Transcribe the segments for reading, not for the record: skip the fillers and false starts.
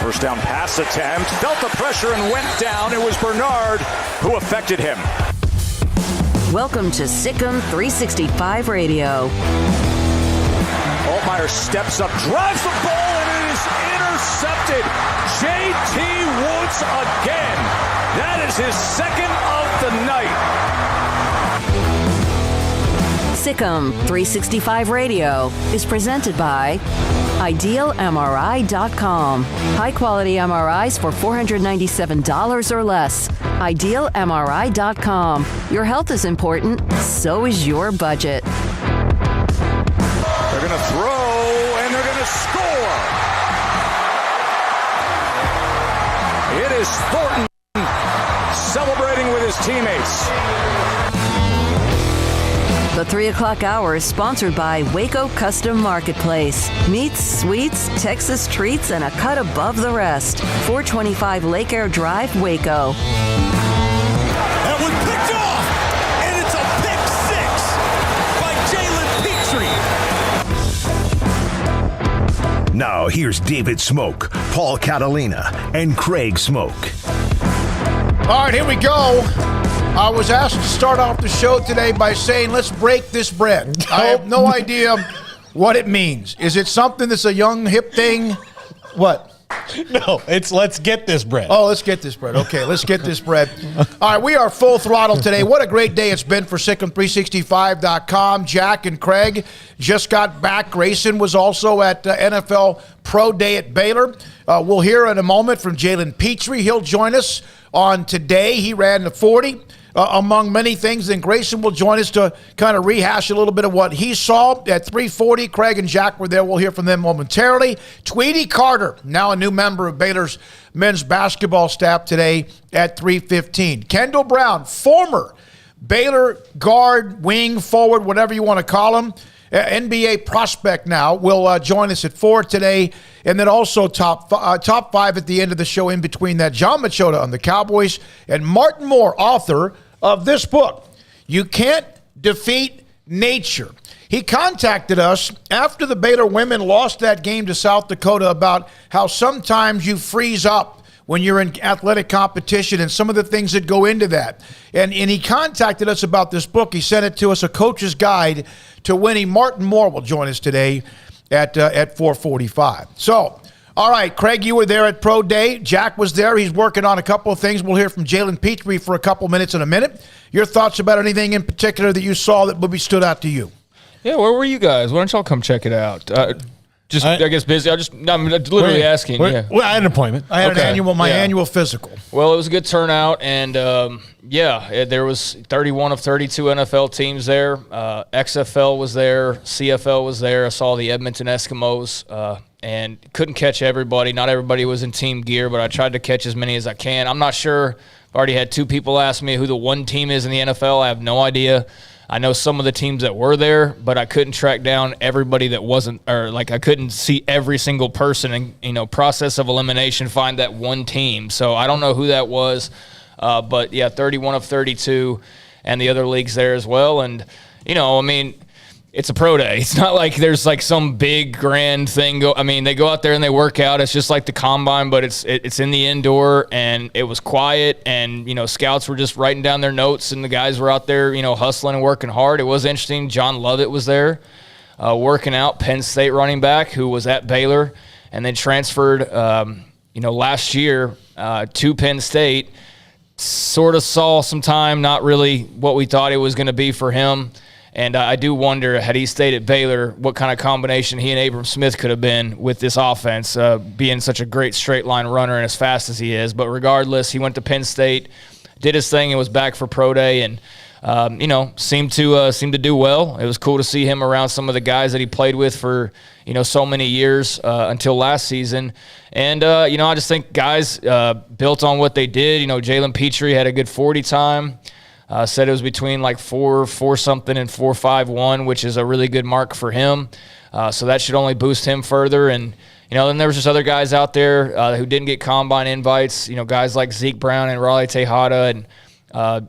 First down pass attempt, felt the pressure and went down. It was Bernard who affected him. Welcome to Sikkim 365 Radio. Altmaier steps up, drives the ball, and it is intercepted. J.T. Woods again. That is his second of the night. Sikkim 365 Radio is presented by IdealMRI.com. High-quality MRIs for $497 or less. IdealMRI.com. Your health is important, so is your budget. They're going to throw, and they're going to score. It is Thornton celebrating with his teammates. The 3 o'clock hour is sponsored by Waco Custom Marketplace. Meats, sweets, Texas treats, and a cut above the rest. 425 Lake Air Drive, Waco. That one picked off, and it's a pick 6 by Jalen Petrie. Now here's David Smoak, Paul Catalina, and Craig Smoak. All right, here we go. I was asked to start off the show today by saying, let's break this bread. I have no idea what it means. Is it something that's a young, hip thing? What? No, it's let's get this bread. Oh, let's get this bread. Okay, let's get this bread. All right, we are full throttle today. What a great day it's been for Sikkim365.com. Jack and Craig just got back. Grayson was also at NFL Pro Day at Baylor. We'll hear in a moment from Jalen Petrie. He'll join us on today. He ran the 40. Among many things, then Grayson will join us to kind of rehash a little bit of what he saw at 3:40. Craig and Jack were there. We'll hear from them momentarily. Tweety Carter, now a new member of Baylor's men's basketball staff today at 3:15. Kendall Brown, former Baylor guard, wing, forward, whatever you want to call him, NBA prospect now, will join us at 4 today. And then also top five at the end of the show in between that. John Machota on the Cowboys and Martin Moore, author of this book, You Can't Defeat Nature. He contacted us after the Baylor women lost that game to South Dakota about how sometimes you freeze up when you're in athletic competition and some of the things that go into that. And he contacted us about this book. He sent it to us, A Coach's Guide to Winning. Martin Moore will join us today at 4:45. So, all right, Craig, you were there at Pro Day. Jack was there. He's working on a couple of things. We'll hear from Jalen Petrie for a couple minutes in a minute. Your thoughts about anything in particular that you saw that maybe stood out to you? Yeah, where were you guys? Why don't y'all come check it out? I guess busy. I'm literally asking. Yeah. Well, I had an appointment. I had my annual physical. Well, it was a good turnout, and there was 31 of 32 NFL teams there. XFL was there. CFL was there. I saw the Edmonton Eskimos, and couldn't catch everybody. Not everybody was in team gear, but I tried to catch as many as I can. I'm not sure. I've already had 2 people ask me who the one team is in the NFL. I have no idea. I know some of the teams that were there, but I couldn't track down everybody that wasn't, or like I couldn't see every single person and, process of elimination, find that one team. So I don't know who that was. But yeah, 31 of 32 and the other leagues there as well. And, it's a pro day. It's not like there's like some big grand thing. They go out there and they work out. It's just like the combine, but it's in the indoor, and it was quiet, and, scouts were just writing down their notes, and the guys were out there, hustling and working hard. It was interesting. John Lovett was there working out, Penn State running back who was at Baylor and then transferred, last year to Penn State. Sort of saw some time, not really what we thought it was going to be for him. And I do wonder, had he stayed at Baylor, what kind of combination he and Abram Smith could have been with this offense, being such a great straight-line runner and as fast as he is. But regardless, he went to Penn State, did his thing, and was back for Pro Day. And seemed to do well. It was cool to see him around some of the guys that he played with for, so many years until last season. And, I just think guys built on what they did. Jalen Petrie had a good 40 time. Said it was between like 4 something and 4.51, which is a really good mark for him. So that should only boost him further. And, then there was just other guys out there who didn't get combine invites, guys like Zeke Brown and Raleigh Tejada and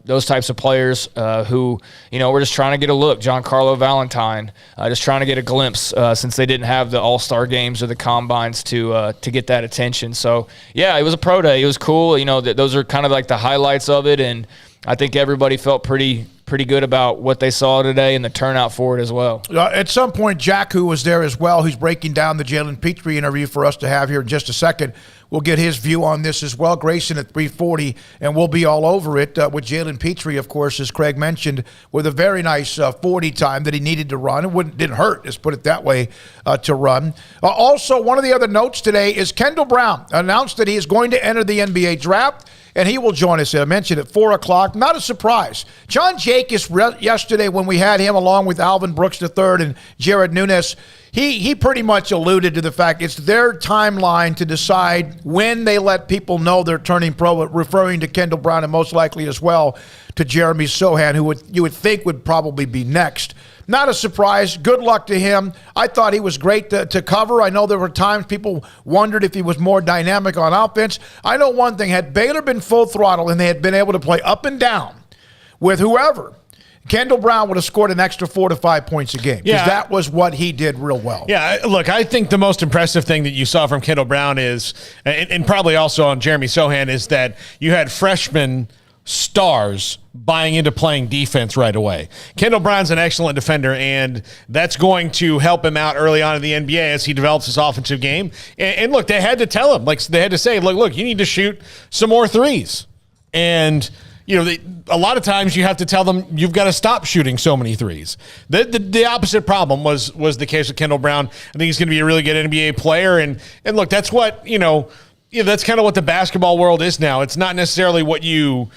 those types of players who, we're just trying to get a look. Giancarlo Valentine, just trying to get a glimpse since they didn't have the all-star games or the combines to get that attention. So, yeah, it was a pro day. It was cool. Those are kind of like the highlights of it. And I think everybody felt pretty good about what they saw today and the turnout for it as well. At some point, Jack, who was there as well, who's breaking down the Jalen Petrie interview for us to have here in just a second, we'll get his view on this as well. Grayson at 3:40, and we'll be all over it with Jalen Petrie, of course, as Craig mentioned, with a very nice 40 time that he needed to run. It didn't hurt, let's put it that way, to run. Also, one of the other notes today is Kendall Brown announced that he is going to enter the NBA draft, and he will join us, I mentioned, at 4 o'clock. Not a surprise. John Jacobs, yesterday when we had him along with Alvin Brooks III and Jared Nunes, he pretty much alluded to the fact it's their timeline to decide when they let people know they're turning pro, referring to Kendall Brown and most likely as well to Jeremy Sohan, who you would think would probably be next. Not a surprise. Good luck to him. I thought he was great to cover. I know there were times people wondered if he was more dynamic on offense. I know one thing. Had Baylor been full throttle and they had been able to play up and down with whoever, Kendall Brown would have scored an extra 4 to 5 points a game because that was what he did real well. Yeah, look, I think the most impressive thing that you saw from Kendall Brown is, and probably also on Jeremy Sohan, is that you had freshmen stars buying into playing defense right away. Kendall Brown's an excellent defender, and that's going to help him out early on in the NBA as he develops his offensive game. And look, they had to tell him, they had to say, look, you need to shoot some more threes. And a lot of times you have to tell them you've got to stop shooting so many threes. The opposite problem was the case with Kendall Brown. I think he's going to be a really good NBA player. And look, that's what, that's kind of what the basketball world is now. It's not necessarily what you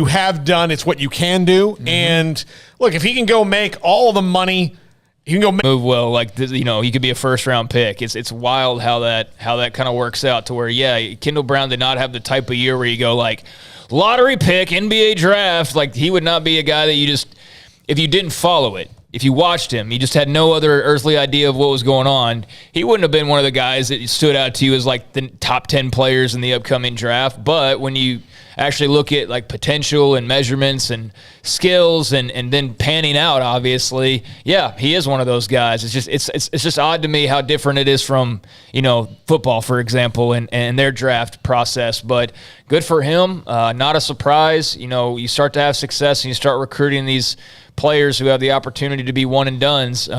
have done. It's what you can do. Mm-hmm. And look, if he can go make all the money, he can go move well. He could be a first-round pick. It's wild how that kind of works out to where, Kendall Brown did not have the type of year where you go lottery pick, NBA draft. He would not be a guy that you just, if you didn't follow it, if you watched him, you just had no other earthly idea of what was going on, he wouldn't have been one of the guys that stood out to you as the top 10 players in the upcoming draft. But when you actually look at potential and measurements and skills and then panning out, obviously, he is one of those guys. It's just odd to me how different it is from, football, for example, and their draft process. But good for him. Not a surprise. You start to have success and you start recruiting these players who have the opportunity to be one and dones.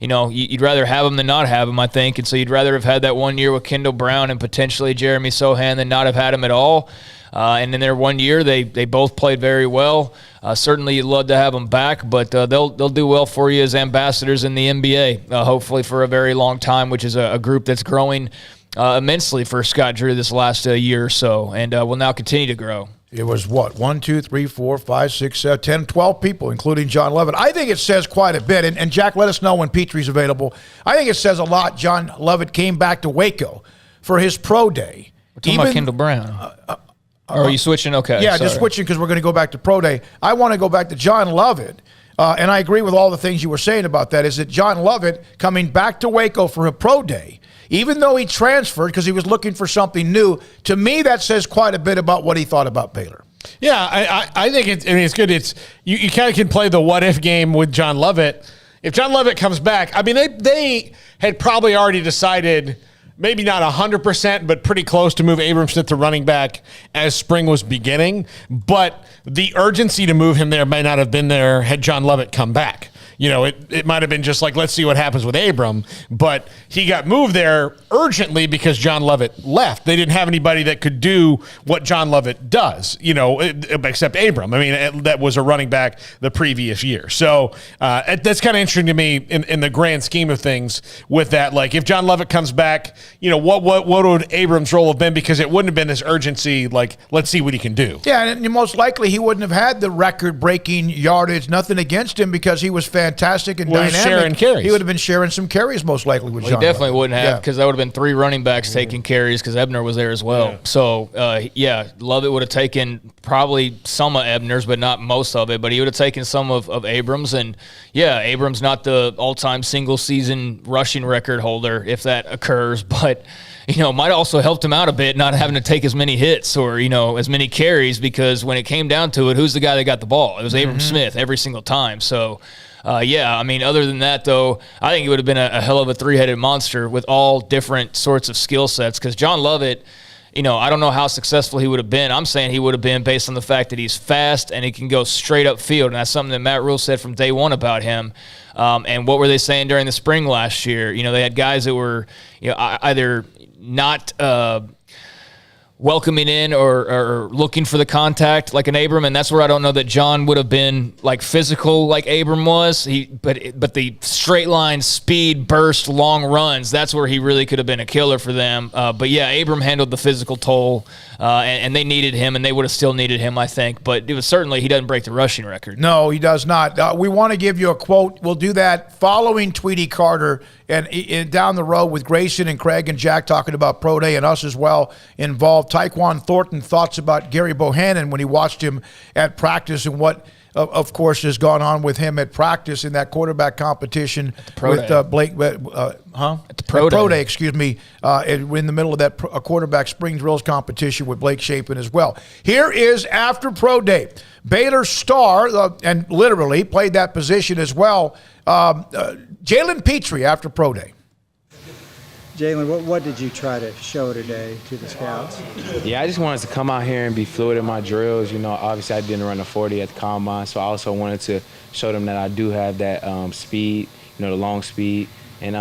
You'd rather have them than not have them, I think. And so you'd rather have had that 1 year with Kendall Brown and potentially Jeremy Sohan than not have had him at all. And in their 1 year, they both played very well. Certainly, you'd love to have them back, but they'll do well for you as ambassadors in the NBA, hopefully for a very long time, which is a group that's growing immensely for Scott Drew this last year or so, and will now continue to grow. It was 1, 2, 3, 4, 5, 6, 7, 10, 12 people, including John Levitt. I think it says quite a bit. And Jack, let us know when Petrie's available. I think it says a lot. John Levitt came back to Waco for his pro day. We're talking about Kendall Brown. Or are you switching? Okay. Yeah, just switching because we're going to go back to pro day. I want to go back to John Levitt. And I agree with all the things you were saying about that, is that John Levitt coming back to Waco for a pro day, even though he transferred because he was looking for something new, to me that says quite a bit about what he thought about Baylor. Yeah, I think it's good. You kind of can play the what-if game with John Levitt. If John Levitt comes back, they had probably already decided, maybe not 100%, but pretty close, to move Abramson to running back as spring was beginning. But the urgency to move him there may not have been there had John Levitt come back. it might have been just like, let's see what happens with Abram, but he got moved there urgently because John Lovett left. They didn't have anybody that could do what John Lovett does, except Abram. I mean, that was a running back the previous year. So that's kind of interesting to me in the grand scheme of things with that. Like, if John Lovett comes back, what would Abram's role have been? Because it wouldn't have been this urgency, like, let's see what he can do. Yeah, and most likely he wouldn't have had the record-breaking yardage. Nothing against him because he was fantastic and dynamic. Sharing carries. He would have been sharing some carries most likely with John. He definitely Lovett. wouldn't have, because that would have been 3 running backs taking carries because Ebner was there as well. Yeah. So, Lovett would have taken probably some of Ebner's, but not most of it. But he would have taken some of Abrams. And, Abrams not the all-time single-season rushing record holder if that occurs, but – might also helped him out a bit, not having to take as many hits or, as many carries, because when it came down to it, who's the guy that got the ball? It was Abram Smith every single time. So, other than that, though, I think it would have been a hell of a 3-headed monster with all different sorts of skill sets, because John Lovett, I don't know how successful he would have been. I'm saying he would have been based on the fact that he's fast and he can go straight up field, and that's something that Matt Rule said from day one about him. And what were they saying during the spring last year? They had guys that were either not welcoming in or looking for the contact like an Abram, and that's where I don't know that John would have been like physical like Abram was. But the straight line speed, burst, long runs, that's where he really could have been a killer for them. Abram handled the physical toll, and they needed him, and they would have still needed him, I think. But it was certainly, he doesn't break the rushing record. No, he does not. We want to give you a quote. We'll do that following Tweety Carter and down the road with Grayson and Craig and Jack talking about Pro Day, and us as well involved. Taekwon Thornton thoughts about Gary Bohannon when he watched him at practice, and what, of course, has gone on with him at practice in that quarterback competition with Blake. At the Pro Day, excuse me, in the middle of that quarterback spring drills competition with Blake Shapen as well. Here is after Pro Day. Baylor star, and literally played that position as well, Jalen Petrie after Pro Day. Jalen, what did you try to show today to the scouts? Yeah, I just wanted to come out here and be fluid in my drills. Obviously I didn't run a 40 at the combine, so I also wanted to show them that I do have that speed, the long speed, and,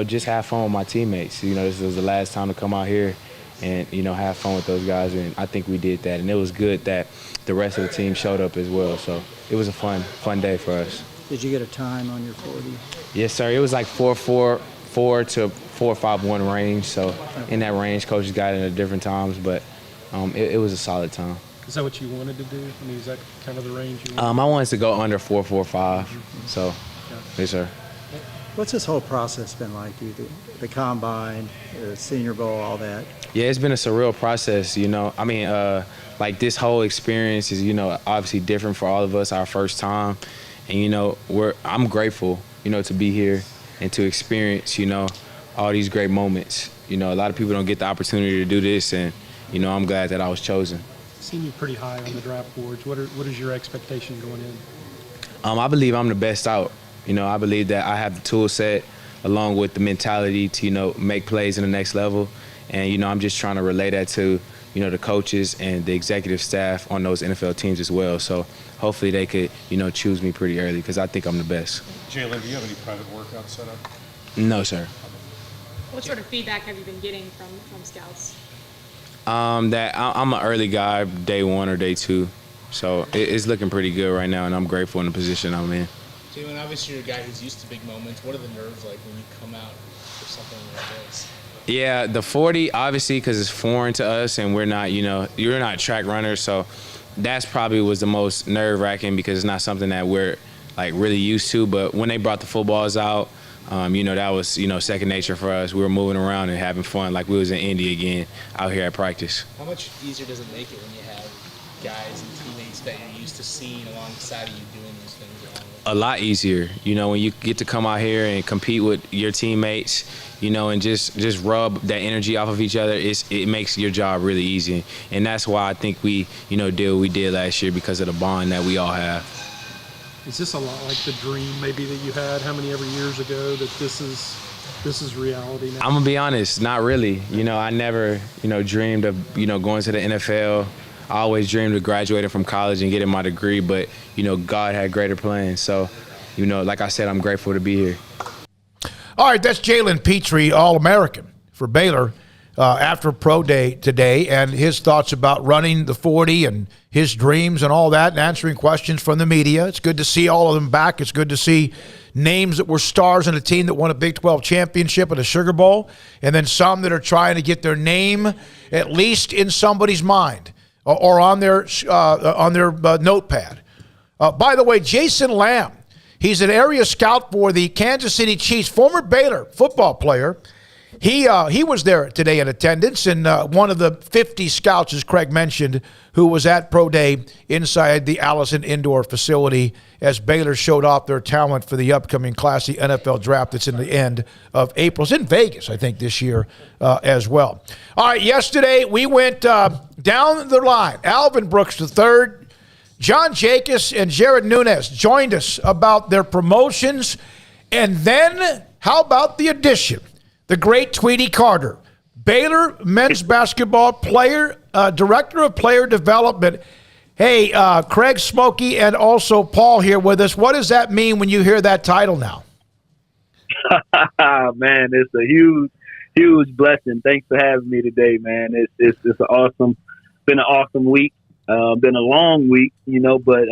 just have fun with my teammates. This was the last time to come out here and, have fun with those guys, and I think we did that. And it was good that the rest of the team showed up as well, so it was a fun day for us. Did you get a time on your 40? Yes, sir. It was like 4.44 to 4.51 range. So in that range, coaches got it at different times, but it was a solid time. Is that what you wanted to do? I mean, is that kind of the range you wanted? I wanted to go under 4.45. So, yes, sir. What's this whole process been like? The combine, the Senior Bowl, all that? Yeah, it's been a surreal process. Like this whole experience is, obviously different for all of us, our first time. And, I'm grateful, to be here and to experience, all these great moments. A lot of people don't get the opportunity to do this, and, I'm glad that I was chosen. Seen you pretty high on the draft boards. What is your expectation going in? I believe I'm the best out. I believe that I have the tool set along with the mentality to, make plays in the next level. And, I'm just trying to relay that to, the coaches and the executive staff on those NFL teams as well. So hopefully they could, choose me pretty early because I think I'm the best. Jalen, do you have any private workouts set up? No, sir. What sort of feedback have you been getting from scouts? That I'm an early guy, day 1 or day 2. So it's looking pretty good right now, and I'm grateful in the position I'm in. Jalen, obviously you're a guy who's used to big moments. What are the nerves like when you come out for something like this? Yeah, the 40, obviously, because it's foreign to us, and we're not, you're not track runners, so that's probably was the most nerve-wracking because it's not something that we're, like, really used to. But when they brought the footballs out, that was, second nature for us. We were moving around and having fun like we was in Indy again out here at practice. How much easier does it make it when you have guys and teammates that you're used to seeing alongside of you doing these things? A lot easier, when you get to come out here and compete with your teammates, and just rub that energy off of each other, it makes your job really easy. And that's why I think we, did what we did last year because of the bond that we all have. Is this a lot like the dream maybe that you had how many ever years ago that this is reality now? I'm gonna be honest, not really. I never, dreamed of, going to the NFL. I always dreamed of graduating from college and getting my degree, but, God had greater plans. So, like I said, I'm grateful to be here. All right, that's Jalen Petrie, All-American for Baylor after Pro Day today, and his thoughts about running the 40 and his dreams and all that, and answering questions from the media. It's good to see all of them back. It's good to see names that were stars in a team that won a Big 12 championship and a Sugar Bowl, and then some that are trying to get their name at least in somebody's mind or on their notepad. By the way, Jason Lamb, he's an area scout for the Kansas City Chiefs, former Baylor football player. He was there today in attendance, and one of the 50 scouts, as Craig mentioned, who was at Pro Day inside the Allison Indoor facility as Baylor showed off their talent for the upcoming Class C NFL draft that's in the end of April. It's in Vegas, I think, this year as well. All right, yesterday we went down the line. Alvin Brooks III, John Jacobs, and Jared Nunes joined us about their promotions. And then how about the addition? The great Tweety Carter, Baylor men's basketball player, director of player development. Hey, Craig Smoaky and also Paul here with us. What does that mean when you hear that title now? Man, it's a huge blessing. Thanks for having me today, man. It's been an awesome week. Been a long week, but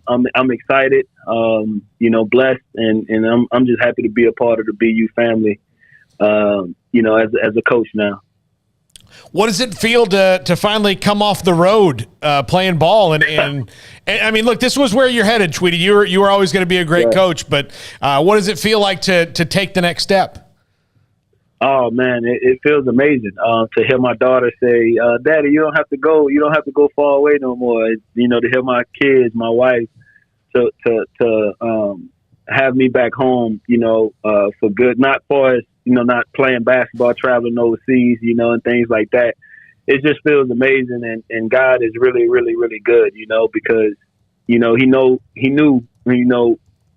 I'm excited, blessed, and I'm just happy to be a part of the BU family, as a coach now. What does it feel to finally come off the road playing ball? And I mean, look, this was where you're headed, Tweety. You were always going to be a great coach, but what does it feel like to take the next step? Oh man, it feels amazing to hear my daughter say, "Daddy, you don't have to go far away no more." To hear my kids, my wife, to have me back home, for good. Not far as not playing basketball, traveling overseas, and things like that. It just feels amazing, and God is really, really, really good, because He knew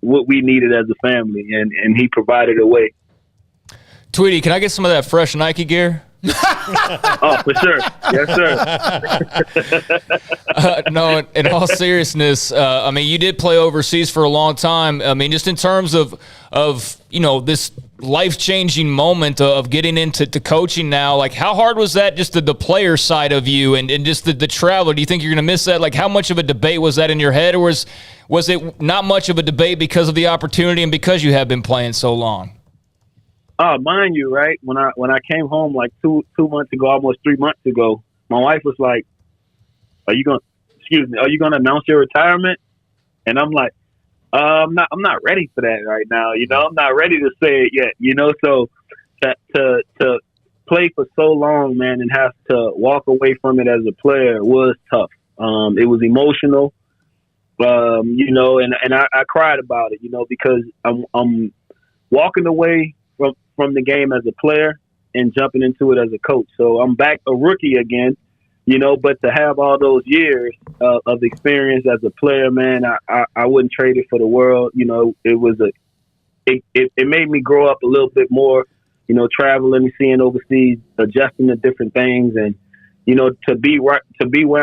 what we needed as a family, and He provided a way. Tweety, can I get some of that fresh Nike gear? Oh, for sure. Yes, sir. No, in all seriousness, you did play overseas for a long time. Just in terms of this life-changing moment of getting into coaching now, like how hard was that, just the player side of you and just the travel? Do you think you're going to miss that? Like how much of a debate was that in your head, or was it not much of a debate because of the opportunity and because you have been playing so long? Mind you, right? When I came home like 2 months ago, almost 3 months ago, my wife was like, "Are you going to announce your retirement?" And I'm like, I'm not ready for that right now. I'm not ready to say it yet. So to play for so long, man, and have to walk away from it as a player was tough. It was emotional, and I cried about it, because I'm walking away from the game as a player and jumping into it as a coach. So I'm back a rookie again, but to have all those years of experience as a player, man, I wouldn't trade it for the world. It made me grow up a little bit more, traveling, seeing overseas, adjusting to different things. And, to be where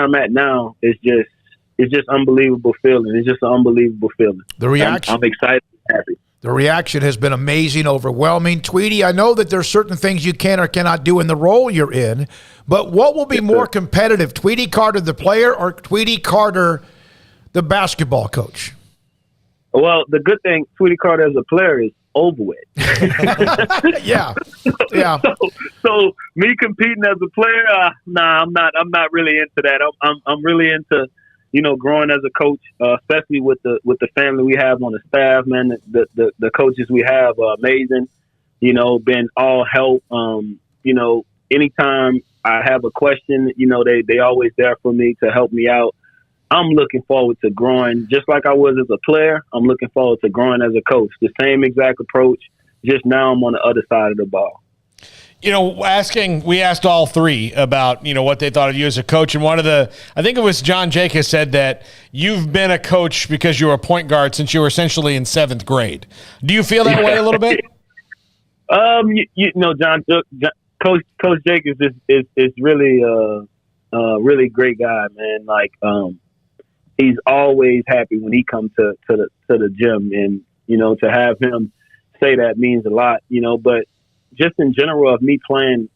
I'm at now is just unbelievable feeling. It's just an unbelievable feeling. The reaction. I'm excited and happy. The reaction has been amazing, overwhelming. Tweety, I know that there's certain things you can or cannot do in the role you're in, but what will be more competitive, Tweety Carter the player or Tweety Carter the basketball coach? Well, the good thing, Tweety Carter as a player is over with. Yeah. So me competing as a player, I'm not really into that. I'm really into growing as a coach, especially with the family we have on the staff, man. The coaches we have are amazing. Been all help. Anytime I have a question, they always there for me to help me out. I'm looking forward to growing, just like I was as a player. I'm looking forward to growing as a coach. The same exact approach. Just now I'm on the other side of the ball. We asked all three about, what they thought of you as a coach. And I think it was John Jacobs said that you've been a coach because you were a point guard since you were essentially in 7th grade. Do you feel that way a little bit? Coach Jacobs is really really great guy, man. Like, he's always happy when he comes to the gym, and to have him say that means a lot, but just in general of me playing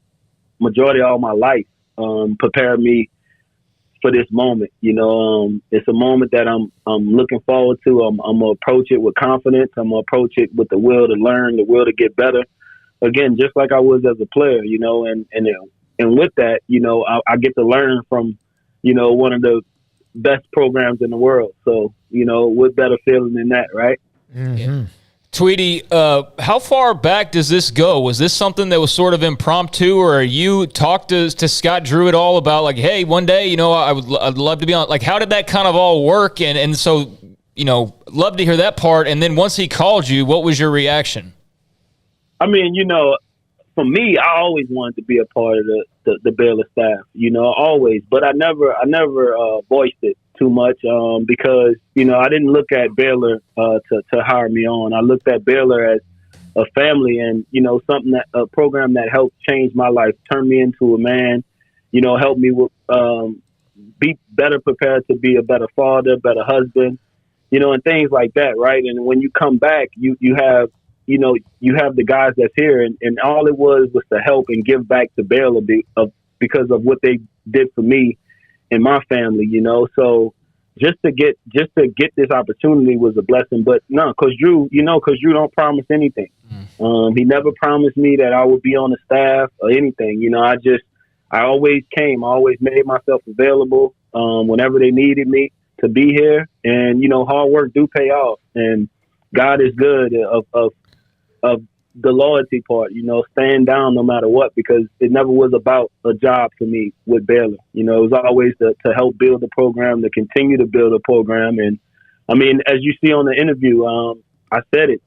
majority of all my life, prepared me for this moment. It's a moment that I'm looking forward to. I'm gonna approach it with confidence. I'm gonna approach it with the will to learn, the will to get better. Again, just like I was as a player, and with that, I get to learn from, one of the best programs in the world. So, what better feeling than that, right? Mm-hmm. Yeah. Tweety, how far back does this go? Was this something that was sort of impromptu, or you talked to Scott Drew at all about like, hey, one day, I'd love to be on? Like, how did that kind of all work? And so, love to hear that part. And then once he called you, what was your reaction? I mean, for me, I always wanted to be a part of the Baylor staff, always. But I never voiced it too much because, I didn't look at Baylor to hire me on. I looked at Baylor as a family and, a program that helped change my life, turn me into a man, help me be better prepared to be a better father, better husband, and things like that, right? And when you come back, you have the guys that's here, and all it was to help and give back to Baylor because of what they did for me and my family, So just to get this opportunity was a blessing. But no, Coach Drew don't promise anything. He never promised me that I would be on the staff or anything. I always came, I always made myself available whenever they needed me to be here. And hard work do pay off, and God is good of the loyalty part, staying down no matter what, because it never was about a job for me with Baylor. It was always to help build the program, to continue to build a program. And I mean, as you see on the interview, I said it,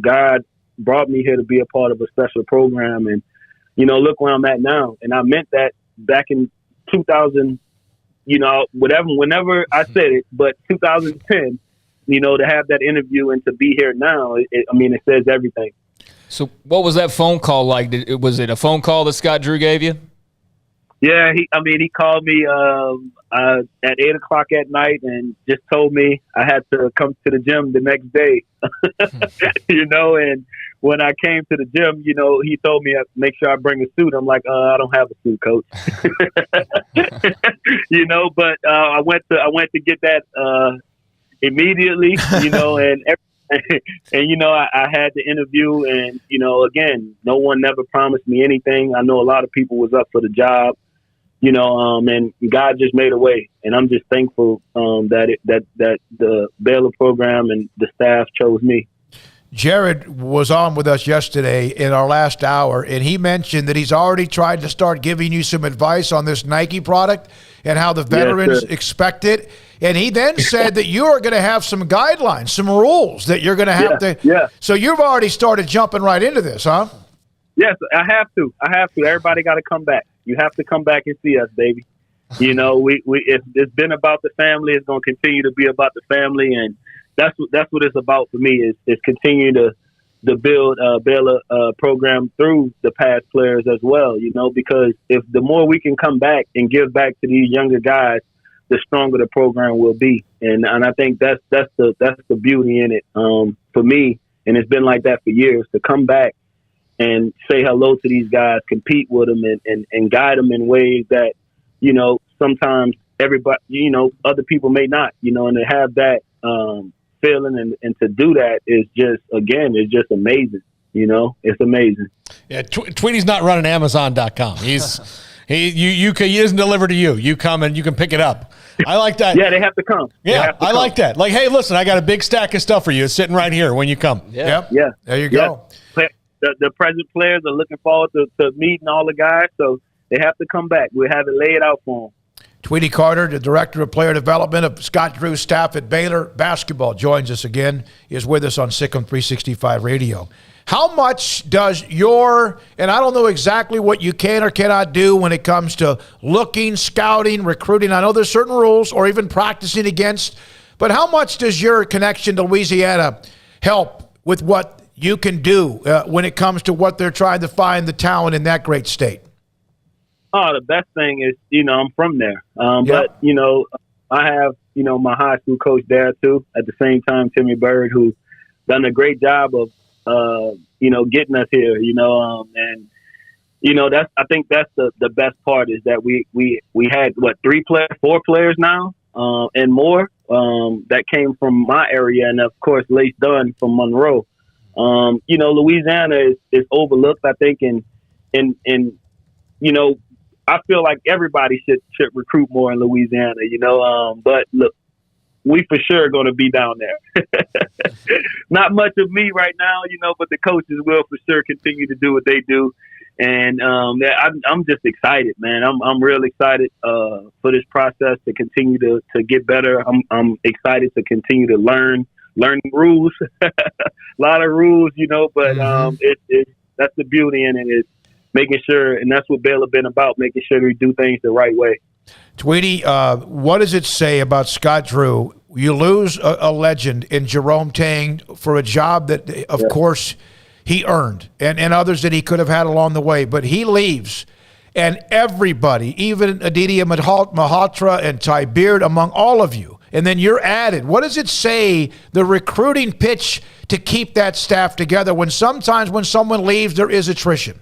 God brought me here to be a part of a special program, and, look where I'm at now. And I meant that back in 2000, whenever I said it, but 2010, to have that interview and to be here now, it says everything. So what was that phone call like? Was it a phone call that Scott Drew gave you? Yeah, he called me at 8:00 at night and just told me I had to come to the gym the next day. And when I came to the gym, he told me make sure I bring a suit. I'm like, I don't have a suit, coach. But I went to get that immediately, and I had the interview, and again, no one never promised me anything. I know a lot of people was up for the job, and God just made a way, and I'm just thankful that the Baylor program and the staff chose me. Jared was on with us yesterday in our last hour, and he mentioned that he's already tried to start giving you some advice on this Nike product and how the veterans expect it. And he then said that you are going to have some guidelines, some rules that you're going to have to. Yeah. So you've already started jumping right into this, huh? Yes, I have to. Everybody got to come back. You have to come back and see us, baby. It's been about the family. It's going to continue to be about the family, and that's what it's about for me. Is continue to build Baylor program through the past players as well. Because if the more we can come back and give back to these younger guys, the stronger the program will be. And I think that's the beauty in it for me. And it's been like that for years, to come back and say hello to these guys, compete with them, and guide them in ways that, sometimes everybody, other people may not, and to have that feeling and to do that is just, again, it's just amazing. It's amazing. Yeah, Tweety's not running Amazon.com. He doesn't deliver to you. You come and you can pick it up. I like that. Yeah, they have to come. Yeah, I like that. Like, hey, listen, I got a big stack of stuff for you. It's sitting right here when you come. Yeah. Yep. Yeah. There you go. The present players are looking forward to meeting all the guys, so they have to come back. We'll have it laid out for them. Tweety Carter, the Director of Player Development of Scott Drew's staff at Baylor Basketball, joins us again. He is with us on Sikkim 365 Radio. How much does and I don't know exactly what you can or cannot do when it comes to looking, scouting, recruiting. I know there's certain rules, or even practicing against, but how much does your connection to Louisiana help with what you can do when it comes to what they're trying to find the talent in that great state? Oh, the best thing is, I'm from there. But, I have, my high school coach there too. At the same time, Timmy Bird, who done a great job of getting us here. And I think that's the best part is that we had four players now and more that came from my area, and of course Lace Dunn from Monroe. Louisiana is overlooked, I think, and I feel like everybody should recruit more in Louisiana, but look, we for sure are going to be down there. Not much of me right now, but the coaches will for sure continue to do what they do. And I'm just excited, man. I'm real excited for this process to continue to get better. I'm excited to continue to learn rules, a lot of rules, but that's the beauty in it, is making sure, and that's what Baylor been about, making sure we do things the right way. Tweety, what does it say about Scott Drew? You lose a legend in Jerome Tang for a job that, of course, he earned, and others that he could have had along the way, but he leaves, and everybody, even Aditya Malhotra and Ty Beard, among all of you, and then you're added. What does it say, the recruiting pitch, to keep that staff together when sometimes when someone leaves, there is attrition?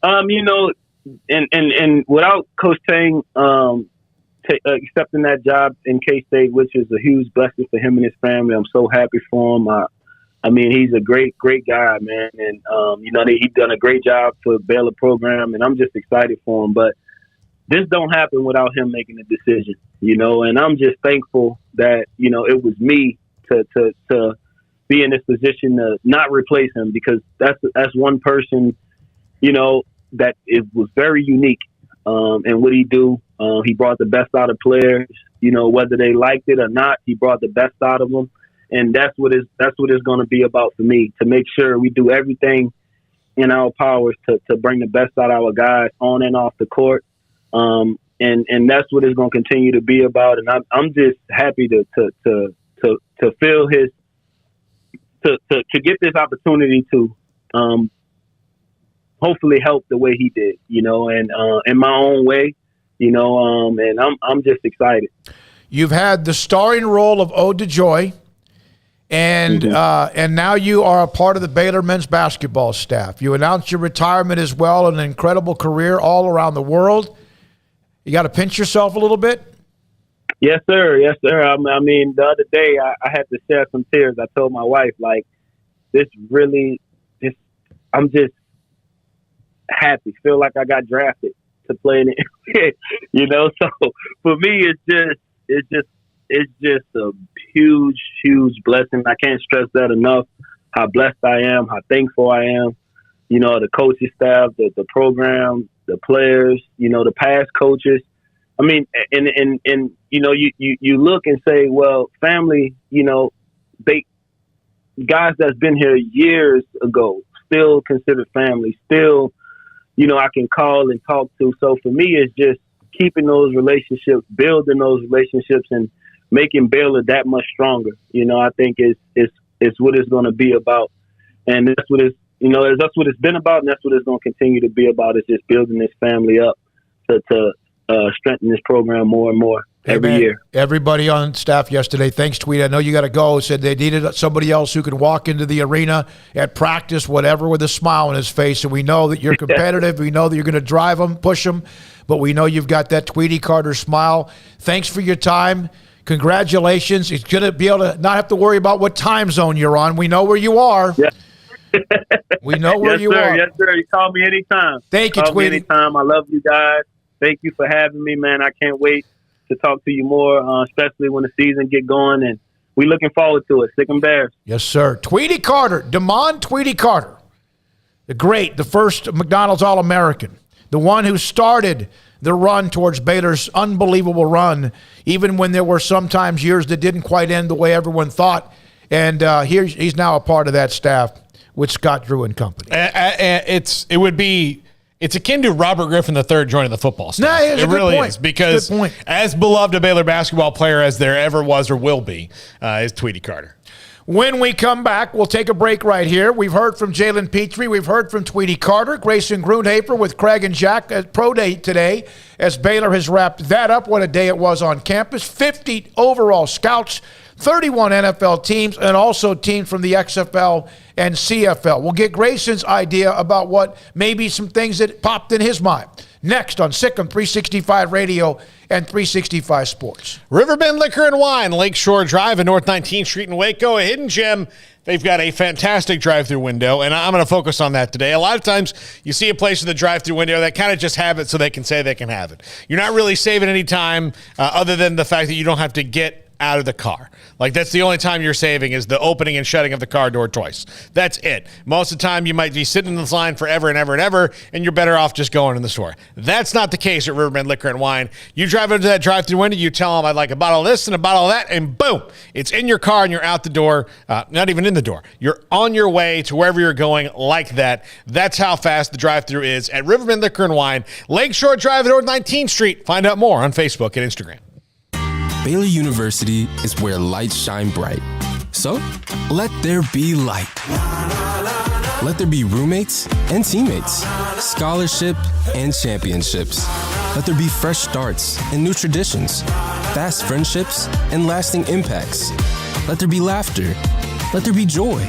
And without Coach Tang accepting that job in K-State, which is a huge blessing for him and his family, I'm so happy for him. He's a great guy, man. And, he's done a great job for the Baylor program, and I'm just excited for him. But this don't happen without him making a decision, and I'm just thankful that, it was me to be in this position to not replace him, because that's one person, that it was very unique. And what he do, he brought the best out of players, whether they liked it or not, he brought the best out of them. And that's what it's going to be about for me, to make sure we do everything in our powers to bring the best out of our guys on and off the court. And that's what it's going to continue to be about. And I'm just happy to feel to get this opportunity to, hopefully help the way he did, and in my own way, and I'm just excited. You've had the starring role of Ode DeJoy, and now you are a part of the Baylor men's basketball staff. You announced your retirement as well, an incredible career all around the world. You got to pinch yourself a little bit? Yes, sir. Yes, sir. The other day I had to shed some tears. I told my wife, I'm just happy, feel like I got drafted to play in it. So for me, it's just a huge blessing. I can't stress that enough, how blessed I am, how thankful I am, the coaching staff, the program, the players, the past coaches. And you look and say, well, family, guys that's been here years ago, still considered family, still, I can call and talk to. So for me, it's just keeping those relationships, building those relationships, and making Baylor that much stronger. I think it's what it's going to be about. And that's what that's what it's been about, and that's what it's going to continue to be about, is just building this family up to strengthen this program more and more every year. Everybody on staff yesterday, thanks, Tweet. I know you got to go. Said they needed somebody else who could walk into the arena at practice, whatever, with a smile on his face. And we know that you're competitive. We know that you're going to drive them, push them. But we know you've got that Tweety Carter smile. Thanks for your time. Congratulations. He's going to be able to not have to worry about what time zone you're on. We know where you are. Yeah. We know where you are. Yes, sir. You call me anytime. Thank you, Tweety. Anytime. I love you guys. Thank you for having me, man. I can't wait to talk to you more, especially when the season get going, and we looking forward to it. Sick and Bears. Yes, sir. Tweety Carter, Damon Tweety Carter, the first McDonald's All-American, the one who started the run towards Baylor's unbelievable run, even when there were sometimes years that didn't quite end the way everyone thought, and he's now a part of that staff with Scott Drew and company. It's akin to Robert Griffin III joining the football staff. It really is, because as beloved a Baylor basketball player as there ever was or will be, is Tweety Carter. When we come back, we'll take a break right here. We've heard from Jalen Petrie. We've heard from Tweety Carter. Grayson Grundhafer with Craig and Jack at Pro Day today as Baylor has wrapped that up. What a day it was on campus. 50 overall scouts, 31 NFL teams, and also teams from the XFL and CFL. We'll get Grayson's idea about what maybe some things that popped in his mind. Next on Sikkim 365 Radio and 365 Sports. Riverbend Liquor and Wine, Lakeshore Drive and North 19th Street in Waco, a hidden gem. They've got a fantastic drive-through window, and I'm going to focus on that today. A lot of times you see a place with a drive-through window that kind of just have it so they can say they can have it. You're not really saving any time other than the fact that you don't have to get out of the car. Like, that's the only time you're saving is the opening and shutting of the car door twice. That's it. Most of the time you might be sitting in this line forever and ever and ever, and you're better off just going in the store. That's not the case at Riverbend Liquor and Wine. You drive into that drive-through window, you tell them I'd like a bottle of this and a bottle of that, and boom, it's in your car and you're out the door. Not even in the door. You're on your way to wherever you're going like that. That's how fast the drive-through is at Riverbend Liquor and Wine, Lakeshore Drive at North 19th Street. Find out more on Facebook and Instagram. Baylor University is where lights shine bright. So, let there be light. Let there be roommates and teammates, scholarship and championships. Let there be fresh starts and new traditions, fast friendships and lasting impacts. Let there be laughter. Let there be joy.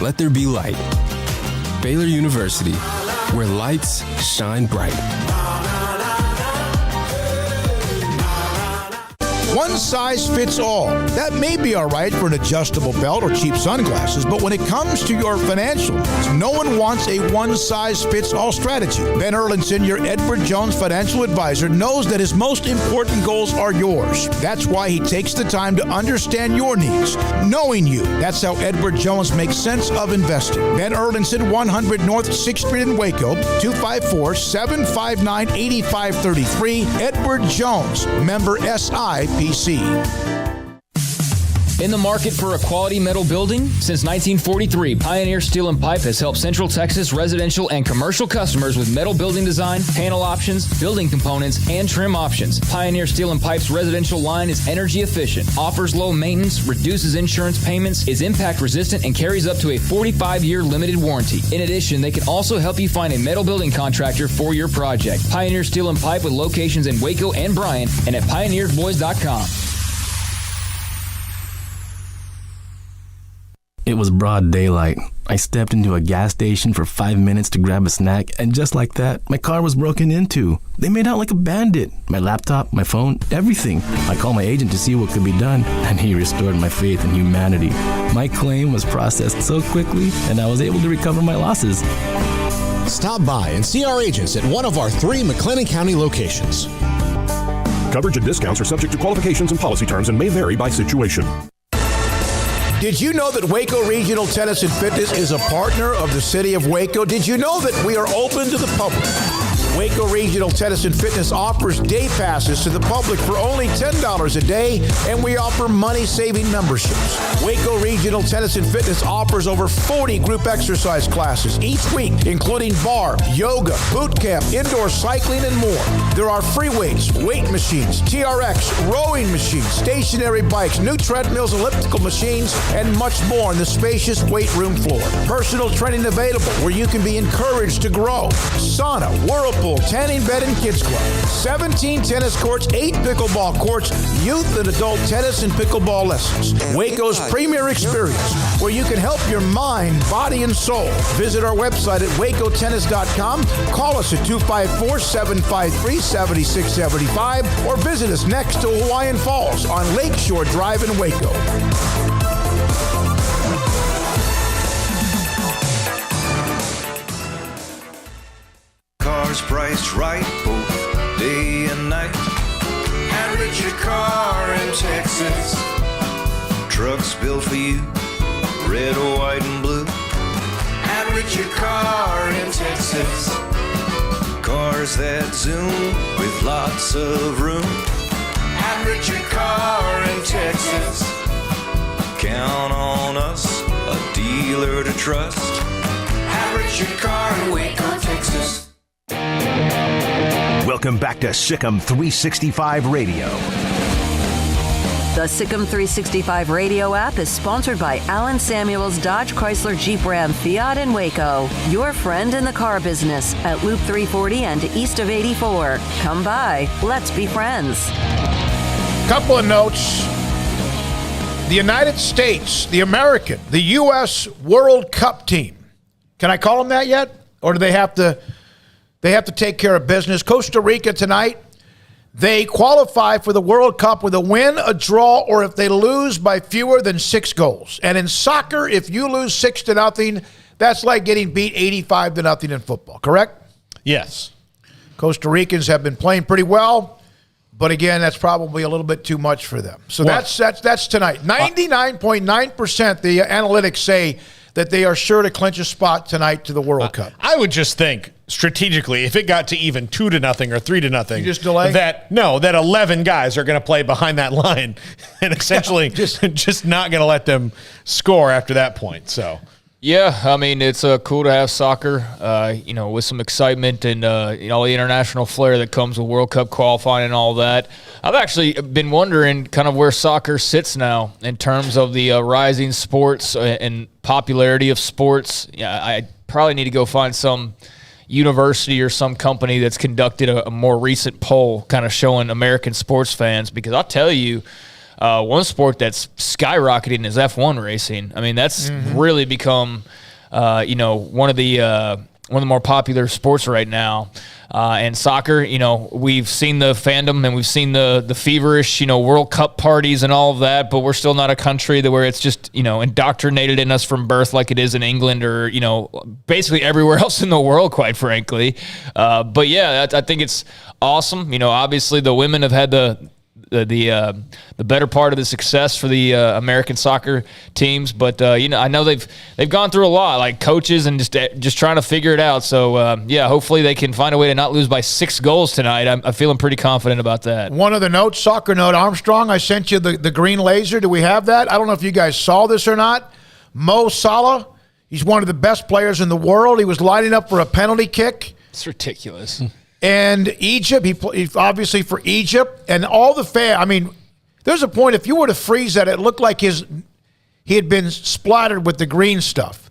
Let there be light. Baylor University, where lights shine bright. One size fits all. That may be all right for an adjustable belt or cheap sunglasses, but when it comes to your financial needs, no one wants a one-size-fits-all strategy. Ben Erlinson, your Edward Jones financial advisor, knows that his most important goals are yours. That's why he takes the time to understand your needs, knowing you. That's how Edward Jones makes sense of investing. Ben Erlinson, 100 North 6th Street in Waco, 254-759-8533. Edward Jones, member SIPC. In the market for a quality metal building? Since 1943, Pioneer Steel & Pipe has helped Central Texas residential and commercial customers with metal building design, panel options, building components, and trim options. Pioneer Steel & Pipe's residential line is energy efficient, offers low maintenance, reduces insurance payments, is impact resistant, and carries up to a 45-year limited warranty. In addition, they can also help you find a metal building contractor for your project. Pioneer Steel & Pipe with locations in Waco and Bryan and at pioneersboys.com. It was broad daylight. I stepped into a gas station for 5 minutes to grab a snack, and just like that, my car was broken into. They made out like a bandit. My laptop, my phone, everything. I called my agent to see what could be done, and he restored my faith in humanity. My claim was processed so quickly, and I was able to recover my losses. Stop by and see our agents at one of our 3 McLennan County locations. Coverage and discounts are subject to qualifications and policy terms and may vary by situation. Did you know that Waco Regional Tennis and Fitness is a partner of the City of Waco? Did you know that we are open to the public? Waco Regional Tennis and Fitness offers day passes to the public for only $10 a day, and we offer money-saving memberships. Waco Regional Tennis and Fitness offers over 40 group exercise classes each week, including bar, yoga, boot camp, indoor cycling, and more. There are free weights, weight machines, TRX, rowing machines, stationary bikes, new treadmills, elliptical machines, and much more on the spacious weight room floor. Personal training available where you can be encouraged to grow. Sauna, whirlpool, tanning bed, and kids club. 17 tennis courts, 8 pickleball courts, youth and adult tennis and pickleball lessons. Waco's premier experience where you can help your mind, body, and soul. Visit our website at wacotennis.com. Call us at 254-753-7675 or visit us next to Hawaiian Falls on Lakeshore Drive in Waco. Cars priced right both day and night at Richard Car in Texas. Trucks built for you, red, white, and blue at Richard Car in Texas. Cars that zoom with lots of room at Richard Car in Texas. Count on us, a dealer to trust at Richard Car in Waco, Texas. Welcome back to Sikkim 365 Radio. The Sikkim 365 radio app is sponsored by Alan Samuels Dodge Chrysler Jeep Ram Fiat in Waco. Your friend in the car business at Loop 340 and east of 84. Come by. Let's be friends. Couple of notes. The United States, the American, the U.S. World Cup team. Can I call them that yet? Or do they have to take care of business? Costa Rica tonight, they qualify for the World Cup with a win, a draw, or if they lose by fewer than 6 goals. And in soccer, if you lose 6-0, that's like getting beat 85-0 in football, correct? Yes. Costa Ricans have been playing pretty well. But again, that's probably a little bit too much for them. So that's tonight. 99.9% the analytics say that they are sure to clinch a spot tonight to the World Cup. I would just think strategically, if it got to even 2-0 or 3-0, you just delay? that 11 guys are going to play behind that line and essentially just not going to let them score after that point. So. Yeah, I mean, it's cool to have soccer, with some excitement and all the international flair that comes with World Cup qualifying and all that. I've actually been wondering kind of where soccer sits now in terms of the rising sports and popularity of sports. Yeah, I probably need to go find some university or some company that's conducted a more recent poll kind of showing American sports fans, because I'll tell you, one sport that's skyrocketing is F1 racing. I mean, that's really become, one of the more popular sports right now. And soccer, we've seen the fandom and we've seen the feverish, World Cup parties and all of that, but we're still not a country where it's just, indoctrinated in us from birth like it is in England or, basically everywhere else in the world, quite frankly. But yeah, I think it's awesome. Obviously the women have had the better part of the success for the American soccer teams, but I know they've gone through a lot, like coaches and just trying to figure it out. So hopefully they can find a way to not lose by 6 goals tonight. I'm feeling pretty confident about that. One of the notes, soccer note, Armstrong, I sent you the green laser. Do we have that? I don't know if you guys saw this or not. Mo Salah, he's one of the best players in the world. He was lining up for a penalty kick. It's ridiculous. And Egypt, he obviously for Egypt, and all the there's a point, if you were to freeze that, it looked like he had been splattered with the green stuff.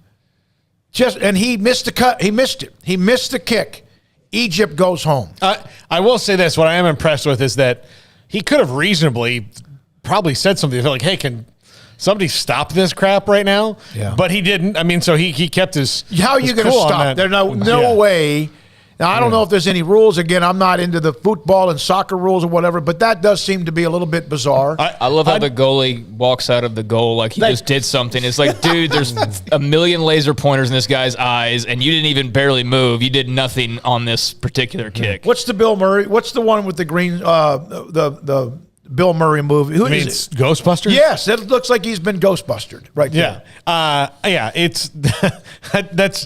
And he missed the cut. He missed it. He missed the kick. Egypt goes home. I will say this. What I am impressed with is that he could have reasonably probably said something like, hey, can somebody stop this crap right now? Yeah. But he didn't. I mean, so he kept his How are you going to cool stop? There's no way. Now, I don't know if there's any rules. Again, I'm not into the football and soccer rules or whatever, but that does seem to be a little bit bizarre. I love how the goalie walks out of the goal like he just did something. It's like, dude, there's a million laser pointers in this guy's eyes, and you didn't even barely move. You did nothing on this particular kick. What's the Bill Murray? What's the one with the green, the Bill Murray movie? Who is it? Ghostbusters? Yes, it looks like he's been Ghostbustered right there. Yeah, it's that's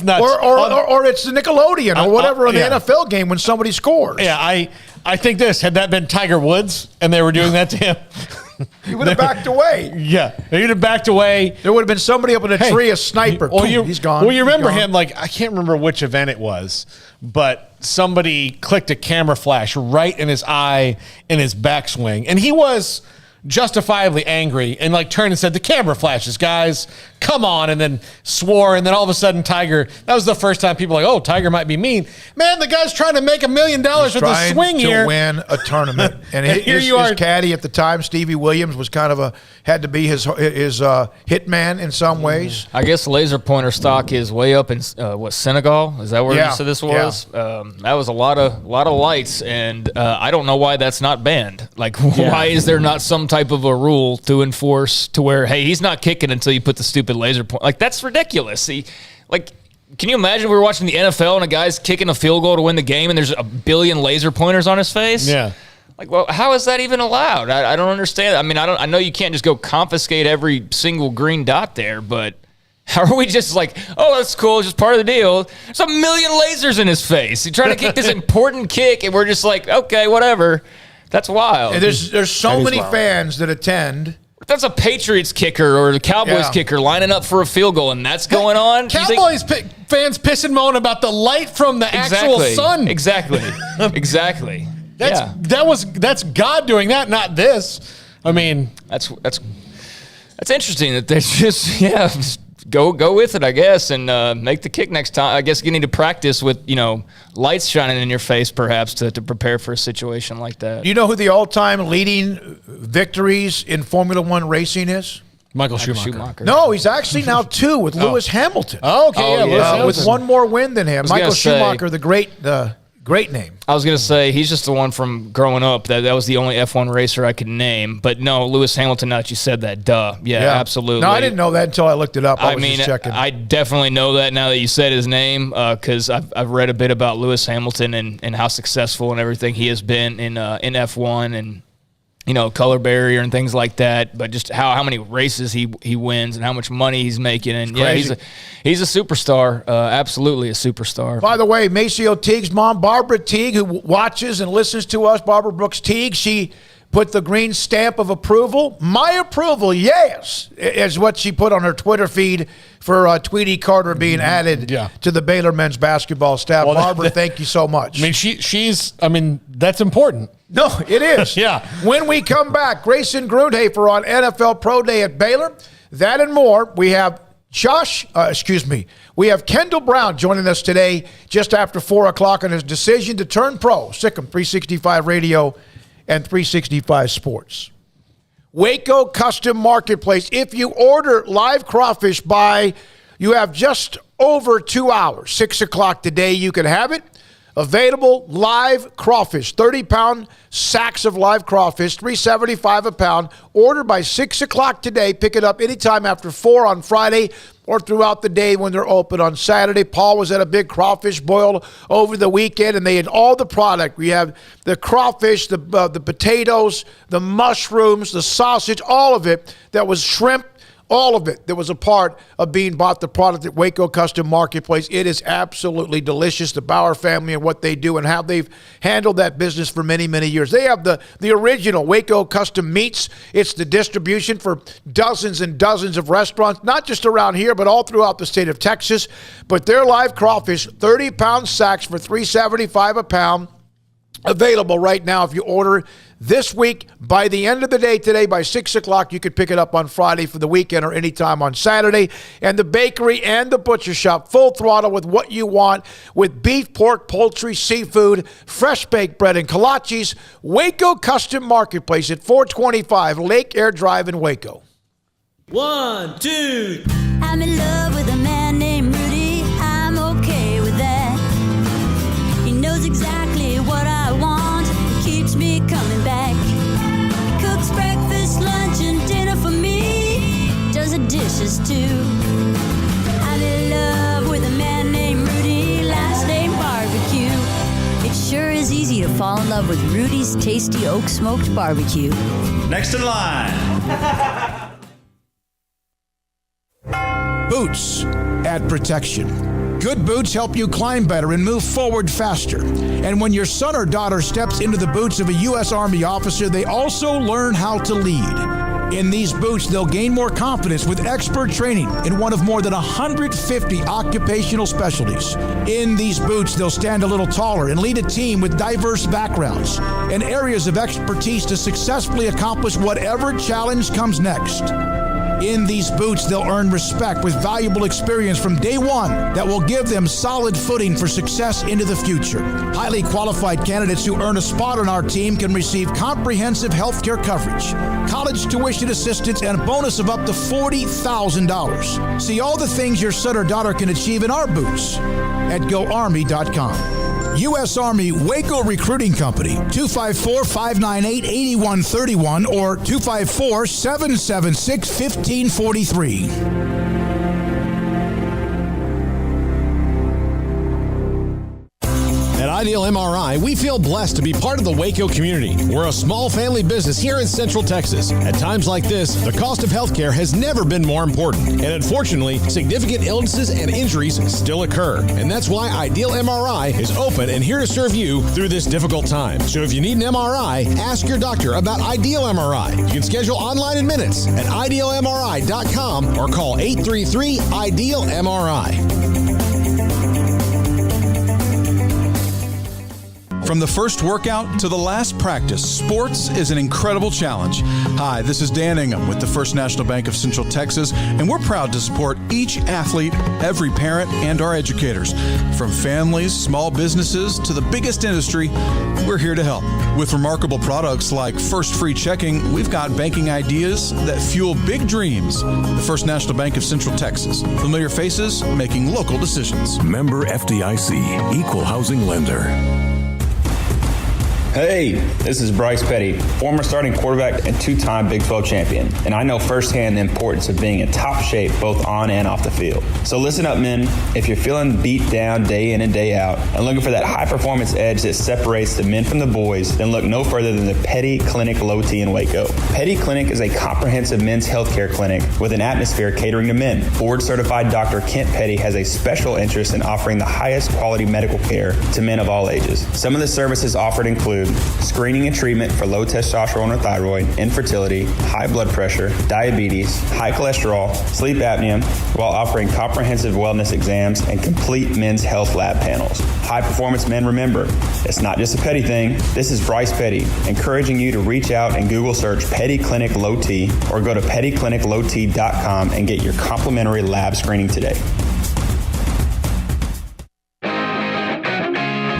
nuts. Or it's the Nickelodeon or whatever on the NFL game when somebody scores. Yeah, I think had that been Tiger Woods and they were doing that to him, he would have backed away. Yeah, he would have backed away. There would have been somebody up in a tree, a sniper. He's gone. Well, you remember him, I can't remember which event it was, but somebody clicked a camera flash right in his eye in his backswing, and he was justifiably angry and turned and said, the camera flashes, guys, come on, and then swore, and then all of a sudden Tiger, that was the first time people were like, oh, Tiger might be mean. Man, the guy's trying to make $1 million with a swing here. To win a tournament. And his caddy at the time, Stevie Williams, was kind of had to be his hitman in some ways. I guess laser pointer stock is way up in Senegal? Is that where you said this was? Yeah. That was a lot of lights, and I don't know why that's not banned. Why is there not some type of a rule to enforce to where, hey, he's not kicking until you put the stupid laser point? That's ridiculous. Can you imagine we were watching the NFL and a guy's kicking a field goal to win the game and there's 1 billion laser pointers on his face? Yeah. How is that even allowed? I don't understand. I mean, I know you can't just go confiscate every single green dot there, but how are we just oh, that's cool, it's just part of the deal. There's 1 million lasers in his face. He's trying to kick this important kick and we're just okay, whatever. That's wild. And there's so many fans that attend. That's a Patriots kicker or the Cowboys kicker lining up for a field goal, and that's going on. Cowboys fans pissing moan about the light from the actual sun. Exactly. That's God doing that, not this. I mean, that's interesting that they just go with it, I guess, and make the kick next time. I guess you need to practice with lights shining in your face, perhaps, to prepare for a situation like that. Do you know who the all-time leading victories in Formula One racing is? Michael Schumacher. No, he's actually now 2 with Lewis Hamilton. Oh, okay, Lewis Hamilton. With one more win than him. Michael Schumacher, the great name. I was going to say, he's just the one from growing up. That was the only F1 racer I could name. But no, Lewis Hamilton, now that you said that, duh. Yeah, absolutely. No, I didn't know that until I looked it up. I was just checking. I definitely know that now that you said his name, because I've read a bit about Lewis Hamilton and how successful and everything he has been in F1 and color barrier and things like that, but just how many races he wins and how much money he's making. And he's a superstar, absolutely a superstar. By the way, Maceo Teague's mom, Barbara Teague, who watches and listens to us, Barbara Brooks Teague, she put the green stamp of approval. My approval, yes, is what she put on her Twitter feed for Tweety Carter being added to the Baylor men's basketball staff. Well, Barbara, thank you so much. I mean, that's important. No, it is. Yeah. When we come back, Grayson Grundhafer on NFL Pro Day at Baylor. That and more. We have we have Kendall Brown joining us today just after 4 o'clock on his decision to turn pro. Sikkim 365 Radio and 365 Sports. Waco Custom Marketplace. If you order live crawfish you have just over 2 hours. 6 o'clock today, you can have it. Available live crawfish, 30-pound sacks of live crawfish, $3.75 a pound. Order by 6 o'clock today. Pick it up anytime after 4 on Friday or throughout the day when they're open on Saturday. Paul was at a big crawfish boil over the weekend, and they had all the product. We have the crawfish, the potatoes, the mushrooms, the sausage, all of it that was shrimp. All of it that was a part of being bought the product at Waco Custom Marketplace. It is absolutely delicious, the Bauer family and what they do and how they've handled that business for many, many years. They have the original Waco Custom Meats. It's the distribution for dozens and dozens of restaurants, not just around here, but all throughout the state of Texas. But their live crawfish, 30-pound sacks for $3.75 a pound. Available right now if you order this week. By the end of the day today, by 6 o'clock, you could pick it up on Friday for the weekend or anytime on Saturday. And the bakery and the butcher shop, full throttle with what you want, with beef, pork, poultry, seafood, fresh baked bread, and kolaches. Waco Custom Marketplace at 425 Lake Air Drive in Waco. 1, 2. I'm in love with a man named Rudy. I'm okay with that. He knows exactly what I want. He keeps me coming back. He cooks breakfast, lunch, and dinner for me. Does the dishes too. I'm in love with a man named Rudy. Last name Barbecue. It sure is easy to fall in love with Rudy's tasty oak smoked barbecue. Next in line. Boots add protection. Good boots help you climb better and move forward faster. And when your son or daughter steps into the boots of a U.S. Army officer, they also learn how to lead. In these boots, they'll gain more confidence with expert training in one of more than 150 occupational specialties. In these boots, they'll stand a little taller and lead a team with diverse backgrounds and areas of expertise to successfully accomplish whatever challenge comes next. In these boots, they'll earn respect with valuable experience from day one that will give them solid footing for success into the future. Highly qualified candidates who earn a spot on our team can receive comprehensive health care coverage, college tuition assistance, and a bonus of up to $40,000. See all the things your son or daughter can achieve in our boots at GoArmy.com. U.S. Army Waco Recruiting Company, 254-598-8131 or 254-776-1543. At Ideal MRI, we feel blessed to be part of the Waco community. We're a small family business here in Central Texas. At times like this, the cost of healthcare has never been more important. And unfortunately, significant illnesses and injuries still occur. And that's why Ideal MRI is open and here to serve you through this difficult time. So if you need an MRI, ask your doctor about Ideal MRI. You can schedule online in minutes at idealmri.com or call 833-IDEAL-MRI. From the first workout to the last practice, sports is an incredible challenge. Hi, this is Dan Ingham with the First National Bank of Central Texas, and we're proud to support each athlete, every parent, and our educators. From families, small businesses, to the biggest industry, we're here to help. With remarkable products like First Free Checking, we've got banking ideas that fuel big dreams. The First National Bank of Central Texas. Familiar faces making local decisions. Member FDIC, Equal Housing Lender. Hey, this is Bryce Petty, former starting quarterback and two-time Big 12 champion, and I know firsthand the importance of being in top shape both on and off the field. So listen up, men. If you're feeling beat down day in and day out and looking for that high-performance edge that separates the men from the boys, then look no further than the Petty Clinic Low T in Waco. Petty Clinic is a comprehensive men's healthcare clinic with an atmosphere catering to men. Board-certified Dr. Kent Petty has a special interest in offering the highest quality medical care to men of all ages. Some of the services offered include screening and treatment for low testosterone or thyroid, infertility, high blood pressure, diabetes, high cholesterol, sleep apnea, while offering comprehensive wellness exams and complete men's health lab panels. High performance men, remember, it's not just a Petty thing. This is Bryce Petty, encouraging you to reach out and Google search Petty Clinic Low T or go to pettycliniclowt.com and get your complimentary lab screening today.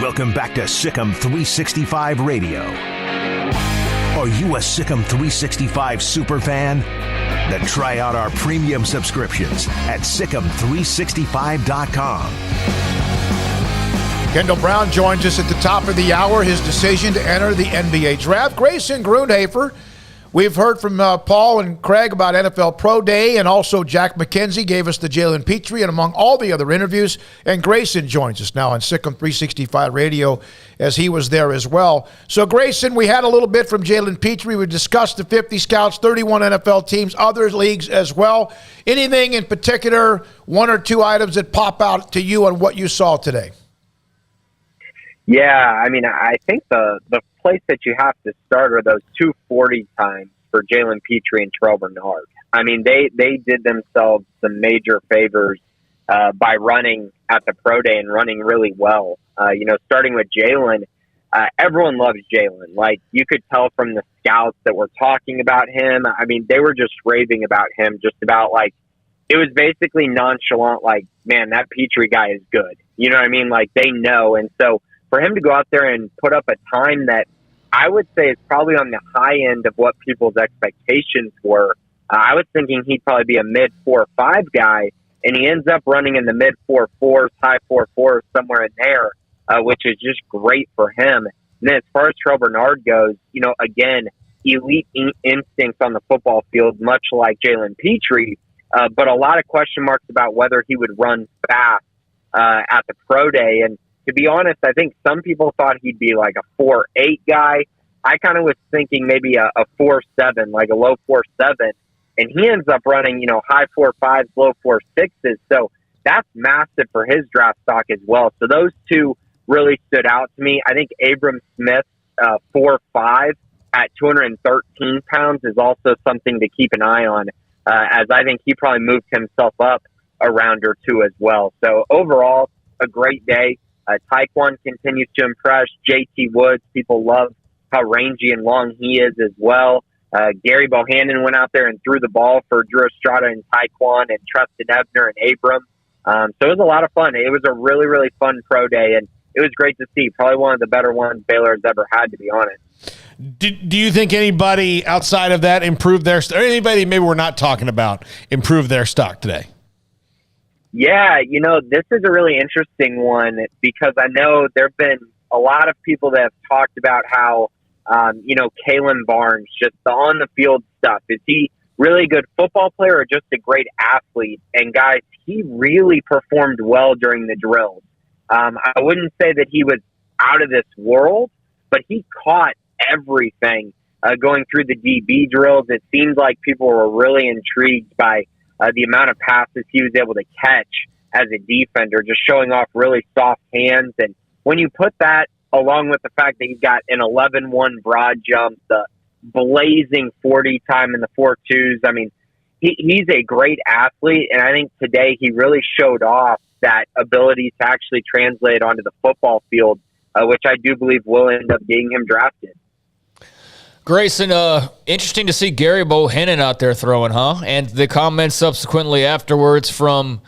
Welcome back to Sikkim 365 Radio. Are you a Sikkim 365 superfan? Then try out our premium subscriptions at Sikkim365.com. Kendall Brown joins us at the top of the hour. His decision to enter the NBA draft. Grayson Grundhafer. We've heard from Paul and Craig about NFL Pro Day, and also Jack McKenzie gave us the Jalen Petrie, and among all the other interviews. And Grayson joins us now on Sikkim 365 Radio as he was there as well. So, Grayson, we had a little bit from Jalen Petrie. We discussed the 50 scouts, 31 NFL teams, other leagues as well. Anything in particular, one or two items that pop out to you on what you saw today? Yeah, I mean, I think the place that you have to start are those 240 times for Jalen Petrie and Terrell Bernard. I mean, they did themselves some major favors by running at the Pro Day and running really well. Starting with Jalen, everyone loves Jalen. Like, you could tell from the scouts that were talking about him. I mean, they were just raving about him, just about like, it was basically nonchalant, like, man, that Petrie guy is good. You know what I mean? Like, they know. And so for him to go out there and put up a time that I would say is probably on the high end of what people's expectations were, I was thinking he'd probably be a mid 4.5 guy, and he ends up running in the mid 4.4s, high 4.4s, somewhere in there, which is just great for him. And then as far as Terrell Bernard goes, again, elite instincts on the football field, much like Jalen Petrie, but a lot of question marks about whether he would run fast at the Pro Day. And to be honest, I think some people thought he'd be like a 4.8 guy. I kind of was thinking maybe a 4.7, like a low 4.7. And he ends up running, high 4.5s, low 4.6s. So that's massive for his draft stock as well. So those two really stood out to me. I think Abram Smith, 4.5 at 213 pounds is also something to keep an eye on, as I think he probably moved himself up a round or two as well. So overall, a great day. Taekwon continues to impress. JT Woods, people love how rangy and long he is as well. Gary Bohannon went out there and threw the ball for Drew Estrada and Taekwon and Treston Ebner and Abram. So it was a lot of fun. It was a really, really fun pro day, and it was great to see. Probably one of the better ones Baylor has ever had, to be honest. Do you think anybody outside of that improved their – or anybody maybe we're not talking about improved their stock today? Yeah, this is a really interesting one because I know there have been a lot of people that have talked about how, Kalen Barnes, just the on-the-field stuff. Is he really a good football player or just a great athlete? And, guys, he really performed well during the drills. I wouldn't say that he was out of this world, but he caught everything going through the DB drills. It seemed like people were really intrigued by the amount of passes he was able to catch as a defender, just showing off really soft hands. And when you put that along with the fact that he's got an 11-1 broad jump, the blazing 40 time in the 4.2s, I mean, he's a great athlete. And I think today he really showed off that ability to actually translate onto the football field which I do believe will end up getting him drafted. Grayson, interesting to see Gary Bohannon out there throwing, huh? And the comments subsequently afterwards from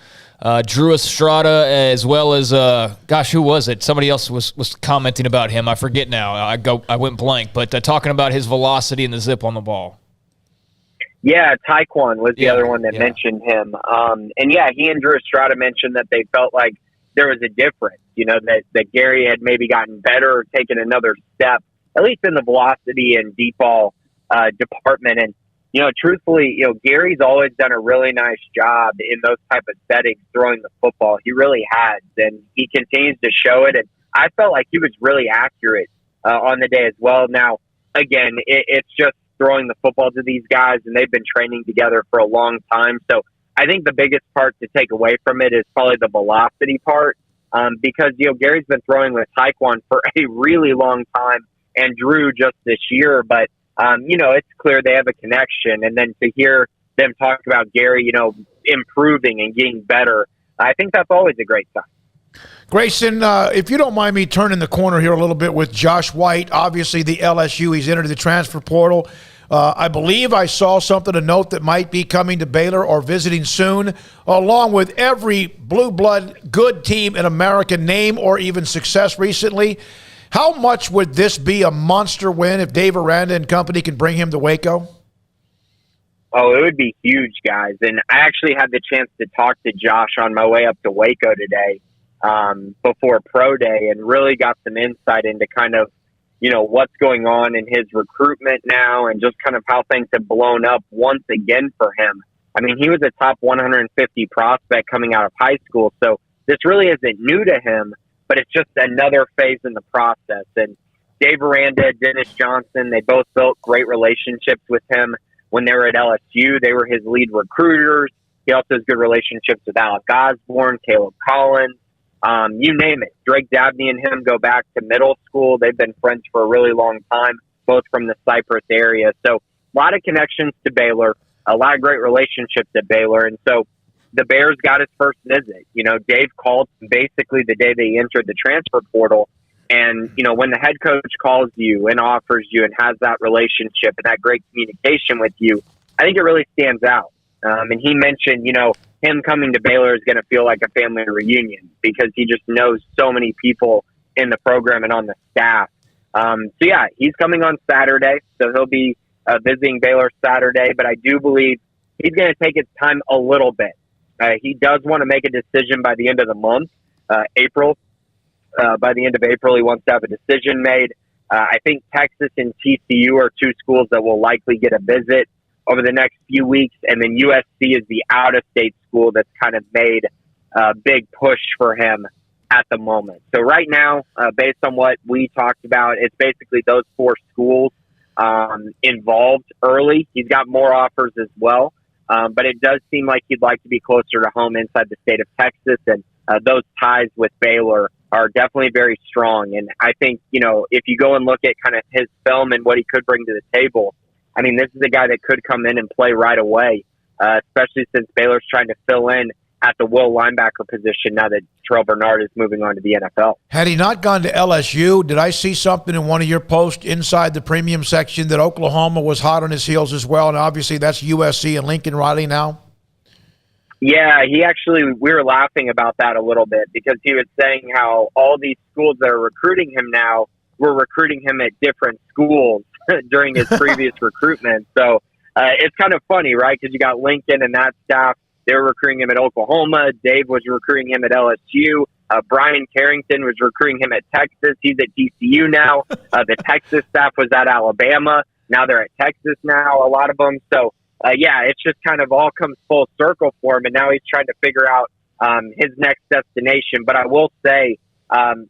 Drew Estrada, as well as who was it? Somebody else was commenting about him. I forget now. I went blank, but talking about his velocity and the zip on the ball. Yeah, Taekwon was the other one that mentioned him. And he and Drew Estrada mentioned that they felt like there was a difference, that Gary had maybe gotten better or taken another step, at least in the velocity and deep ball department. And, truthfully, Gary's always done a really nice job in those type of settings throwing the football. He really has, and he continues to show it. And I felt like he was really accurate on the day as well. Now, again, it's just throwing the football to these guys, and they've been training together for a long time. So I think the biggest part to take away from it is probably the velocity part, because, Gary's been throwing with Taekwon for a really long time and Drew just this year. But, it's clear they have a connection. And then to hear them talk about Gary, improving and getting better, I think that's always a great sign. Grayson, if you don't mind me turning the corner here a little bit with Josh White, obviously the LSU, he's entered the transfer portal. I believe I saw something to note that might be coming to Baylor or visiting soon, along with every blue blood good team in America, name or even success recently. How much would this be a monster win if Dave Aranda and company can bring him to Waco? Oh, it would be huge, guys. And I actually had the chance to talk to Josh on my way up to Waco today before Pro Day, and really got some insight into kind of, what's going on in his recruitment now and just kind of how things have blown up once again for him. I mean, he was a top 150 prospect coming out of high school, so this really isn't new to him, but it's just another phase in the process. And Dave Aranda, Dennis Johnson, they both built great relationships with him when they were at LSU. They were his lead recruiters. He also has good relationships with Alec Osborne, Caleb Collins, you name it. Drake Dabney and him go back to middle school. They've been friends for a really long time, both from the Cypress area. So a lot of connections to Baylor, a lot of great relationships at Baylor. And so the Bears got his first visit. Dave called basically the day they entered the transfer portal. And, when the head coach calls you and offers you and has that relationship and that great communication with you, I think it really stands out. And he mentioned, him coming to Baylor is going to feel like a family reunion because he just knows so many people in the program and on the staff. He's coming on Saturday, so he'll be visiting Baylor Saturday. But I do believe he's going to take his time a little bit. He does want to make a decision by the end of the month, April. By the end of April, he wants to have a decision made. I think Texas and TCU are two schools that will likely get a visit over the next few weeks. And then USC is the out-of-state school that's kind of made a big push for him at the moment. So right now, based on what we talked about, it's basically those four schools involved early. He's got more offers as well. But it does seem like he'd like to be closer to home inside the state of Texas. And those ties with Baylor are definitely very strong. And I think, if you go and look at kind of his film and what he could bring to the table, I mean, this is a guy that could come in and play right away, especially since Baylor's trying to fill in at the will linebacker position now that Terrell Bernard is moving on to the NFL. Had he not gone to LSU, did I see something in one of your posts inside the premium section that Oklahoma was hot on his heels as well? And obviously that's USC and Lincoln Riley now. Yeah, we were laughing about that a little bit because he was saying how all these schools that are recruiting him now were recruiting him at different schools during his previous recruitment. So it's kind of funny, right? Because you got Lincoln and that staff. They were recruiting him at Oklahoma. Dave was recruiting him at LSU. Brian Carrington was recruiting him at Texas. He's at TCU now. The Texas staff was at Alabama. Now they're at Texas now, a lot of them. So, it's just kind of all comes full circle for him. And now he's trying to figure out his next destination. But I will say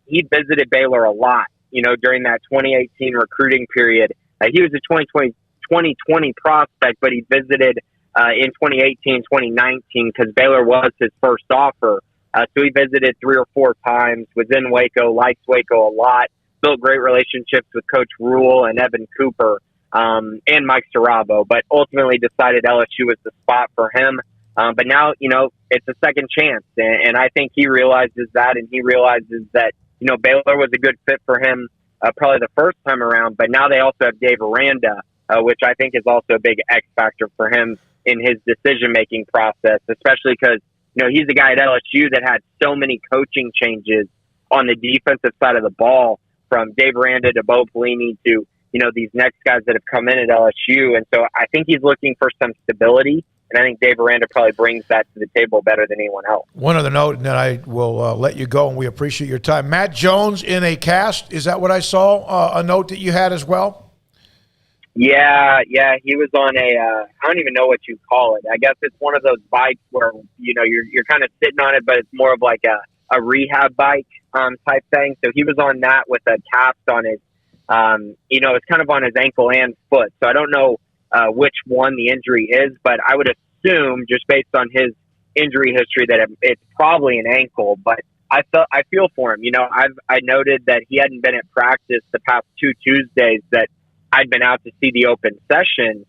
he visited Baylor a lot, during that 2018 recruiting period. He was a 2020 prospect, but he visited in 2018, 2019, because Baylor was his first offer. So he visited 3 or 4 times, was in Waco, likes Waco a lot, built great relationships with Coach Rule and Evan Cooper and Mike Sarabo, but ultimately decided LSU was the spot for him. But now, it's a second chance. And I think he realizes that, and he realizes that Baylor was a good fit for him probably the first time around, but now they also have Dave Aranda, which I think is also a big X factor for him in his decision-making process, especially because, he's a guy at LSU that had so many coaching changes on the defensive side of the ball, from Dave Aranda to Bo Pelini to, these next guys that have come in at LSU. And so I think he's looking for some stability, and I think Dave Aranda probably brings that to the table better than anyone else. One other note, and then I will let you go, and we appreciate your time. Matt Jones in a cast, is that what I saw? A note that you had as well? Yeah, he was on I don't even know what you call it. I guess it's one of those bikes where, you're kind of sitting on it, but it's more of like a rehab bike type thing. So he was on that with a cast on his, it's kind of on his ankle and foot. So I don't know which one the injury is, but I would assume, just based on his injury history, that it's probably an ankle. But I feel for him. I noted that he hadn't been at practice the past 2 Tuesdays that I'd been out to see the open session.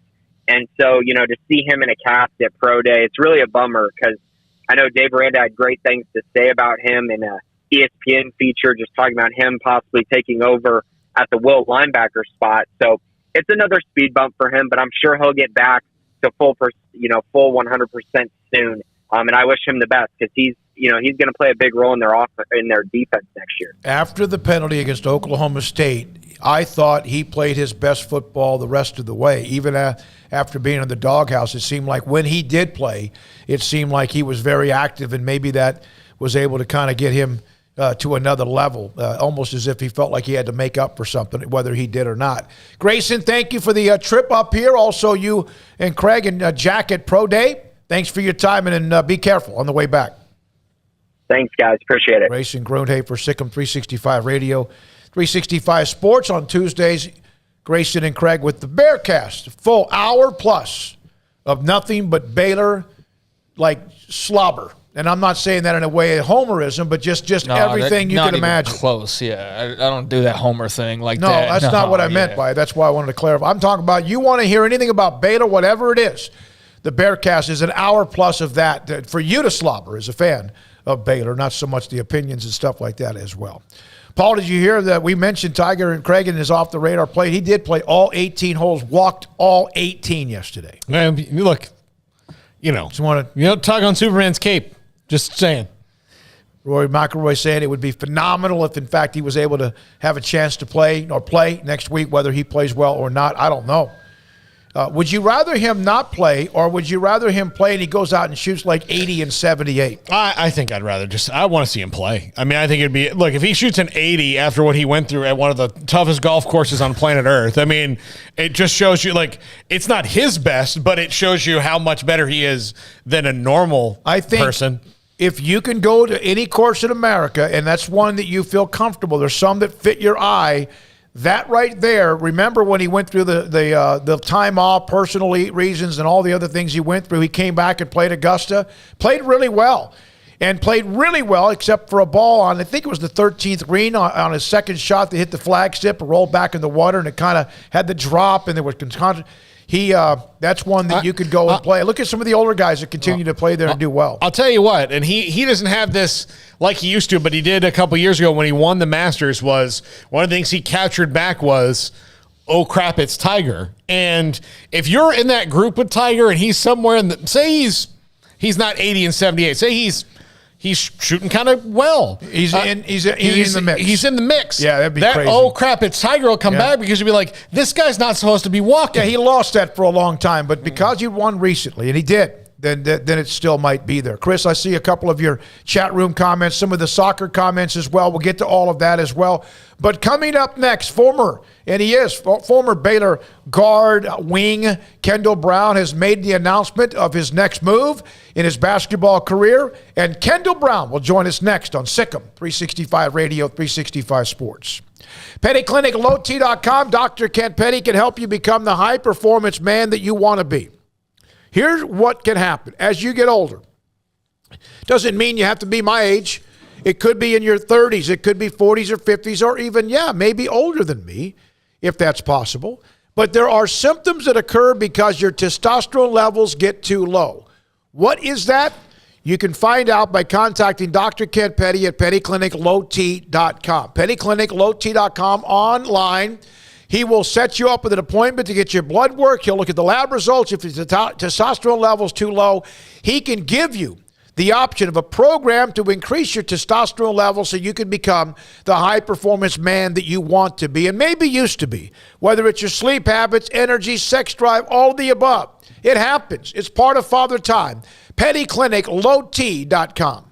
And so, to see him in a cast at Pro Day, it's really a bummer, because I know Dave Aranda had great things to say about him in a ESPN feature, just talking about him possibly taking over at the will linebacker spot. So it's another speed bump for him, but I'm sure he'll get back to full 100% soon. And I wish him the best, because he's going to play a big role in their defense next year. After the penalty against Oklahoma State, I thought he played his best football the rest of the way. Even after being in the doghouse, it seemed like when he did play, it seemed like he was very active, and maybe that was able to kind of get him to another level, almost as if he felt like he had to make up for something, whether he did or not. Grayson, thank you for the trip up here. Also, you and Craig and Jack at Pro Day, thanks for your time, and be careful on the way back. Thanks, guys. Appreciate it. Grayson Grundhay for Sikkim 365 Radio, 365 Sports on Tuesdays. Grayson and Craig with the Bearcast, full hour plus of nothing but Baylor like slobber. And I'm not saying that in a way of homerism, but just everything you can imagine. Close, yeah. I don't do that homer thing like that. No, that's not what I meant by it. That's why I wanted to clarify. I'm talking about, you want to hear anything about Baylor, whatever it is. The Bearcast is an hour plus of that for you to slobber as a fan of Baylor, not so much the opinions and stuff like that as well. Paul, did you hear that we mentioned Tiger and Craig in his off-the-radar play? He did play all 18 holes, walked all 18 yesterday. Man, look, tug on Superman's cape. Just saying. Rory McIlroy saying it would be phenomenal if, in fact, he was able to have a chance to play next week, whether he plays well or not. I don't know. Would you rather him not play, or would you rather him play and he goes out and shoots like 80 and 78? I think I'd rather I want to see him play. I mean, I think it'd be, look, if he shoots an 80 after what he went through at one of the toughest golf courses on planet Earth, I mean, it just shows you, like, it's not his best, but it shows you how much better he is than a normal person. If you can go to any course in America, and that's one that you feel comfortable, there's some that fit your eye, that right there, remember when he went through the time off, personal reasons, and all the other things he went through, he came back and played Augusta, played really well, except for a ball on, I think it was the 13th green on his second shot that hit the flagstick, rolled back in the water, and it kind of had the drop, and there was that's one that you could go and play. Look at some of the older guys that continue to play there and do well. I'll tell you what, and he doesn't have this like he used to, but he did a couple years ago when he won the Masters. Was one of the things he captured back was, oh crap, it's Tiger. And if you're in that group with Tiger and he's somewhere in say he's not 80 and 78, say he's shooting kind of well. He's in the mix. He's in the mix. Yeah, that'd be crazy. Oh, crap, it's Tiger will come back, because you'd be like, this guy's not supposed to be walking. Yeah, he lost that for a long time, but because he won recently, and he did, then it still might be there. Chris, I see a couple of your chat room comments, some of the soccer comments as well. We'll get to all of that as well. But coming up next, former Baylor guard wing Kendall Brown has made the announcement of his next move in his basketball career, and Kendall Brown will join us next on Sikkim 365 Radio, 365 Sports. Petty Clinic, LowT.com. Dr. Kent Petty can help you become the high-performance man that you want to be. Here's what can happen as you get older. Doesn't mean you have to be my age. It could be in your 30s. It could be 40s or 50s, or even, maybe older than me, if that's possible. But there are symptoms that occur because your testosterone levels get too low. What is that? You can find out by contacting Dr. Kent Petty at pettycliniclowt.com. Pettycliniclowt.com online. He will set you up with an appointment to get your blood work. He'll look at the lab results. If the testosterone level's too low, he can give you the option of a program to increase your testosterone level so you can become the high-performance man that you want to be and maybe used to be. Whether it's your sleep habits, energy, sex drive, all of the above. It happens. It's part of Father Time. PettyClinicLowT.com.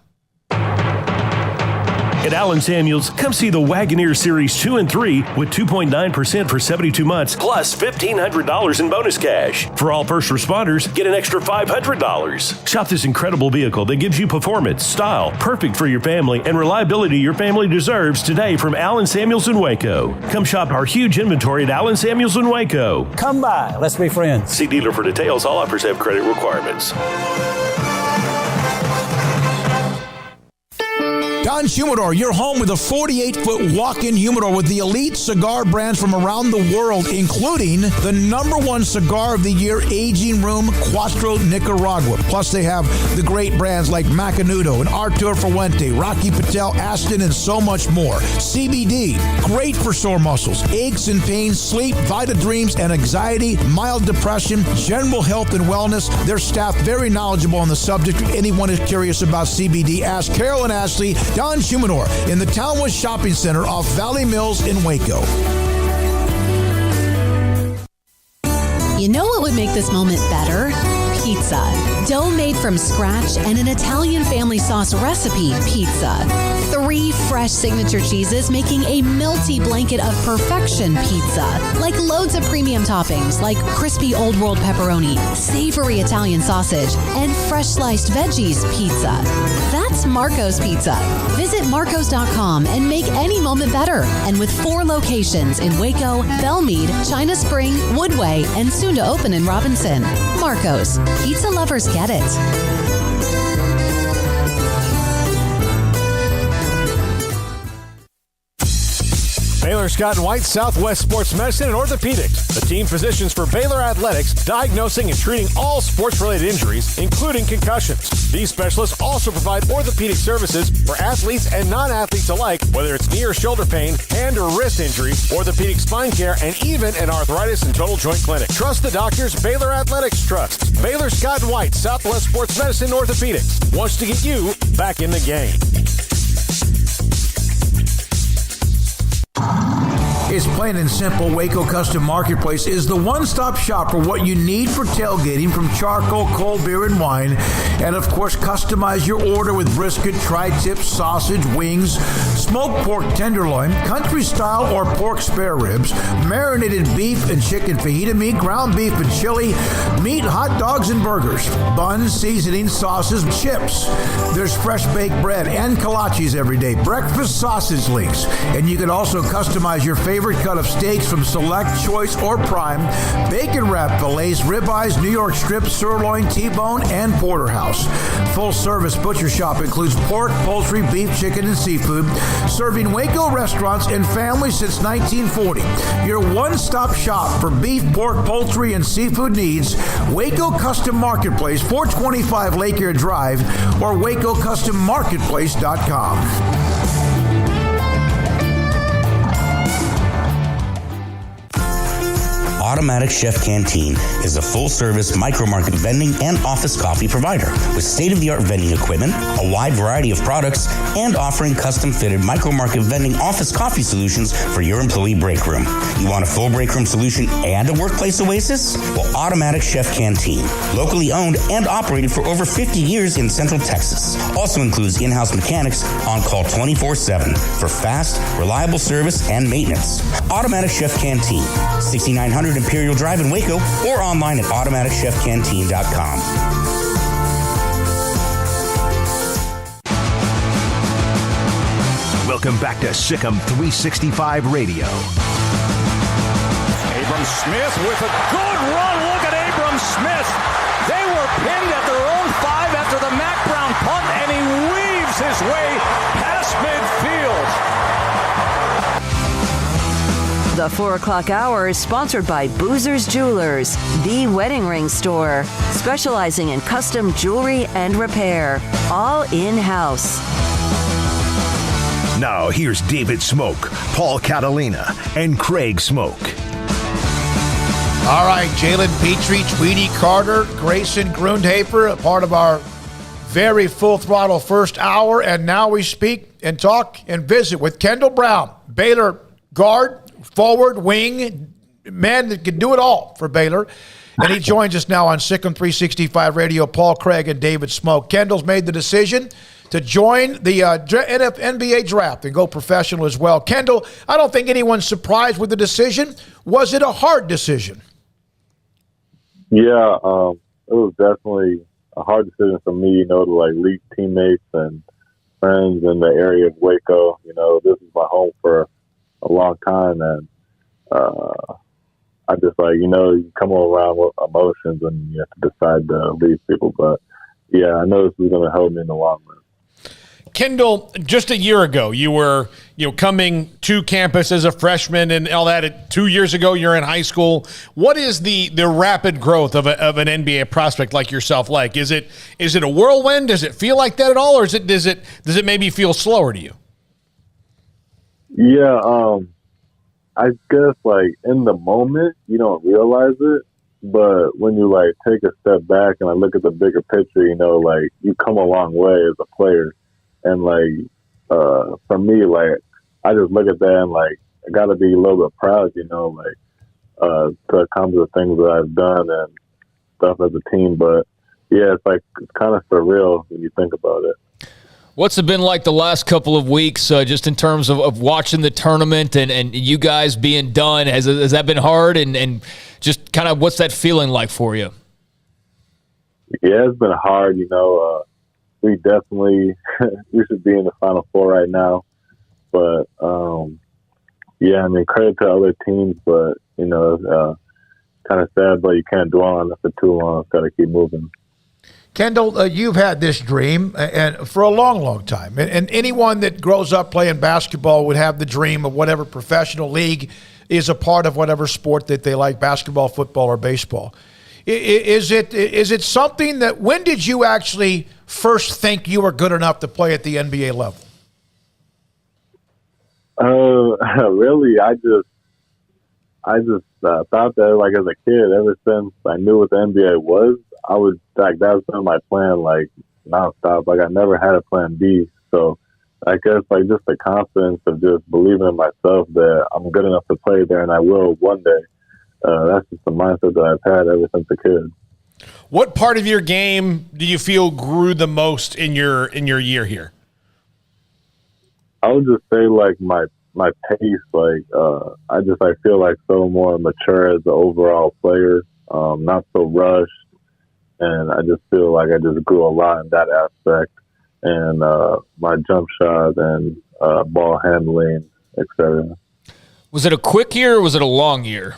At Allen Samuels, come see the Wagoneer Series 2 and 3 with 2.9% for 72 months, plus $1,500 in bonus cash. For all first responders, get an extra $500. Shop this incredible vehicle that gives you performance, style, perfect for your family, and reliability your family deserves today from Allen Samuels in Waco. Come shop our huge inventory at Allen Samuels in Waco. Come by. Let's be friends. See dealer for details. All offers have credit requirements. Don Humidor, your home with a 48-foot walk-in humidor with the elite cigar brands from around the world, including the #1 cigar of the year, Aging Room Cuatro Nicaragua. Plus, they have the great brands like Macanudo and Artur Fuente, Rocky Patel, Aston, and so much more. CBD, great for sore muscles, aches and pains, sleep, Vita Dreams, and anxiety, mild depression, general health and wellness. Their staff very knowledgeable on the subject. If anyone is curious about CBD, ask Carol and Ashley. Don Humidor in the Townwest Shopping Center off Valley Mills in Waco. You know what would make this moment better? Pizza. Dough made from scratch and an Italian family sauce recipe pizza. 3 fresh signature cheeses making a melty blanket of perfection pizza. Like loads of premium toppings like crispy Old World pepperoni, savory Italian sausage, and fresh sliced veggies pizza. That's Marco's Pizza. Visit marcos.com and make any moment better. And with 4 locations in Waco, Belmead, China Spring, Woodway, and soon to open in Robinson. Marco's. Pizza lovers get it. Baylor Scott and White, Southwest Sports Medicine and Orthopedics, the team physicians for Baylor Athletics, diagnosing and treating all sports-related injuries, including concussions. These specialists also provide orthopedic services for athletes and non-athletes alike, whether it's knee or shoulder pain, hand or wrist injury, orthopedic spine care, and even an arthritis and total joint clinic. Trust the doctors Baylor Athletics trusts. Baylor Scott and White, Southwest Sports Medicine and Orthopedics wants to get you back in the game. It's plain and simple. Waco Custom Marketplace is the one-stop shop for what you need for tailgating, from charcoal, cold beer, and wine. And, of course, customize your order with brisket, tri-tip, sausage, wings, smoked pork tenderloin, country-style or pork spare ribs, marinated beef and chicken fajita meat, ground beef and chili, meat, hot dogs, and burgers, buns, seasoning, sauces, chips. There's fresh baked bread and kolaches every day, breakfast sausage links. And you can also customize your favorite cut of steaks from select, choice, or prime, bacon wrap fillets, ribeyes, New York strips, sirloin, T-bone, and porterhouse. Full service butcher shop includes pork, poultry, beef, chicken, and seafood, serving Waco restaurants and families since 1940. Your one-stop shop for beef, pork, poultry, and seafood needs. Waco Custom Marketplace, 425 Lake Air Drive, or WacoCustomMarketplace.com. Automatic Chef Canteen is a full-service micro-market vending and office coffee provider with state-of-the-art vending equipment, a wide variety of products, and offering custom-fitted micro-market vending office coffee solutions for your employee break room. You want a full break room solution and a workplace oasis? Well, Automatic Chef Canteen, locally owned and operated for over 50 years in Central Texas, also includes in-house mechanics on call 24/7 for fast, reliable service and maintenance. Automatic Chef Canteen, 6900 Imperial Drive in Waco, or online at automaticchefcanteen.com. Welcome back to Sikkim 365 Radio. Abram Smith with a good run. Look at Abram Smith. They were pinned at their own 5 after the Mac Brown punt, and he weaves his way past midfield. The 4 o'clock hour is sponsored by Boozer's Jewelers, the wedding ring store, specializing in custom jewelry and repair, all in-house. Now, here's David Smoak, Paul Catalina, and Craig Smoak. All right, Jalen Petrie, Tweety Carter, Grayson Grundhafer, a part of our very full throttle first hour. And now we speak and talk and visit with Kendall Brown, Baylor guard, forward, wing, man that can do it all for Baylor. And he joins us now on Sikkim 365 Radio, Paul Craig and David Smoak. Kendall's made the decision to join the NBA draft and go professional as well. Kendall, I don't think anyone's surprised with the decision. Was it a hard decision? Yeah, it was definitely a hard decision for me, to leave teammates and friends in the area of Waco. This is my home for a long time, and I just you come around with emotions and you have to decide to leave people. But yeah, I know this is going to help me in the long run. Kendall, just a year ago, you were coming to campus as a freshman and all that. 2 years ago, you're in high school. What is the rapid growth of an NBA prospect like yourself like? Is it a whirlwind? Does it feel like that at all, or does it maybe feel slower to you? Yeah, I guess in the moment you don't realize it, but when you take a step back and I look at the bigger picture, you come a long way as a player. And for me, I just look at that and I got to be a little bit proud, to accomplish the things that I've done and stuff as a team. But yeah, it's kind of surreal when you think about it. What's it been like the last couple of weeks, just in terms of watching the tournament and you guys being done? Has that been hard? And just kind of what's that feeling like for you? Yeah, it's been hard, we definitely we should be in the Final Four right now, but credit to other teams, but it's kind of sad, but you can't dwell on it for too long. It's got to keep moving. Kendall, you've had this dream and for a long, long time, and anyone that grows up playing basketball would have the dream of whatever professional league is a part of whatever sport that they like, basketball, football, or baseball. Is it something that, when did you actually first think you were good enough to play at the NBA level? Really, I just thought that as a kid, ever since I knew what the NBA was, I was that was been my plan, nonstop. I never had a plan B. So I guess just the confidence of just believing in myself that I'm good enough to play there and I will one day. That's just the mindset that I've had ever since a kid. What part of your game do you feel grew the most in your year here? I would just say my pace. I feel so more mature as an overall player, not so rushed, and I just feel I just grew a lot in that aspect, and my jump shot and ball handling, etc. Was it a quick year or was it a long year?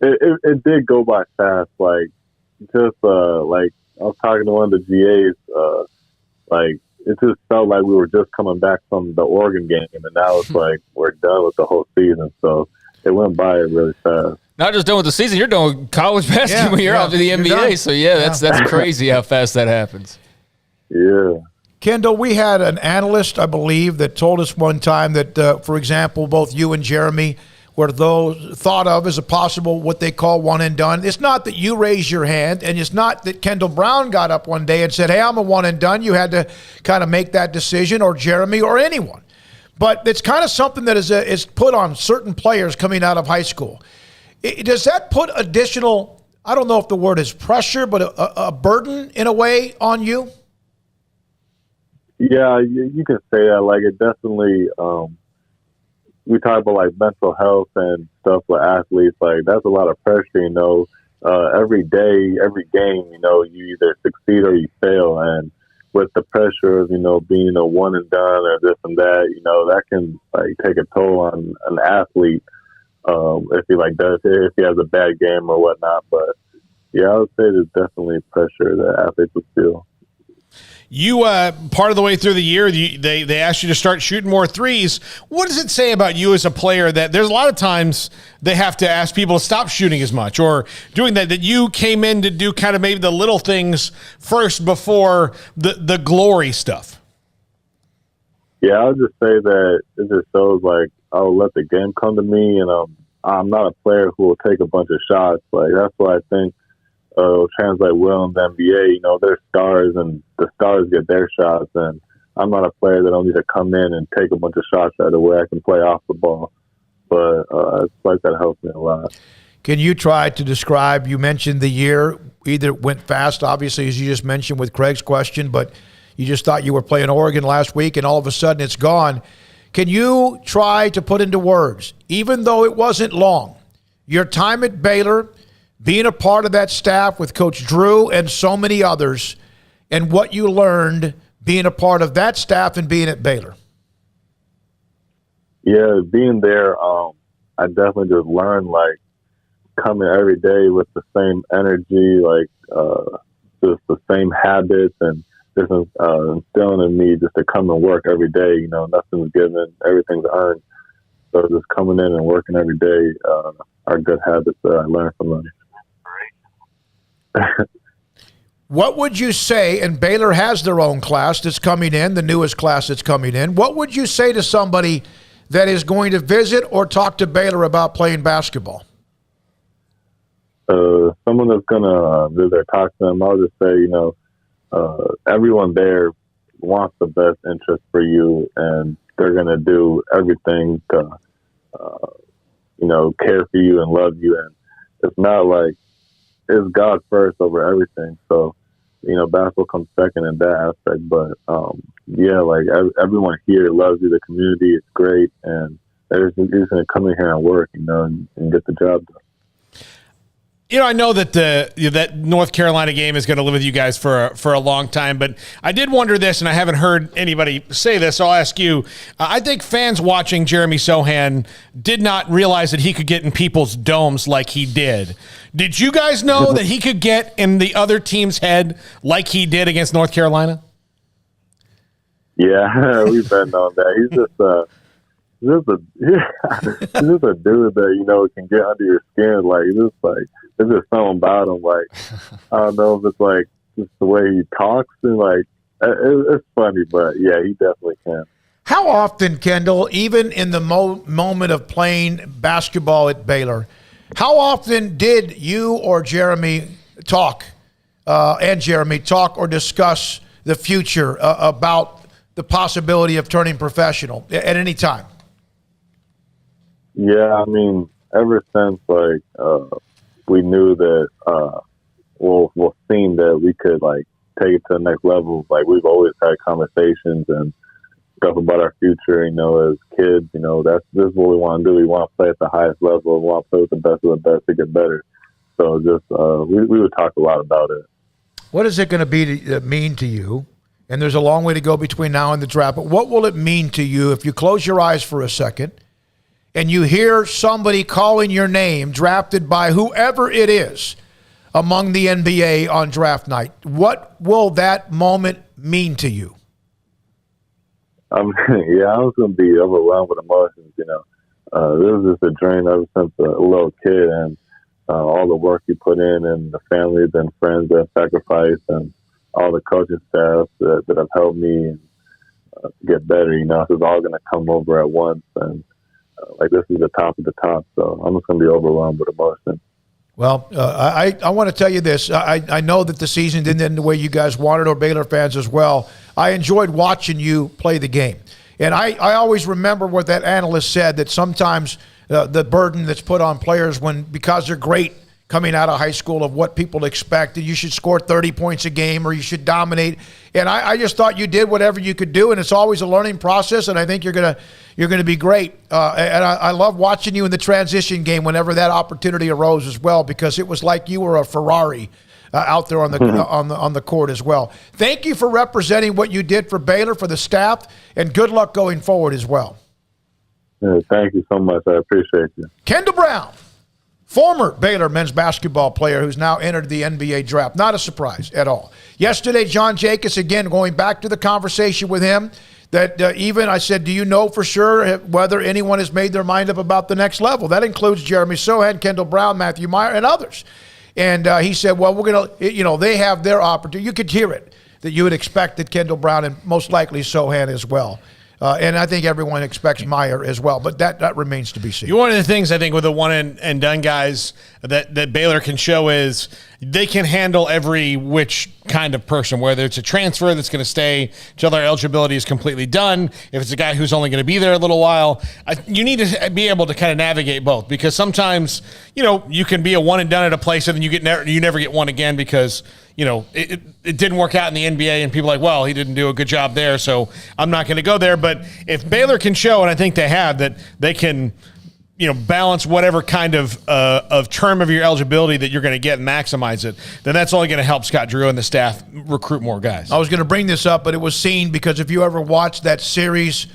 It did go by fast. I was talking to one of the GAs. It just felt like we were just coming back from the Oregon game, and now it's we're done with the whole season. So it went by really fast. Not just done with the season, you're done with college basketball. You're off to the NBA. So that's crazy how fast that happens. Yeah. Kendall, we had an analyst, I believe, that told us one time that, for example, both you and Jeremy were those thought of as a possible what they call one and done. It's not that you raised your hand, and it's not that Kendall Brown got up one day and said, hey, I'm a one and done. You had to kind of make that decision, or Jeremy, or anyone. But it's kind of something that is put on certain players coming out of high school. Does that put additional, I don't know if the word is pressure, but a burden in a way on you? Yeah, you can say that. It definitely, we talk about mental health and stuff with athletes. That's a lot of pressure, every day, every game, you either succeed or you fail. And with the pressure of, being a one and done or this and that, that can take a toll on an athlete. If he has a bad game or whatnot. But yeah, I would say there's definitely pressure that athletes would feel. You part of the way through the year, they asked you to start shooting more threes. What does it say about you as a player that there's a lot of times they have to ask people to stop shooting as much or doing that you came in to do kind of maybe the little things first before the glory stuff? Yeah, I'll just say that it just shows, like, I'll let the game come to me, and I'm not a player who will take a bunch of shots. Like, that's why I think it'll translate well in the NBA. You know, they're stars, and the stars get their shots, and I'm not a player that don't need to come in and take a bunch of shots right away. I can play off the ball, but it's like that helps me a lot. Can you try to describe, you mentioned the year, either went fast, obviously, as you just mentioned with Craig's question, but you just thought you were playing Oregon last week, and all of a sudden it's gone. Can you try to put into words, even though it wasn't long, your time at Baylor, being a part of that staff with Coach Drew and so many others, and what you learned being a part of that staff and being at Baylor? Yeah, being there, I definitely just learned, like, coming every day with the same energy, like just the same habits, and just instilling in me just to come and work every day. You know, nothing's given, everything's earned. So just coming in and working every day are good habits that I learned from them. What would you say, and Baylor has their own class that's coming in, the newest class that's coming in, what would you say to somebody that is going to visit or talk to Baylor about playing basketball? Someone that's going to visit or talk to them, I'll just say, you know, everyone there wants the best interest for you, and they're going to do everything to, you know, care for you and love you. And it's not like it's God first over everything. So, you know, basketball comes second in that aspect. But, yeah, like everyone here loves you. The community is great, and they're just going to come in here and work, you know, and get the job done. You know, I know that that North Carolina game is going to live with you guys for a long time, but I did wonder this, and I haven't heard anybody say this, so I'll ask you. I think fans watching Jeremy Sohan did not realize that he could get in people's domes like he did. Did you guys know that he could get in the other team's head like he did against North Carolina? Yeah, we've been on that. He's just he's just a dude that, you know, can get under your skin. Like, there's just something about him. Like, I don't know if it's like just the way he talks, and like it's funny, but yeah, he definitely can. How often, Kendall, even in the moment of playing basketball at Baylor, how often did you or Jeremy talk or discuss the future about the possibility of turning professional at any time? Yeah, I mean, ever since like we knew that we've seen that we could like take it to the next level. Like, we've always had conversations and stuff about our future. You know, as kids, you know, this is what we want to do. We want to play at the highest level. We want to play with the best of the best to get better. So just we would talk a lot about it. What is it going to mean to you? And there's a long way to go between now and the draft. But what will it mean to you if you close your eyes for a second and you hear somebody calling your name, drafted by whoever it is among the NBA on draft night? What will that moment mean to you? Yeah, I was going to be overwhelmed with emotions, you know. This was just a dream ever since a little kid, and all the work you put in, and the families and friends that sacrificed, and all the coaching staff that have helped me get better, you know. It's all going to come over at once, and like, this is the top of the top, so I'm just going to be overwhelmed with emotion. Well, I want to tell you this. I know that the season didn't end the way you guys wanted, or Baylor fans as well. I enjoyed watching you play the game. And I always remember what that analyst said, that sometimes the burden that's put on players because they're great coming out of high school, of what people expect, that you should score 30 points a game or you should dominate. And I just thought you did whatever you could do, and it's always a learning process, and I think you're gonna be great. And I love watching you in the transition game whenever that opportunity arose as well, because it was like you were a Ferrari out there on the on the court as well. Thank you for representing what you did for Baylor, for the staff, and good luck going forward as well. Yeah, thank you so much. I appreciate you. Kendall Brown, former Baylor men's basketball player who's now entered the NBA draft. Not a surprise at all. Yesterday, John Jacobs, again, going back to the conversation with him, that even I said, do you know for sure whether anyone has made their mind up about the next level? That includes Jeremy Sohan, Kendall Brown, Matthew Meyer, and others. And he said, well, we're going to, they have their opportunity. You could hear it, that you would expect that Kendall Brown and most likely Sohan as well. And I think everyone expects Meyer as well, but that remains to be seen. One of the things I think with the one and done guys that Baylor can show is they can handle every which kind of person, whether it's a transfer that's going to stay till their eligibility is completely done. If it's a guy who's only going to be there a little while, you need to be able to kind of navigate both, because sometimes, you can be a one and done at a place and then you never get one again because it didn't work out in the NBA, and people are like, well, he didn't do a good job there, so I'm not going to go there. But if Baylor can show, and I think they have, that they can, balance whatever kind of term of your eligibility that you're going to get and maximize it, then that's only going to help Scott Drew and the staff recruit more guys. I was going to bring this up, but it was seen because if you ever watched that series,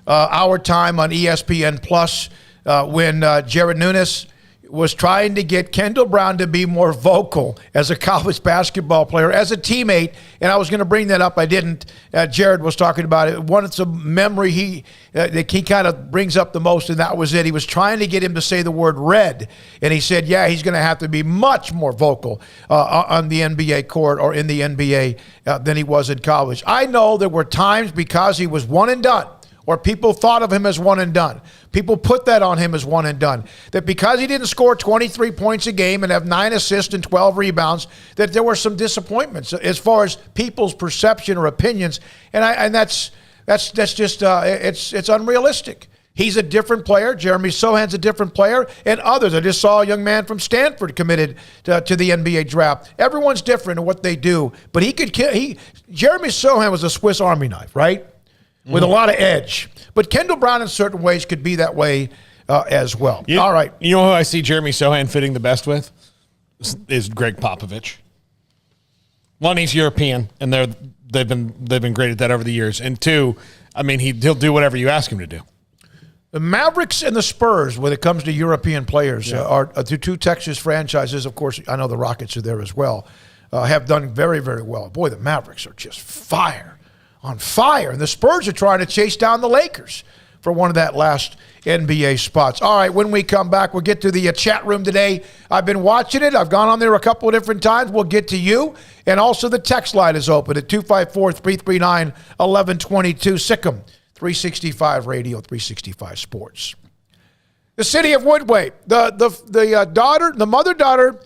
Our Time on ESPN Plus, when Jared Nunes was trying to get Kendall Brown to be more vocal as a college basketball player, as a teammate, and I was going to bring that up. I didn't. Jared was talking about it. One, it's a memory that he kind of brings up the most, and that was it. He was trying to get him to say the word red, and he said, yeah, he's going to have to be much more vocal on the NBA court or in the NBA than he was in college. I know there were times because he was one and done, or people thought of him as one and done. People put that on him as one and done. That because he didn't score 23 points a game and have 9 assists and 12 rebounds, that there were some disappointments as far as people's perception or opinions. And that's just it's unrealistic. He's a different player. Jeremy Sohan's a different player, and others. I just saw a young man from Stanford committed to the NBA draft. Everyone's different in what they do, but Jeremy Sohan was a Swiss Army knife, right? With a lot of edge. But Kendall Brown in certain ways could be that way as well. All right. You know who I see Jeremy Sohan fitting the best with? Is Greg Popovich. One, he's European, and they've been great at that over the years. And two, I mean, he'll do whatever you ask him to do. The Mavericks and the Spurs, when it comes to European players, are the two Texas franchises. Of course, I know the Rockets are there as well, have done very, very well. Boy, the Mavericks are just on fire. And the Spurs are trying to chase down the Lakers for one of that last NBA spots. All right, when we come back, we'll get to the chat room today. I've been watching it. I've gone on there a couple of different times. We'll get to you. And also the text line is open at 254-339-1122. Sikkim 365 Radio, 365 Sports. The city of Woodway, the mother-daughter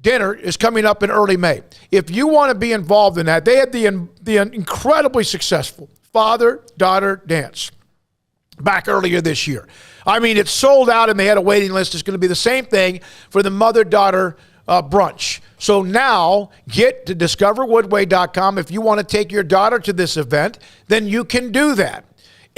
dinner is coming up in early May. If you want to be involved in that, they had the incredibly successful father-daughter dance back earlier this year. I mean, it's sold out and they had a waiting list. It's going to be the same thing for the mother-daughter brunch. So now get to discoverwoodway.com. If you want to take your daughter to this event, then you can do that.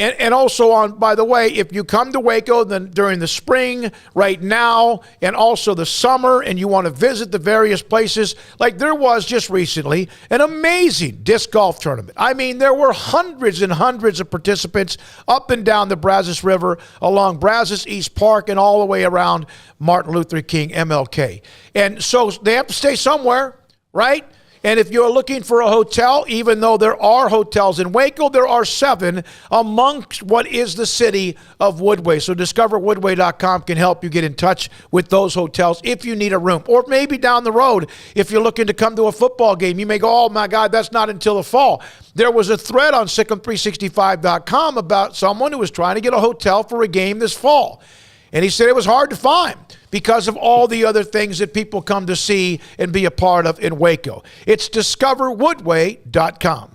And also, by the way, if you come to Waco then during the spring, right now, and also the summer, and you want to visit the various places, like there was just recently an amazing disc golf tournament. I mean, there were hundreds and hundreds of participants up and down the Brazos River, along Brazos East Park, and all the way around Martin Luther King, MLK. And so they have to stay somewhere, right? And if you're looking for a hotel, even though there are hotels in Waco, there are 7 amongst what is the city of Woodway. So discoverwoodway.com can help you get in touch with those hotels if you need a room. Or maybe down the road, if you're looking to come to a football game, you may go, oh my God, that's not until the fall. There was a thread on Sikkim365.com about someone who was trying to get a hotel for a game this fall. And he said it was hard to find because of all the other things that people come to see and be a part of in Waco. It's discoverwoodway.com.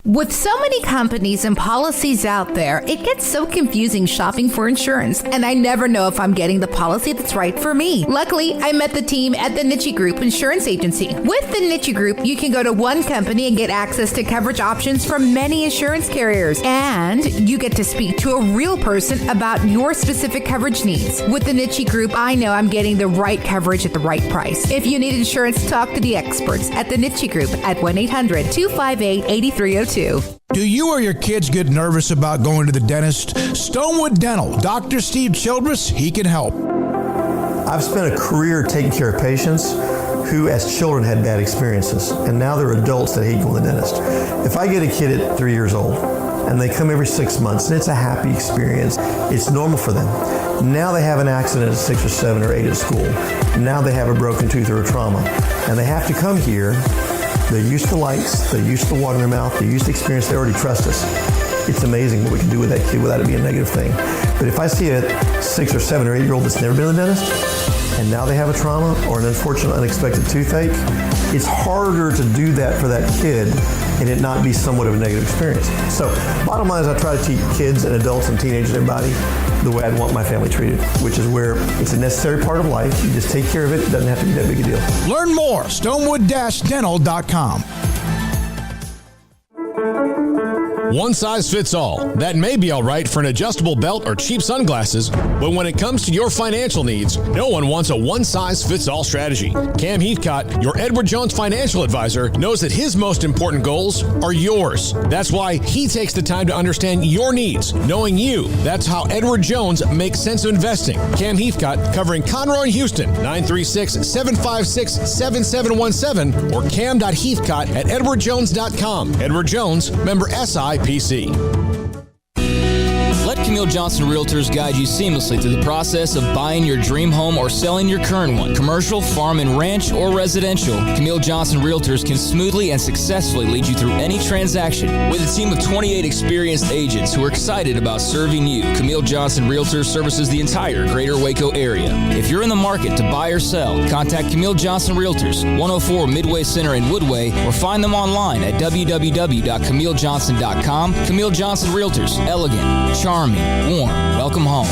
With so many companies and policies out there, it gets so confusing shopping for insurance, and I never know if I'm getting the policy that's right for me. Luckily, I met the team at the Niche Group Insurance Agency. With the Niche Group, you can go to one company and get access to coverage options from many insurance carriers, and you get to speak to a real person about your specific coverage needs. With the Niche Group, I know I'm getting the right coverage at the right price. If you need insurance, talk to the experts at the Niche Group at 1-800-258-8302. too. Do you or your kids get nervous about going to the dentist? Stonewood Dental. Dr. Steve Childress, he can help. I've spent a career taking care of patients who as children had bad experiences, and now they're adults that hate going to the dentist. If I get a kid at 3 years old and they come every 6 months and it's a happy experience, it's normal for them. Now they have an accident at 6 or 7 or 8 at school. Now they have a broken tooth or a trauma, and they have to come here. They're used to lights, they're used to water in their mouth, they're used to experience, they already trust us. It's amazing what we can do with that kid without it being a negative thing. But if I see a 6 or 7 or 8 year old that's never been to the dentist, and now they have a trauma or an unfortunate unexpected toothache, it's harder to do that for that kid and it not be somewhat of a negative experience. So bottom line is I try to teach kids and adults and teenagers and everybody the way I'd want my family treated, which is where it's a necessary part of life. You just take care of it. It doesn't have to be that big a deal. Learn more, stonewood-dental.com. One size fits all. That may be all right for an adjustable belt or cheap sunglasses, but when it comes to your financial needs, no one wants a one-size-fits-all strategy. Cam Heathcott, your Edward Jones financial advisor, knows that his most important goals are yours. That's why he takes the time to understand your needs, knowing you. That's how Edward Jones makes sense of investing. Cam Heathcott, covering Conroe and Houston, 936-756-7717 or cam.heathcott@edwardjones.com. Edward Jones, member SIPC. Let Camille Johnson Realtors guide you seamlessly through the process of buying your dream home or selling your current one. Commercial, farm and ranch, or residential, Camille Johnson Realtors can smoothly and successfully lead you through any transaction. With a team of 28 experienced agents who are excited about serving you, Camille Johnson Realtors services the entire greater Waco area. If you're in the market to buy or sell, contact Camille Johnson Realtors, 104 Midway Center in Woodway, or find them online at www.camillejohnson.com. Camille Johnson Realtors, elegant, charming, warm. Welcome home.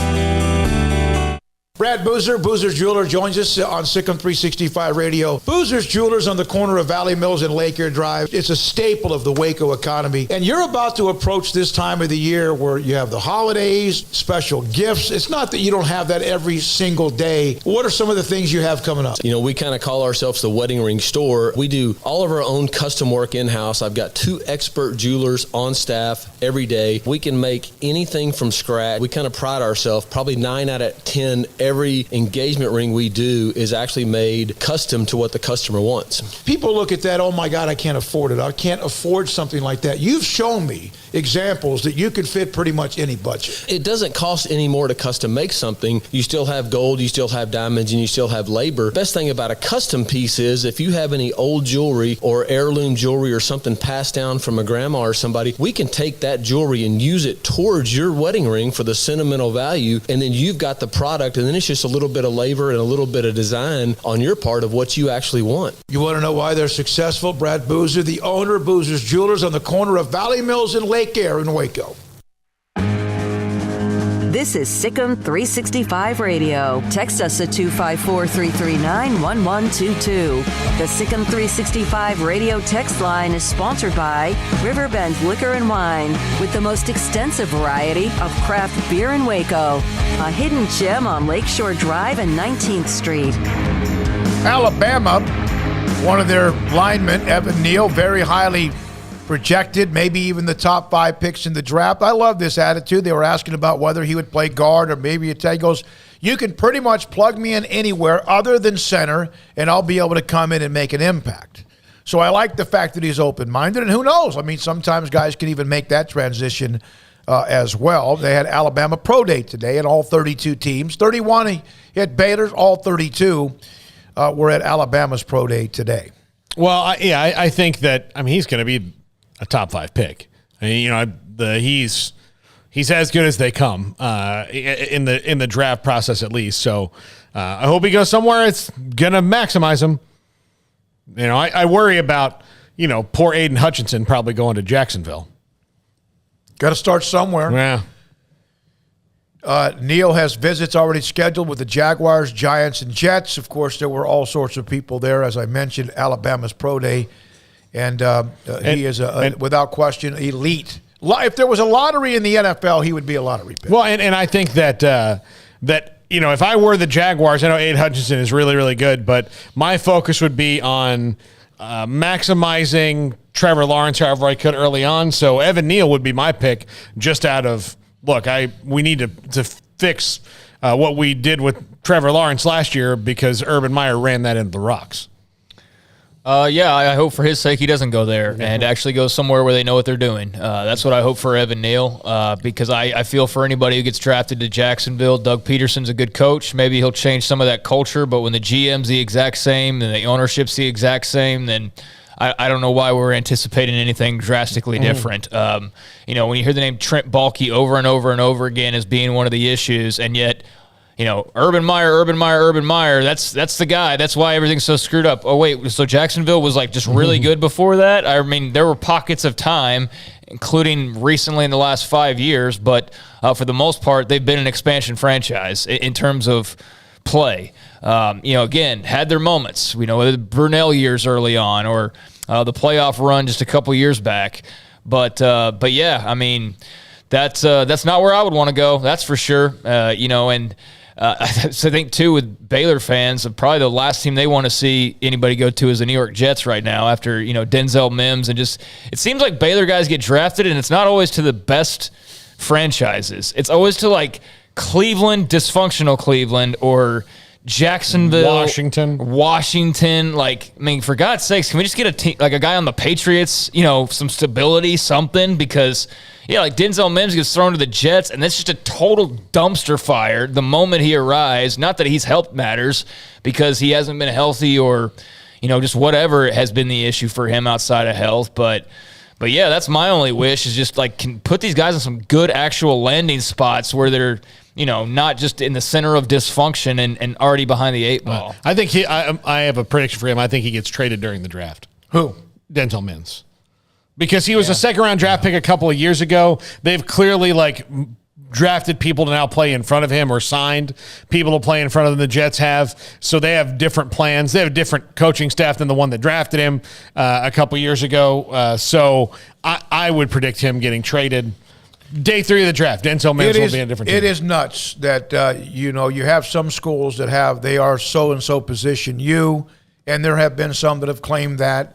Brad Boozer, Boozer's Jeweler, joins us on Sikkim 365 Radio. Boozer's Jewelers on the corner of Valley Mills and Lake Air Drive. It's a staple of the Waco economy. And you're about to approach this time of the year where you have the holidays, special gifts. It's not that you don't have that every single day. What are some of the things you have coming up? You know, we kind of call ourselves the wedding ring store. We do all of our own custom work in-house. I've got 2 expert jewelers on staff every day. We can make anything from scratch. We kind of pride ourselves, probably 9 out of 10 every engagement ring we do is actually made custom to what the customer wants. People look at that, oh my God, I can't afford it. I can't afford something like that. You've shown me examples that you could fit pretty much any budget. It doesn't cost any more to custom make something. You still have gold, you still have diamonds, and you still have labor. Best thing about a custom piece is if you have any old jewelry or heirloom jewelry or something passed down from a grandma or somebody, we can take that jewelry and use it towards your wedding ring for the sentimental value, and then you've got the product, and then it's just a little bit of labor and a little bit of design on your part of what you actually want. You want to know why they're successful? Brad Boozer, the owner of Boozer's Jewelers on the corner of Valley Mills and Lake Air in Waco. This is Sikkim 365 Radio. Text us at 254-339-1122. The Sikkim 365 Radio text line is sponsored by Riverbend Liquor and Wine, with the most extensive variety of craft beer in Waco. A hidden gem on Lakeshore Drive and 19th Street. Alabama, one of their linemen, Evan Neal, very highly projected, maybe even the top 5 picks in the draft. I love this attitude. They were asking about whether he would play guard or maybe he goes, you can pretty much plug me in anywhere other than center, and I'll be able to come in and make an impact. So I like the fact that he's open-minded, and who knows? I mean, sometimes guys can even make that transition as well. They had Alabama Pro Day today, and all 32 teams. 31 he had Baylor, all 32 were at Alabama's Pro Day today. Well, I think that, he's going to be a top 5 pick. He's as good as they come in the draft process, at least. So I hope he goes somewhere it's gonna maximize him. I worry about poor Aiden Hutchinson probably going to Jacksonville. Got to start somewhere. Yeah. Neal has visits already scheduled with the Jaguars, Giants, and Jets. Of course, there were all sorts of people there, as I mentioned, Alabama's Pro Day. And he is, without question, elite. If there was a lottery in the NFL, he would be a lottery pick. Well, and I think that if I were the Jaguars, I know Aiden Hutchinson is really, really good, but my focus would be on maximizing Trevor Lawrence however I could early on. So Evan Neal would be my pick just out of, look, we need to fix what we did with Trevor Lawrence last year because Urban Meyer ran that into the rocks. Yeah, I hope for his sake he doesn't go there and actually goes somewhere where they know what they're doing. That's what I hope for Evan Neal because I feel for anybody who gets drafted to Jacksonville. Doug Peterson's a good coach. Maybe he'll change some of that culture, but when the GM's the exact same and the ownership's the exact same, then I don't know why we're anticipating anything drastically different. When you hear the name Trent Baalke over and over and over again as being one of the issues, and yet – Urban Meyer, that's the guy. That's why everything's so screwed up. Oh, wait, so Jacksonville was like just really good before that? I mean, there were pockets of time, including recently in the last 5 years, but for the most part, they've been an expansion franchise in terms of play. Again, had their moments, the Brunell years early on or the playoff run just a couple years back. But yeah, I mean, that's not where I would want to go. That's for sure. I think, too, with Baylor fans, probably the last team they want to see anybody go to is the New York Jets right now after, Denzel Mims. And just it seems like Baylor guys get drafted, and it's not always to the best franchises. It's always to, like, Cleveland, dysfunctional Cleveland, or Jacksonville. Washington. Like, I mean, for God's sakes, can we just get a team, like a guy on the Patriots, some stability, something? Because – yeah, like Denzel Mims gets thrown to the Jets, and that's just a total dumpster fire the moment he arrives. Not that he's health matters because he hasn't been healthy or, just whatever has been the issue for him outside of health. But yeah, that's my only wish is just like can put these guys in some good actual landing spots where they're, not just in the center of dysfunction and already behind the eight ball. I think I have a prediction for him. I think he gets traded during the draft. Who? Denzel Mims. Because he was a second-round draft pick a couple of years ago. They've clearly, drafted people to now play in front of him or signed people to play in front of them the Jets have. So they have different plans. They have a different coaching staff than the one that drafted him a couple years ago. So I would predict him getting traded day 3 of the draft. Denzel Mims will be a different team. It is nuts that, you have some schools that they are so-and-so position and there have been some that have claimed that.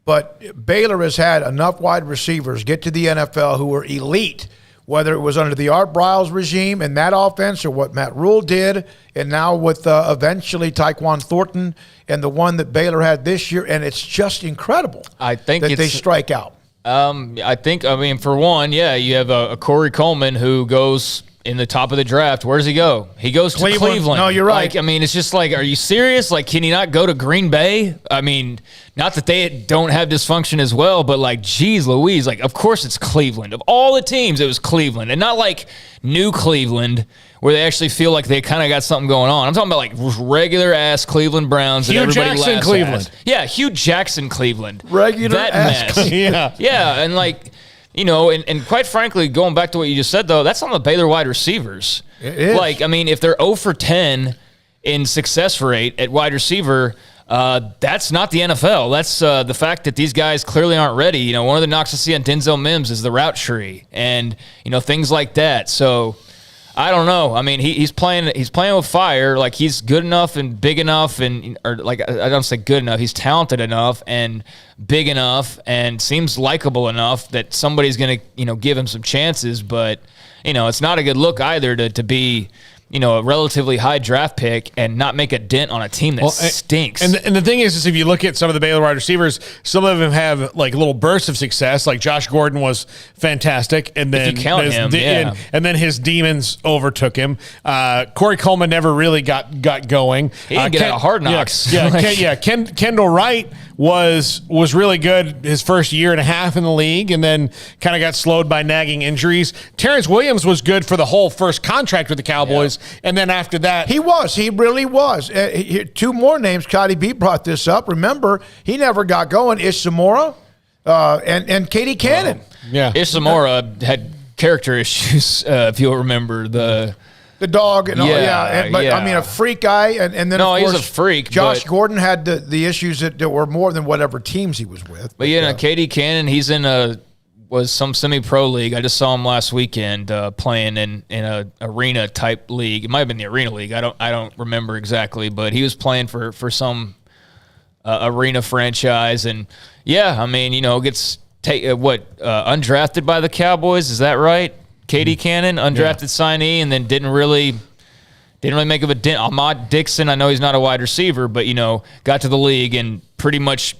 But Baylor has had enough wide receivers get to the NFL who were elite, whether it was under the Art Briles regime and that offense or what Matt Rule did, and now with eventually Tyquan Thornton and the one that Baylor had this year. And it's just incredible that they strike out. For one, you have a Corey Coleman who goes in the top of the draft. Where does he go? He goes to Cleveland. No, you're right. It's just like, are you serious? Like, can he not go to Green Bay? I mean, not that they don't have dysfunction as well, but geez Louise, of course it's Cleveland. Of all the teams, it was Cleveland. And not like new Cleveland, where they actually feel like they kind of got something going on. I'm talking about regular-ass Cleveland Browns that everybody laughs at. Hugh Jackson, Cleveland. Yeah, Hugh Jackson, Cleveland. Regular-ass. That mess. Yeah, and and quite frankly, going back to what you just said, though, that's on the Baylor wide receivers. It is. If they're 0 for 10 in success rate at wide receiver, that's not the NFL. That's the fact that these guys clearly aren't ready. One of the knocks I see on Denzel Mims is the route tree and, things like that. So I don't know. I mean, he's playing with fire. Like, he's good enough and big enough I don't say good enough. He's talented enough and big enough and seems likable enough that somebody's going to, give him some chances. But, it's not a good look either to be, a relatively high draft pick and not make a dent on a team that stinks. And the thing is if you look at some of the Baylor wide receivers, some of them have little bursts of success. Like Josh Gordon was fantastic, and then if you count him, and then his demons overtook him. Corey Coleman never really got going. He didn't get out of Hard Knocks. Kendall Wright was really good his first year and a half in the league, and then kind of got slowed by nagging injuries. Terrence Williams was good for the whole first contract with the Cowboys. And then after that, he really was. 2 more names. Cotty B brought this up. Remember, he never got going. Ish Zamora and Katie Cannon. Ish Zamora had character issues. If you'll remember the dog and a freak guy, and then of course, he's a freak. Josh Gordon had the issues that were more than whatever teams he was with. But Katie Cannon, he's in was some semi-pro league. I just saw him last weekend playing in a arena type league. It might have been the Arena League. I don't remember exactly, but he was playing for some arena franchise. And yeah, I mean, gets undrafted by the Cowboys. Is that right? Katie Cannon, undrafted signee, and then didn't really make of a dent. Ahmad Dixon, I know he's not a wide receiver, but, got to the league and pretty much,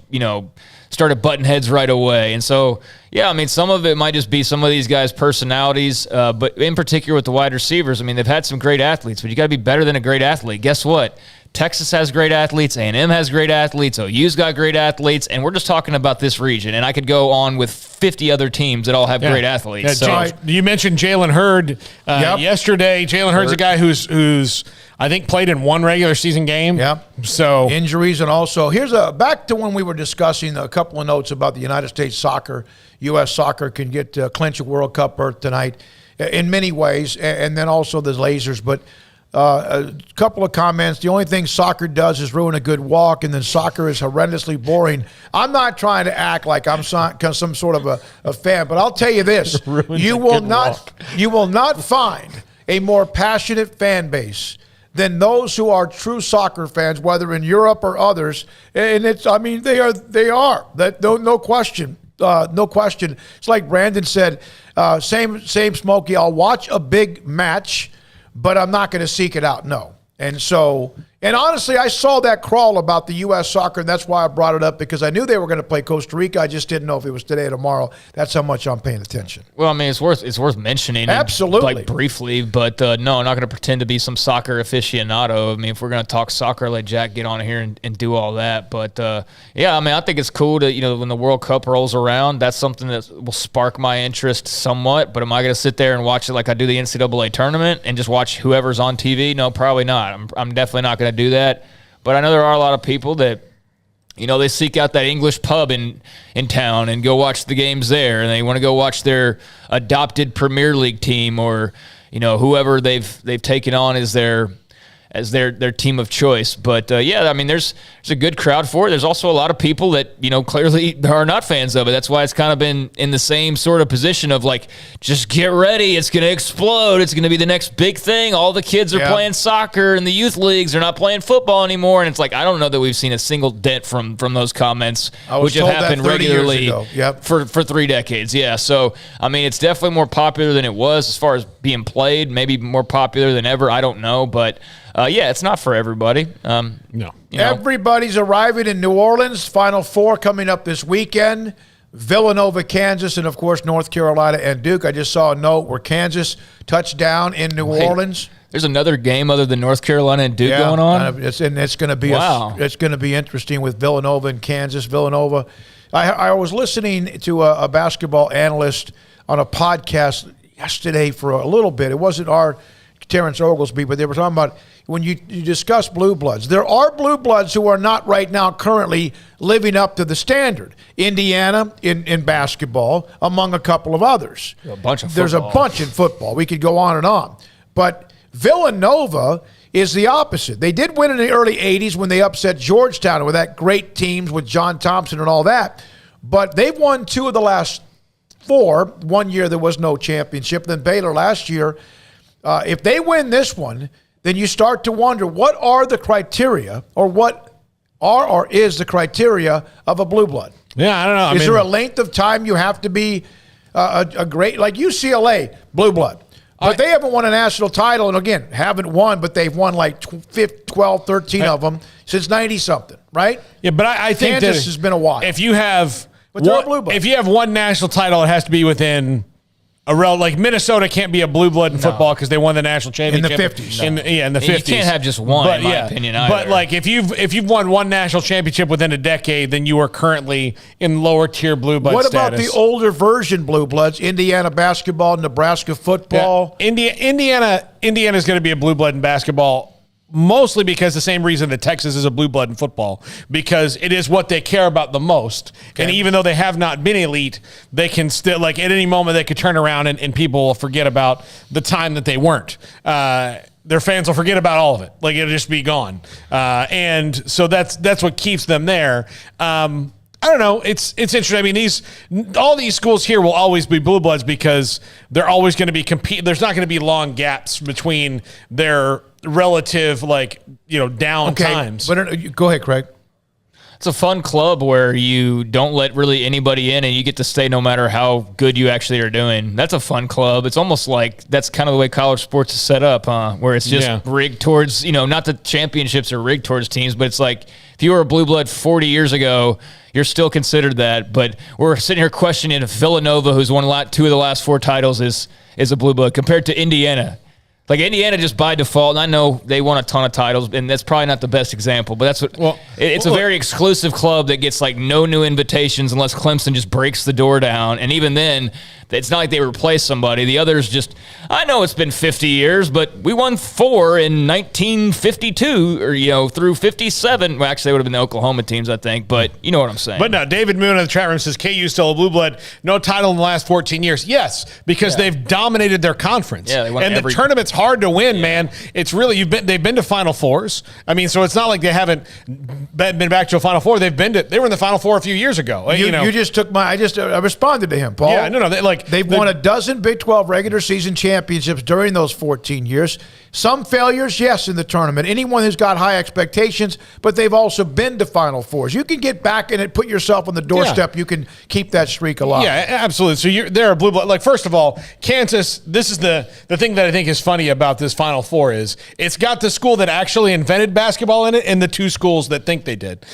started butting heads right away. And so, yeah, I mean, some of it might just be some of these guys' personalities, but in particular with the wide receivers, I mean, they've had some great athletes, but you got to be better than a great athlete. Guess what? Texas has great athletes. A&M has great athletes. OU's got great athletes. And we're just talking about this region. And I could go on with 50 other teams that all have great athletes. Yeah, so. You mentioned Jalen Hurd yesterday. Jalen Hurd's a guy who's I think played in one regular season game. Yep. So injuries, and also here's back to when we were discussing a couple of notes about the United States soccer. U.S. soccer can get clinch a World Cup berth tonight in many ways, and then also the lasers. But a couple of comments. The only thing soccer does is ruin a good walk, and then soccer is horrendously boring. I'm not trying to act like I'm some sort of a fan, but I'll tell you this: you will not find a more passionate fan base than those who are true soccer fans, whether in Europe or others. And they are that no question. No question. It's like Brandon said, same Smokey, I'll watch a big match, but I'm not going to seek it out. No. And honestly, I saw that crawl about the U.S. soccer, and that's why I brought it up, because I knew they were going to play Costa Rica. I just didn't know if it was today or tomorrow. That's how much I'm paying attention. Well, I mean, it's worth mentioning. Absolutely. Like briefly, but no, I'm not going to pretend to be some soccer aficionado. I mean, if we're going to talk soccer, let Jack get on here and do all that. But yeah, I mean, I think it's cool to, when the World Cup rolls around, that's something that will spark my interest somewhat. But am I going to sit there and watch it like I do the NCAA tournament and just watch whoever's on TV? No, probably not. I'm definitely not going to do that. But I know there are a lot of people that, they seek out that English pub in town and go watch the games there, and they want to go watch their adopted Premier League team or, whoever they've taken on as their team of choice. But yeah, I mean, there's a good crowd for it. There's also a lot of people that, clearly are not fans of it. That's why it's kind of been in the same sort of position of like, just get ready. It's going to explode. It's going to be the next big thing. All the kids are playing soccer in the youth leagues. They're not playing football anymore. And it's like, I don't know that we've seen a single dent from those comments, which have happened regularly for 3 decades. Yeah. So, I mean, it's definitely more popular than it was as far as being played, maybe more popular than ever. I don't know, but yeah, it's not for everybody. No. Everybody's arriving in New Orleans. Final Four coming up this weekend. Villanova, Kansas, and, of course, North Carolina and Duke. I just saw a note where Kansas touched down in New Orleans. There's another game other than North Carolina and Duke going on? It's going to be it's going to be interesting with Villanova and Kansas. Villanova. I was listening to a basketball analyst on a podcast yesterday for a little bit. It wasn't our Terrence Oglesby, but they were talking about when you discuss blue bloods, there are blue bloods who are not right now currently living up to the standard. Indiana in basketball, among a couple of others. There's a bunch in football. We could go on and on. But Villanova is the opposite. They did win in the early 80s when they upset Georgetown with that great teams with John Thompson and all that. But they've won 2 of the last 4. One year there was no championship. Then Baylor last year. If they win this one, then you start to wonder what are the criteria, or what are or is the criteria of a blue blood? Yeah, I don't know. Is there a length of time you have to be a great, like UCLA, blue blood? But they haven't won a national title, and again, haven't won, but they've won like 12, 13 of them since 90-something, right? Yeah, but I think Kansas has been a while. If you have one, if you have one national title, it has to be within like Minnesota can't be a blue blood in football because they won the national championship in the 50s. In the 50s. You can't have just one, in my opinion. Either. But like if you've won one national championship within a decade, then you are currently in lower tier blue blood status. What about the older version blue bloods? Indiana basketball, Nebraska football. Yeah. Indiana is going to be a blue blood in basketball. Mostly because the same reason that Texas is a blue blood in football, because it is what they care about the most. Okay. And even though they have not been elite, they can still, like at any moment, they could turn around and people will forget about the time that they weren't. Their fans will forget about all of it. Like it'll just be gone. And so that's what keeps them there. I don't know. It's interesting. I mean, all these schools here will always be blue bloods because they're always going to be There's not going to be long gaps between their relative, down times. But go ahead, Craig. It's a fun club where you don't let really anybody in and you get to stay no matter how good you actually are doing. That's a fun club. It's almost like that's kind of the way college sports is set up, huh? Where it's just rigged towards, not the championships are rigged towards teams, but it's like if you were a blue blood 40 years ago, you're still considered that. But we're sitting here questioning if Villanova, who's won 2 of the last 4 titles, is a blue blood compared to Indiana. Like Indiana just by default, and I know they won a ton of titles, and that's probably not the best example, but that's what it's a very exclusive club that gets like no new invitations unless Clemson just breaks the door down. And even then, it's not like they replace somebody. The others just, I know it's been 50 years, but we won 4 in 1952 or, through 57. Well, actually, they would have been the Oklahoma teams, I think, but you know what I'm saying. But no, David Moon in the chat room says KU's still a blue blood, no title in the last 14 years. Yes, because they've dominated their conference. Yeah, they won and the tournament's hard to win, man. It's really, they've been to Final Fours. I mean, so it's not like they haven't been back to a Final Four. They were in the Final Four a few years ago. You just took I responded to him, Paul. Yeah, no, they've won a dozen Big 12 regular season championships during those 14 years. Some failures, yes, in the tournament. Anyone who's got high expectations, but they've also been to Final Fours. You can get back in it, put yourself on the doorstep. Yeah. You can keep that streak alive. Yeah, absolutely. So they're a blue blood. Like, first of all, Kansas, this is the thing that I think is funny about this Final Four is it's got the school that actually invented basketball in it and the 2 schools that think they did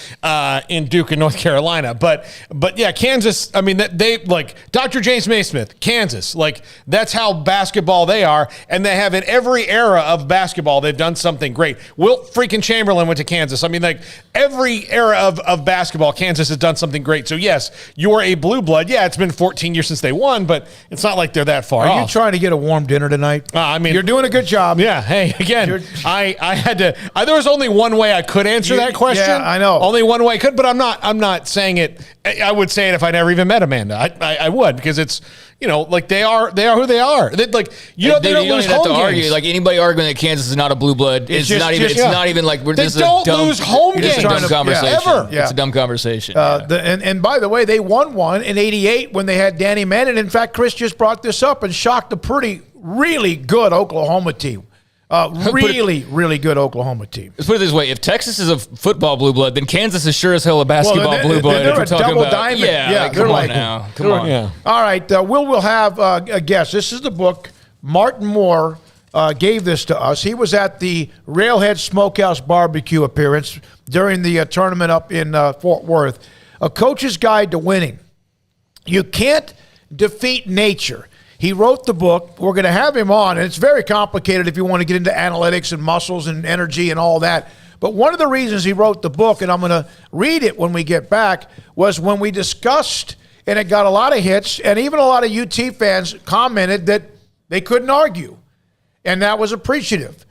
in Duke and North Carolina. But yeah, Kansas, I mean, they like Dr. James Naismith, Kansas, like that's how basketball they are. And they have in every era of basketball, they've done something great. Wilt freaking Chamberlain went to Kansas. I mean, like every era of basketball, Kansas has done something great. So yes, you're a blue blood. Yeah, it's been 14 years since they won, but it's not like they're that far off. Are you trying to get a warm dinner tonight? I mean, you're doing a good job. Yeah. Hey, again, I had to. There was only one way I could answer that question. Yeah, I know. Only one way I could, but I'm not saying it. I would say it if I never even met Amanda. I would because it's. Like they are who they are. They don't lose home games. Argue. Like anybody arguing that Kansas is not a blue blood, it's not even like this is a dumb lose home games. It's a dumb conversation. Ever. It's a dumb conversation. And by the way, they won one in '88 when they had Danny Manning. In fact, Chris just brought this up and shocked a really good Oklahoma team. Really good Oklahoma team. Let's put it this way: if Texas is a football blue blood, then Kansas is sure as hell a basketball blue blood. They're a double diamond. Yeah, come on now. Come on. Yeah. All right, we'll have a guest. This is the book. Martin Moore gave this to us. He was at the Railhead Smokehouse Barbecue appearance during the tournament up in Fort Worth. A Coach's Guide to Winning. You can't defeat nature. He wrote the book. We're going to have him on, and it's very complicated if you want to get into analytics and muscles and energy and all that. But one of the reasons he wrote the book, and I'm going to read it when we get back, was when we discussed, and it got a lot of hits, and even a lot of UT fans commented that they couldn't argue, and that was appreciative,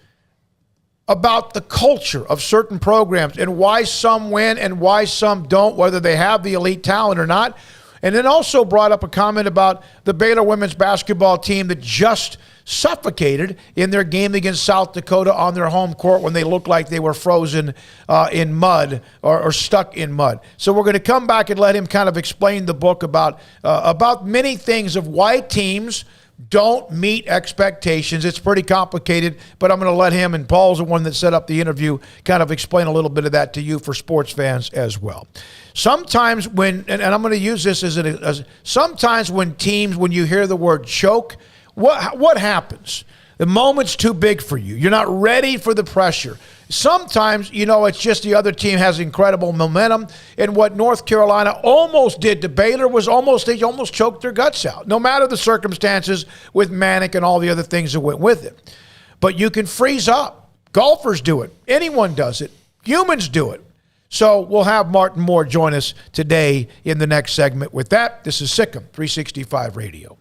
about the culture of certain programs and why some win and why some don't, whether they have the elite talent or not. And then also brought up a comment about the Baylor women's basketball team that just suffocated in their game against South Dakota on their home court when they looked like they were frozen in mud or stuck in mud. So we're going to come back and let him kind of explain the book about many things of why teams don't meet expectations. It's pretty complicated, but I'm going to let him, and Paul's the one that set up the interview, kind of explain a little bit of that to you for sports fans as well. Sometimes when, and I'm going to use this as sometimes when you hear the word choke, what happens? The moment's too big for you. You're not ready for the pressure. Sometimes, it's just the other team has incredible momentum. And what North Carolina almost did to Baylor was they almost choked their guts out, no matter the circumstances with Manic and all the other things that went with it. But you can freeze up. Golfers do it. Anyone does it. Humans do it. So we'll have Martin Moore join us today in the next segment. With that, this is Sikkim 365 Radio.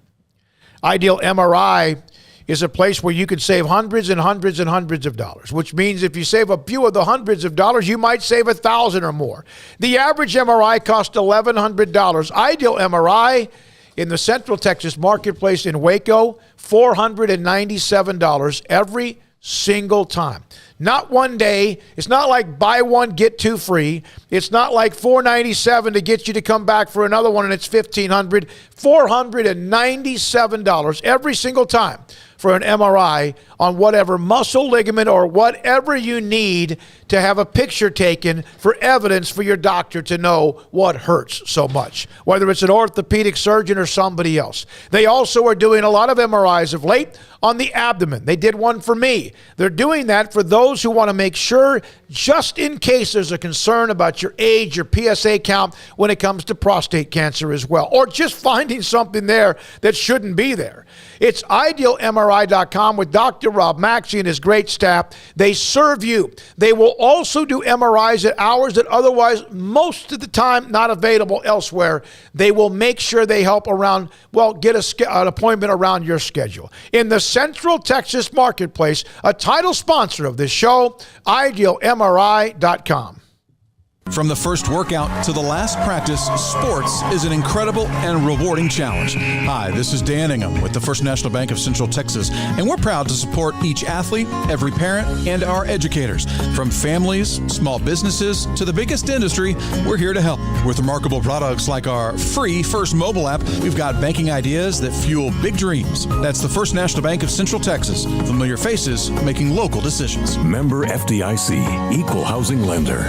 Ideal MRI is a place where you can save hundreds and hundreds and hundreds of dollars, which means if you save a few of the hundreds of dollars, you might save $1,000 or more. The average MRI costs $1,100. Ideal MRI in the Central Texas Marketplace in Waco, $497 every single time. Not one day. It's not like buy one, get two free. It's not like $497 to get you to come back for another one and it's $1,500. $497 every single time. for an MRI on whatever muscle, ligament, or whatever you need to have a picture taken for evidence for your doctor to know what hurts so much, whether it's an orthopedic surgeon or somebody else. They also are doing a lot of MRIs of late on the abdomen. They did one for me. They're doing that for those who want to make sure, just in case there's a concern about your age, your PSA count when it comes to prostate cancer as well, or just finding something there that shouldn't be there. It's IdealMRI.com with Dr. Rob Maxey and his great staff. They serve you. They will also do MRIs at hours that otherwise most of the time not available elsewhere. They will make sure they help around, well, get an appointment around your schedule. In the Central Texas Marketplace, a title sponsor of this show, IdealMRI.com. From the first workout to the last practice, sports is an incredible and rewarding challenge. Hi, this is Dan Ingham with the First National Bank of Central Texas, and we're proud to support each athlete, every parent, and our educators. From families, small businesses, to the biggest industry, we're here to help. With remarkable products like our free First mobile app, we've got banking ideas that fuel big dreams. That's the First National Bank of Central Texas. Familiar faces making local decisions. Member FDIC, Equal Housing Lender.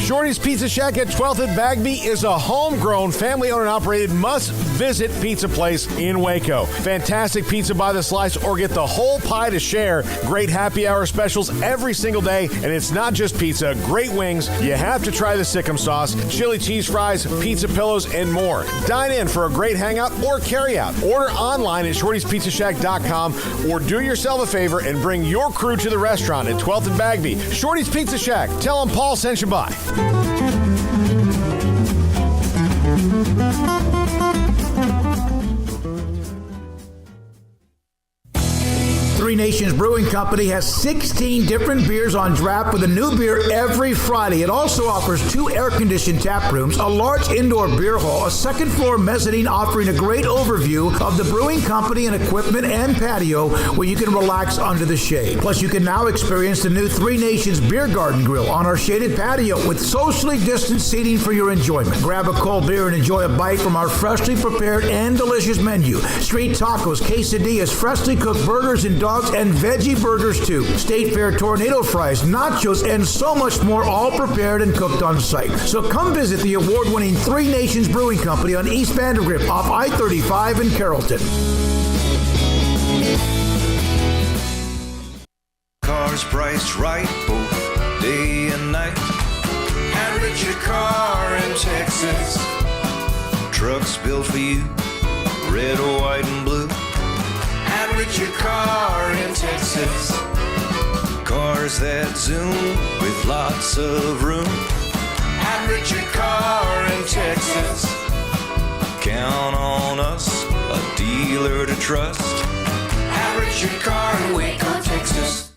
Shorty's Pizza Shack at 12th and Bagby is a homegrown, family-owned and operated must-visit pizza place in Waco. Fantastic pizza by the slice or get the whole pie to share. Great happy hour specials every single day, and it's not just pizza. Great wings. You have to try the Sikkim sauce, chili cheese fries, pizza pillows, and more. Dine in for a great hangout or carry-out. Order online at shortyspizzashack.com or do yourself a favor and bring your crew to the restaurant at 12th and Bagby. Shorty's Pizza Shack. Tell them Paul sent you by. Three Nations Brewing Company has 16 different beers on draft with a new beer every Friday. It also offers 2 air-conditioned tap rooms, a large indoor beer hall, a second-floor mezzanine offering a great overview of the brewing company and equipment and patio where you can relax under the shade. Plus, you can now experience the new Three Nations Beer Garden Grill on our shaded patio with socially distanced seating for your enjoyment. Grab a cold beer and enjoy a bite from our freshly prepared and delicious menu. Street tacos, quesadillas, freshly cooked burgers and dogs and veggie burgers too. State Fair tornado fries, nachos, and so much more, all prepared and cooked on site. So come visit the award-winning Three Nations Brewing Company on East Vandergrift off I-35 in Carrollton. Cars priced right both day and night. And Richard Car in Texas. Trucks built for you, red, white, and blue. At Richard Car in Texas. Cars that zoom with lots of room. At Richard Car in Texas. Count on us, a dealer to trust. At Richard Car in Waco, Texas.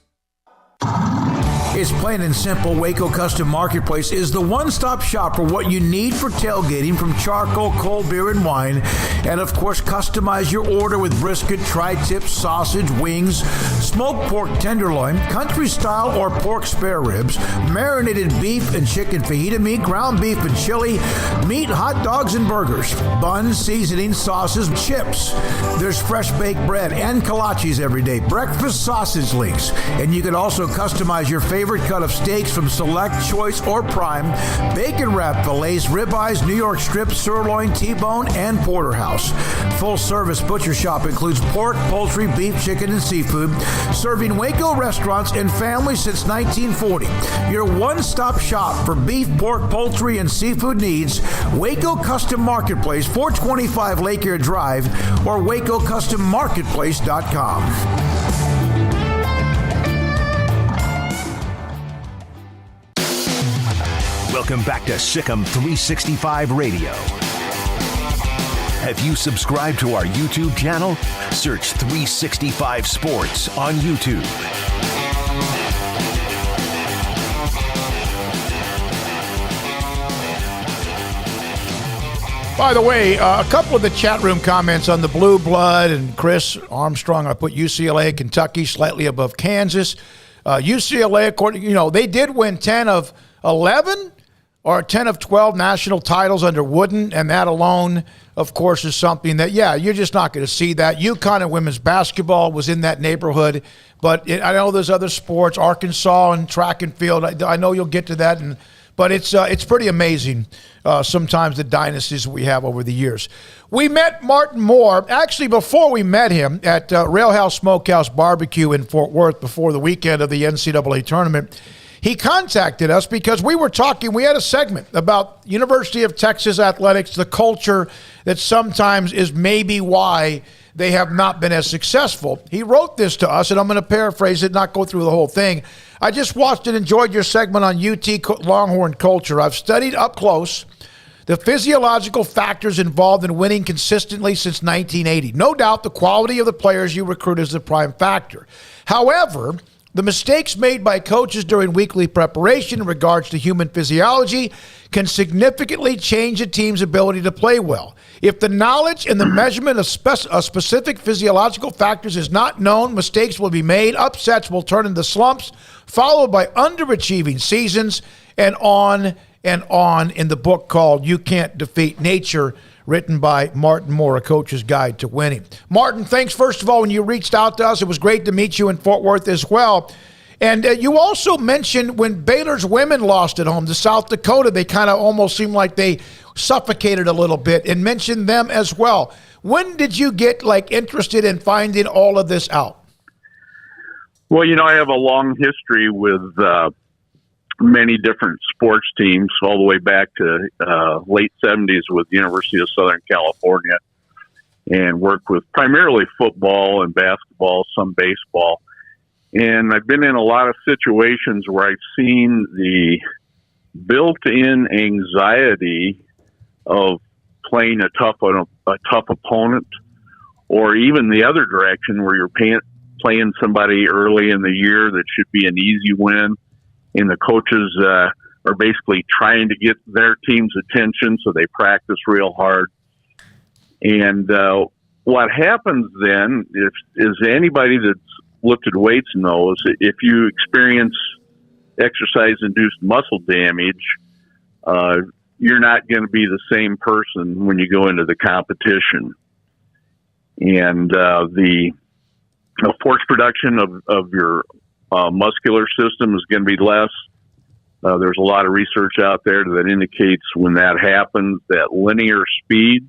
It's plain and simple. Waco Custom Marketplace is the one-stop shop for what you need for tailgating, from charcoal, cold beer, and wine. And, of course, customize your order with brisket, tri-tip, sausage, wings, smoked pork tenderloin, country-style or pork spare ribs, marinated beef and chicken fajita meat, ground beef and chili, meat, hot dogs, and burgers, buns, seasoning, sauces, chips. There's fresh baked bread and kolaches every day, breakfast sausage links. And you can also customize your favorite cut of steaks from Select, Choice, or Prime, bacon wrapped fillets, ribeyes, New York strips, sirloin, T-bone, and porterhouse. Full service butcher shop includes pork, poultry, beef, chicken, and seafood, serving Waco restaurants and families since 1940. Your one-stop shop for beef, pork, poultry, and seafood needs. Waco Custom Marketplace, 425 Lake Air Drive, or WacoCustomMarketplace.com. Welcome back to Sikkim 365 Radio. Have you subscribed to our YouTube channel? Search 365 Sports on YouTube. By the way, a couple of the chat room comments on the Blue Blood and Chris Armstrong. I put UCLA, Kentucky, slightly above Kansas. UCLA, according, they did win 10 of 11. are 10 of 12 national titles under Wooden, and that alone, of course, is something that, you're just not going to see that. UConn and women's basketball was in that neighborhood, but I know there's other sports, Arkansas and track and field. I know you'll get to that, but it's pretty amazing sometimes the dynasties we have over the years. We met Martin Moore, actually before we met him, at Rail House Smokehouse Barbecue in Fort Worth before the weekend of the NCAA tournament. He contacted us because we had a segment about University of Texas athletics, the culture that sometimes is maybe why they have not been as successful. He wrote this to us, and I'm going to paraphrase it, not go through the whole thing. I just watched and enjoyed your segment on UT Longhorn culture. I've studied up close the physiological factors involved in winning consistently since 1980. No doubt the quality of the players you recruit is the prime factor. However, the mistakes made by coaches during weekly preparation in regards to human physiology can significantly change a team's ability to play well. If the knowledge and the measurement of specific physiological factors is not known, mistakes will be made, upsets will turn into slumps, followed by underachieving seasons, and on in the book called You Can't Defeat Nature, written by Martin Moore, A Coach's Guide to Winning. Martin, thanks, first of all, when you reached out to us. It was great to meet you in Fort Worth as well. And you also mentioned when Baylor's women lost at home to South Dakota, they kind of almost seemed like they suffocated a little bit, and mentioned them as well. When did you get interested in finding all of this out? Well, I have a long history with many different sports teams, all the way back to late 70s with the University of Southern California, and worked with primarily football and basketball, some baseball. And I've been in a lot of situations where I've seen the built-in anxiety of playing a tough opponent, or even the other direction where you're playing somebody early in the year that should be an easy win, and the coaches are basically trying to get their team's attention, so they practice real hard. And what happens then is anybody that's looked at weights knows if you experience exercise-induced muscle damage, you're not going to be the same person when you go into the competition. And the force production of your muscular system is going to be less. There's a lot of research out there that indicates when that happens, that linear speed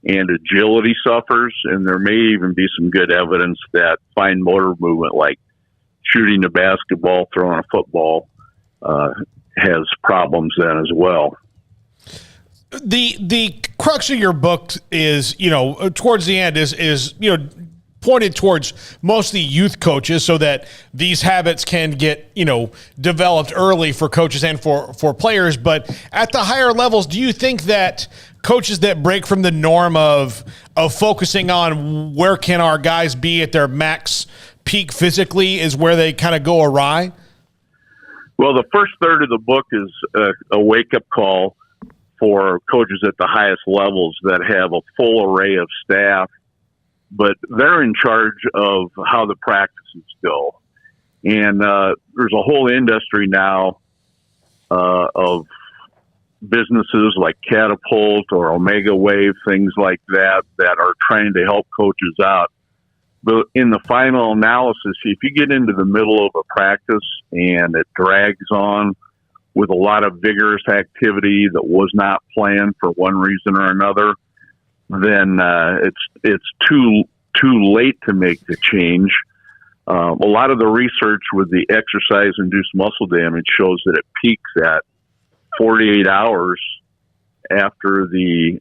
and agility suffers, and there may even be some good evidence that fine motor movement, like shooting a basketball, throwing a football, has problems then as well. The crux of your book is, towards the end is pointed towards mostly youth coaches, so that these habits can get, developed early for coaches and for players. But at the higher levels, do you think that coaches that break from the norm of focusing on where can our guys be at their max peak physically is where they kind of go awry? Well, the first third of the book is a wake-up call for coaches at the highest levels that have a full array of staff, but they're in charge of how the practices go. And there's a whole industry now of businesses like Catapult or Omega Wave, things like that are trying to help coaches out. But in the final analysis, if you get into the middle of a practice and it drags on with a lot of vigorous activity that was not planned for one reason or another, then it's too late to make the change. A lot of the research with the exercise-induced muscle damage shows that it peaks at 48 hours after the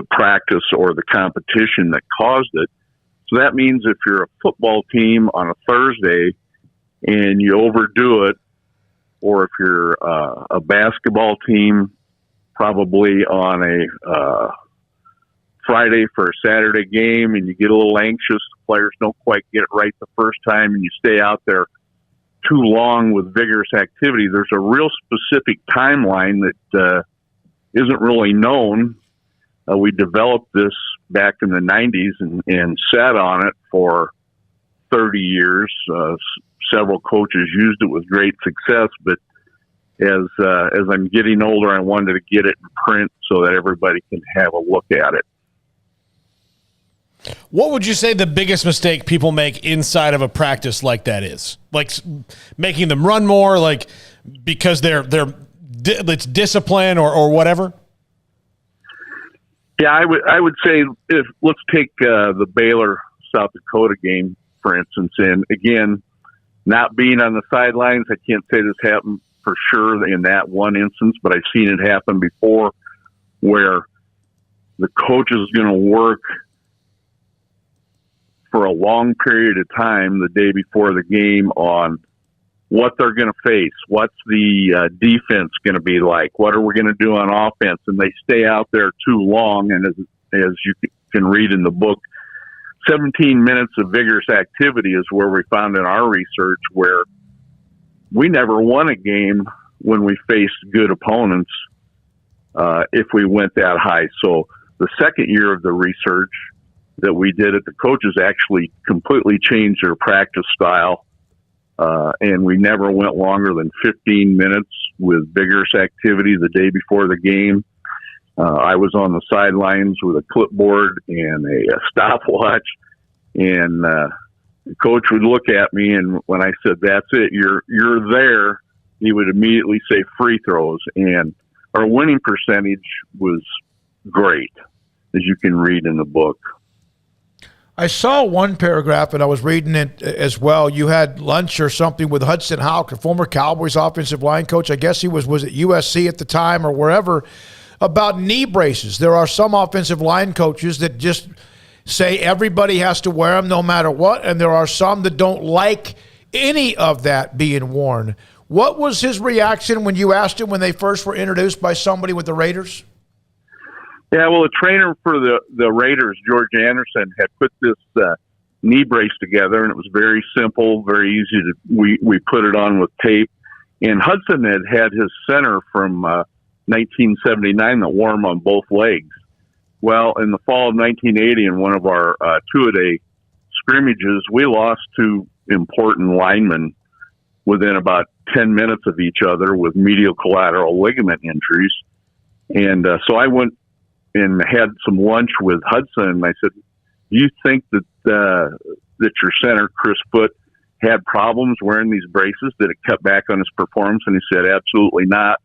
practice or the competition that caused it. So that means if you're a football team on a Thursday and you overdo it, or if you're a basketball team probably on a Friday for a Saturday game and you get a little anxious, the players don't quite get it right the first time, and you stay out there too long with vigorous activity, there's a real specific timeline that isn't really known. We developed this back in the 90s and sat on it for 30 years. Several coaches used it with great success, but as I'm getting older, I wanted to get it in print so that everybody can have a look at it. What would you say the biggest mistake people make inside of a practice like that is? Like making them run more, like because it's discipline or whatever? Yeah, I would say let's take the Baylor South Dakota game, for instance, and again, not being on the sidelines, I can't say this happened for sure in that one instance, but I've seen it happen before where the coach is going to work for a long period of time the day before the game on what they're going to face, what's the defense going to be like, what are we going to do on offense, and they stay out there too long. And as you can read in the book, 17 minutes of vigorous activity is where we found in our research where we never won a game when we faced good opponents if we went that high. So the second year of the research that we did it, the coaches actually completely changed their practice style, and we never went longer than 15 minutes with vigorous activity the day before the game. I was on the sidelines with a clipboard and a stopwatch, and the coach would look at me, and when I said, "That's it, you're there," he would immediately say free throws, and our winning percentage was great, as you can read in the book. I saw one paragraph, and I was reading it as well. You had lunch or something with Hudson Houck, a former Cowboys offensive line coach. I guess he was at USC at the time or wherever, about knee braces. There are some offensive line coaches that just say everybody has to wear them no matter what, and there are some that don't like any of that being worn. What was his reaction when you asked him when they first were introduced by somebody with the Raiders? Yeah, well, the trainer for the Raiders, George Anderson, had put this knee brace together, and it was very simple, very easy to. We put it on with tape, and Hudson had his center from 1979 that wore him on both legs. Well, in the fall of 1980, in one of our two-a-day scrimmages, we lost two important linemen within about 10 minutes of each other with medial collateral ligament injuries, and so I went and had some lunch with Hudson, and I said, "Do you think that your center, Chris Foote, had problems wearing these braces? Did it cut back on his performance?" And he said, "Absolutely not."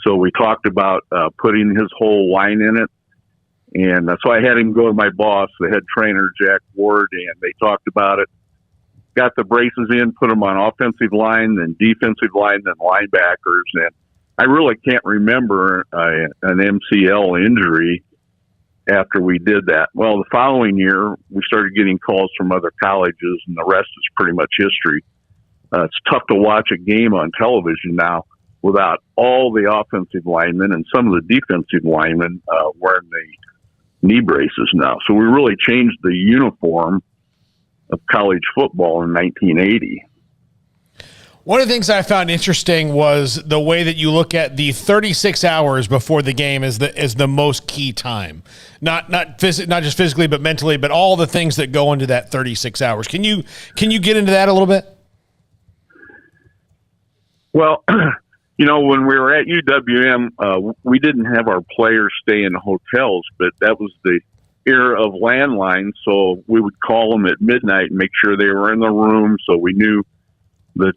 So we talked about putting his whole line in it, and so I had him go to my boss, the head trainer, Jack Ward, and they talked about it. Got the braces in, put them on offensive line, then defensive line, then linebackers, and I really can't remember an MCL injury after we did that. Well, the following year, we started getting calls from other colleges, and the rest is pretty much history. It's tough to watch a game on television now without all the offensive linemen and some of the defensive linemen wearing the knee braces now. So we really changed the uniform of college football in 1980. One of the things I found interesting was the way that you look at the 36 hours before the game is the most key time. Not just physically, but mentally, but all the things that go into that 36 hours. Can you get into that a little bit? Well, when we were at UWM, we didn't have our players stay in hotels, but that was the era of landlines. So we would call them at midnight and make sure they were in the room, so we knew that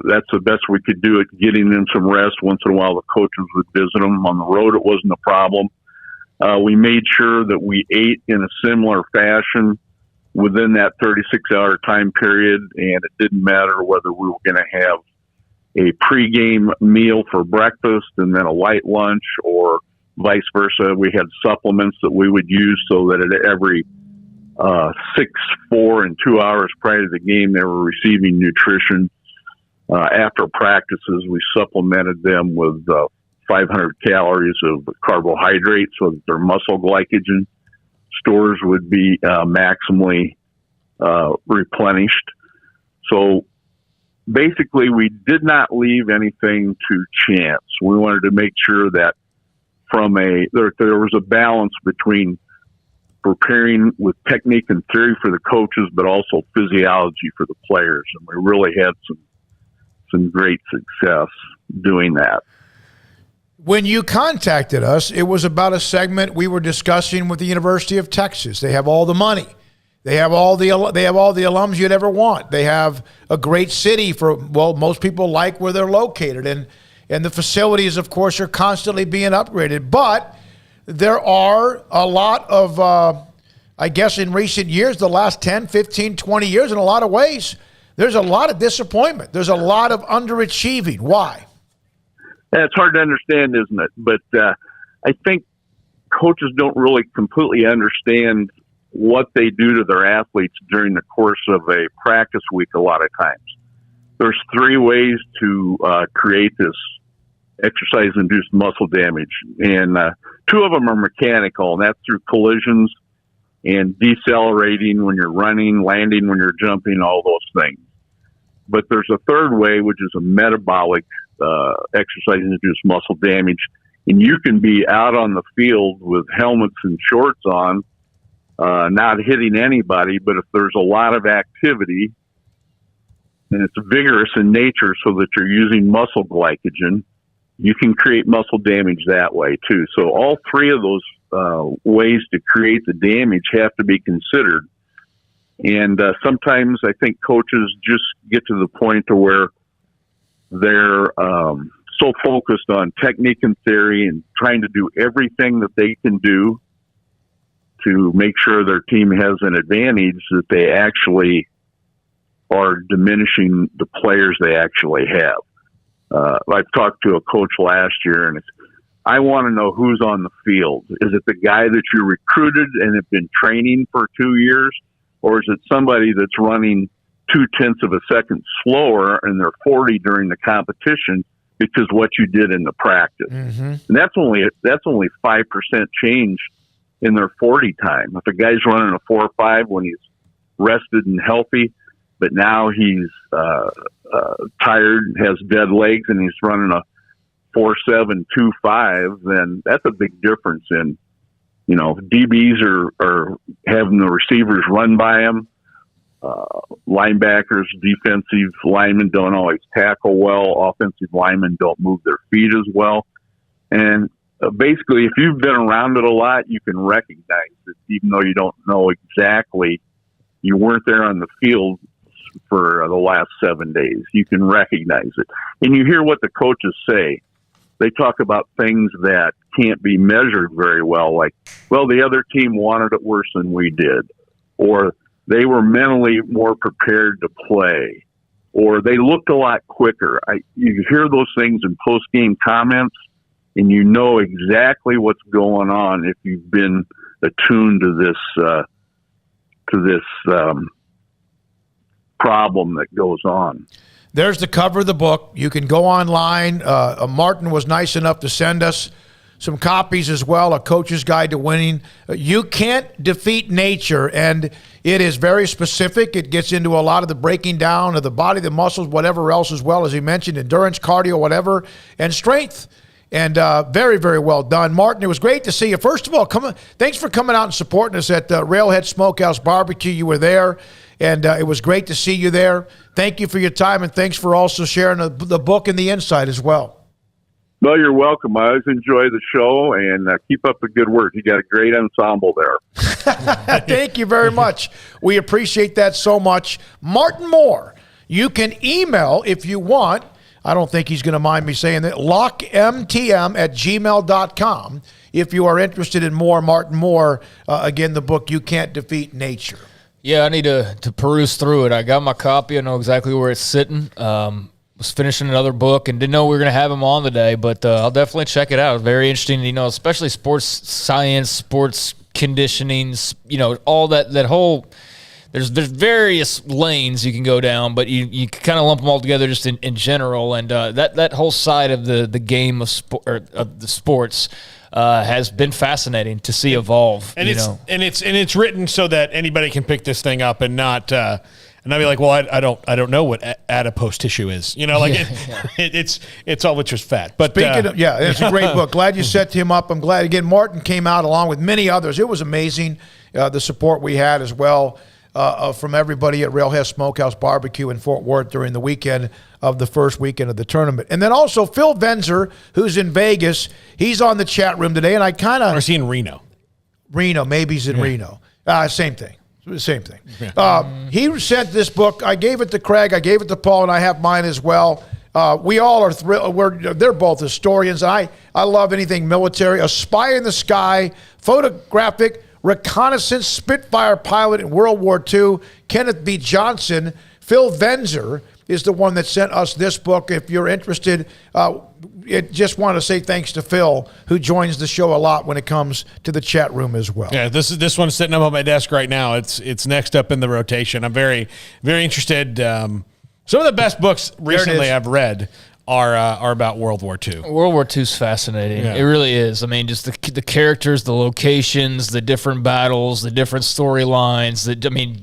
that's the best we could do at getting them some rest. Once in a while, the coaches would visit them. On the road, it wasn't a problem. We made sure that we ate in a similar fashion within that 36-hour time period, and it didn't matter whether we were going to have a pregame meal for breakfast and then a light lunch or vice versa. We had supplements that we would use so that at every 6, 4, and 2 hours prior to the game, they were receiving nutrition. After practices, we supplemented them with 500 calories of carbohydrate so that their muscle glycogen stores would be maximally replenished. So basically, we did not leave anything to chance. We wanted to make sure that there was a balance between preparing with technique and theory for the coaches, but also physiology for the players. And we really had some some great success doing that. When you contacted us, it was about a segment we were discussing with the University of Texas. They have all the money. They have all the alums you'd ever want. They have a great city most people like where they're located. And the facilities, of course, are constantly being upgraded. But there are a lot of, I guess in recent years, the last 10, 15, 20 years, in a lot of ways, there's a lot of disappointment. There's a lot of underachieving. Why? It's hard to understand, isn't it? But I think coaches don't really completely understand what they do to their athletes during the course of a practice week a lot of times. There's 3 ways to create this exercise-induced muscle damage, and 2 of them are mechanical, and that's through collisions and decelerating when you're running, landing when you're jumping, all those things. But there's a 3rd way, which is a metabolic exercise-induced muscle damage, and you can be out on the field with helmets and shorts on, not hitting anybody, but if there's a lot of activity and it's vigorous in nature so that you're using muscle glycogen, you can create muscle damage that way too. So all 3 of those ways to create the damage have to be considered. And sometimes I think coaches just get to the point to where they're so focused on technique and theory and trying to do everything that they can do to make sure their team has an advantage that they actually are diminishing the players they actually have. I've talked to a coach last year, and I want to know who's on the field. Is it the guy that you recruited and have been training for 2 years, or is it somebody that's running 0.2 of a second slower and they're 40 during the competition because what you did in the practice? Mm-hmm. And that's only 5% change in their 40 time. If a guy's running a 4.5 when he's rested and healthy, but now he's tired, has dead legs, and he's running a 4.7, 2.5, then that's a big difference in, DBs are having the receivers run by them. Linebackers, defensive linemen don't always tackle well. Offensive linemen don't move their feet as well. And basically, if you've been around it a lot, you can recognize it, even though you don't know exactly, you weren't there on the field for the last 7 days. You can recognize it. And you hear what the coaches say. They talk about things that can't be measured very well, like, well, the other team wanted it worse than we did, or they were mentally more prepared to play, or they looked a lot quicker. You hear those things in post-game comments, and you know exactly what's going on if you've been attuned to this problem that goes on. There's the cover of the book. You can go online. Martin was nice enough to send us some copies as well, A Coach's Guide to Winning. You can't defeat nature, and it is very specific. It gets into a lot of the breaking down of the body, the muscles, whatever else, as well as he mentioned, endurance, cardio, whatever, and strength. And very, very well done. Martin, it was great to see you. First of all, thanks for coming out and supporting us at Railhead Smokehouse Barbecue. You were there, and it was great to see you there. Thank you for your time, and thanks for also sharing the book and the insight as well. Well, you're welcome. I always enjoy the show, and keep up the good work. You got a great ensemble there. Thank you very much. We appreciate that so much. Martin Moore, you can email if you want. I don't think he's going to mind me saying that. lockmtm@gmail.com if you are interested in more Martin Moore. Again, the book, You Can't Defeat Nature. Yeah, I need to peruse through it. I got my copy. I know exactly where it's sitting. Was finishing another book and didn't know we were going to have him on today, but I'll definitely check it out. Very interesting, especially sports science, sports conditioning, all that whole – there's various lanes you can go down, but you kind of lump them all together just in general. And that whole side of the game of the sports has been fascinating to see evolve. And it's written so that anybody can pick this thing up and not and I'd be like, well, I don't know what adipose tissue is. It's all it's just fat. But speaking of, it's a great book. Glad you set him up. I'm glad again Martin came out along with many others. It was amazing the support we had as well. from everybody at Railhead Smokehouse Barbecue in Fort Worth during the weekend of the first weekend of the tournament. And then also Phil Venzer, who's in Vegas, he's on the chat room today, and I kind of... Or is he in Reno? Reno, maybe he's in Reno. Same thing. Yeah. He sent this book. I gave it to Craig. I gave it to Paul, and I have mine as well. We all are thrilled. They're both historians. I love anything military. A Spy in the Sky, photographic reconnaissance Spitfire pilot in World War II, Kenneth B. Johnson. Phil Venzer is the one that sent us this book. If you're interested, just want to say thanks to Phil, who joins the show a lot when it comes to the chat room as well. Yeah, this one's sitting up on my desk right now. It's next up in the rotation. I'm very, very interested. Some of the best books recently I've read are about World War II. World War II is fascinating. Yeah. It really is. I mean, just the characters, the locations, the different battles, the different storylines.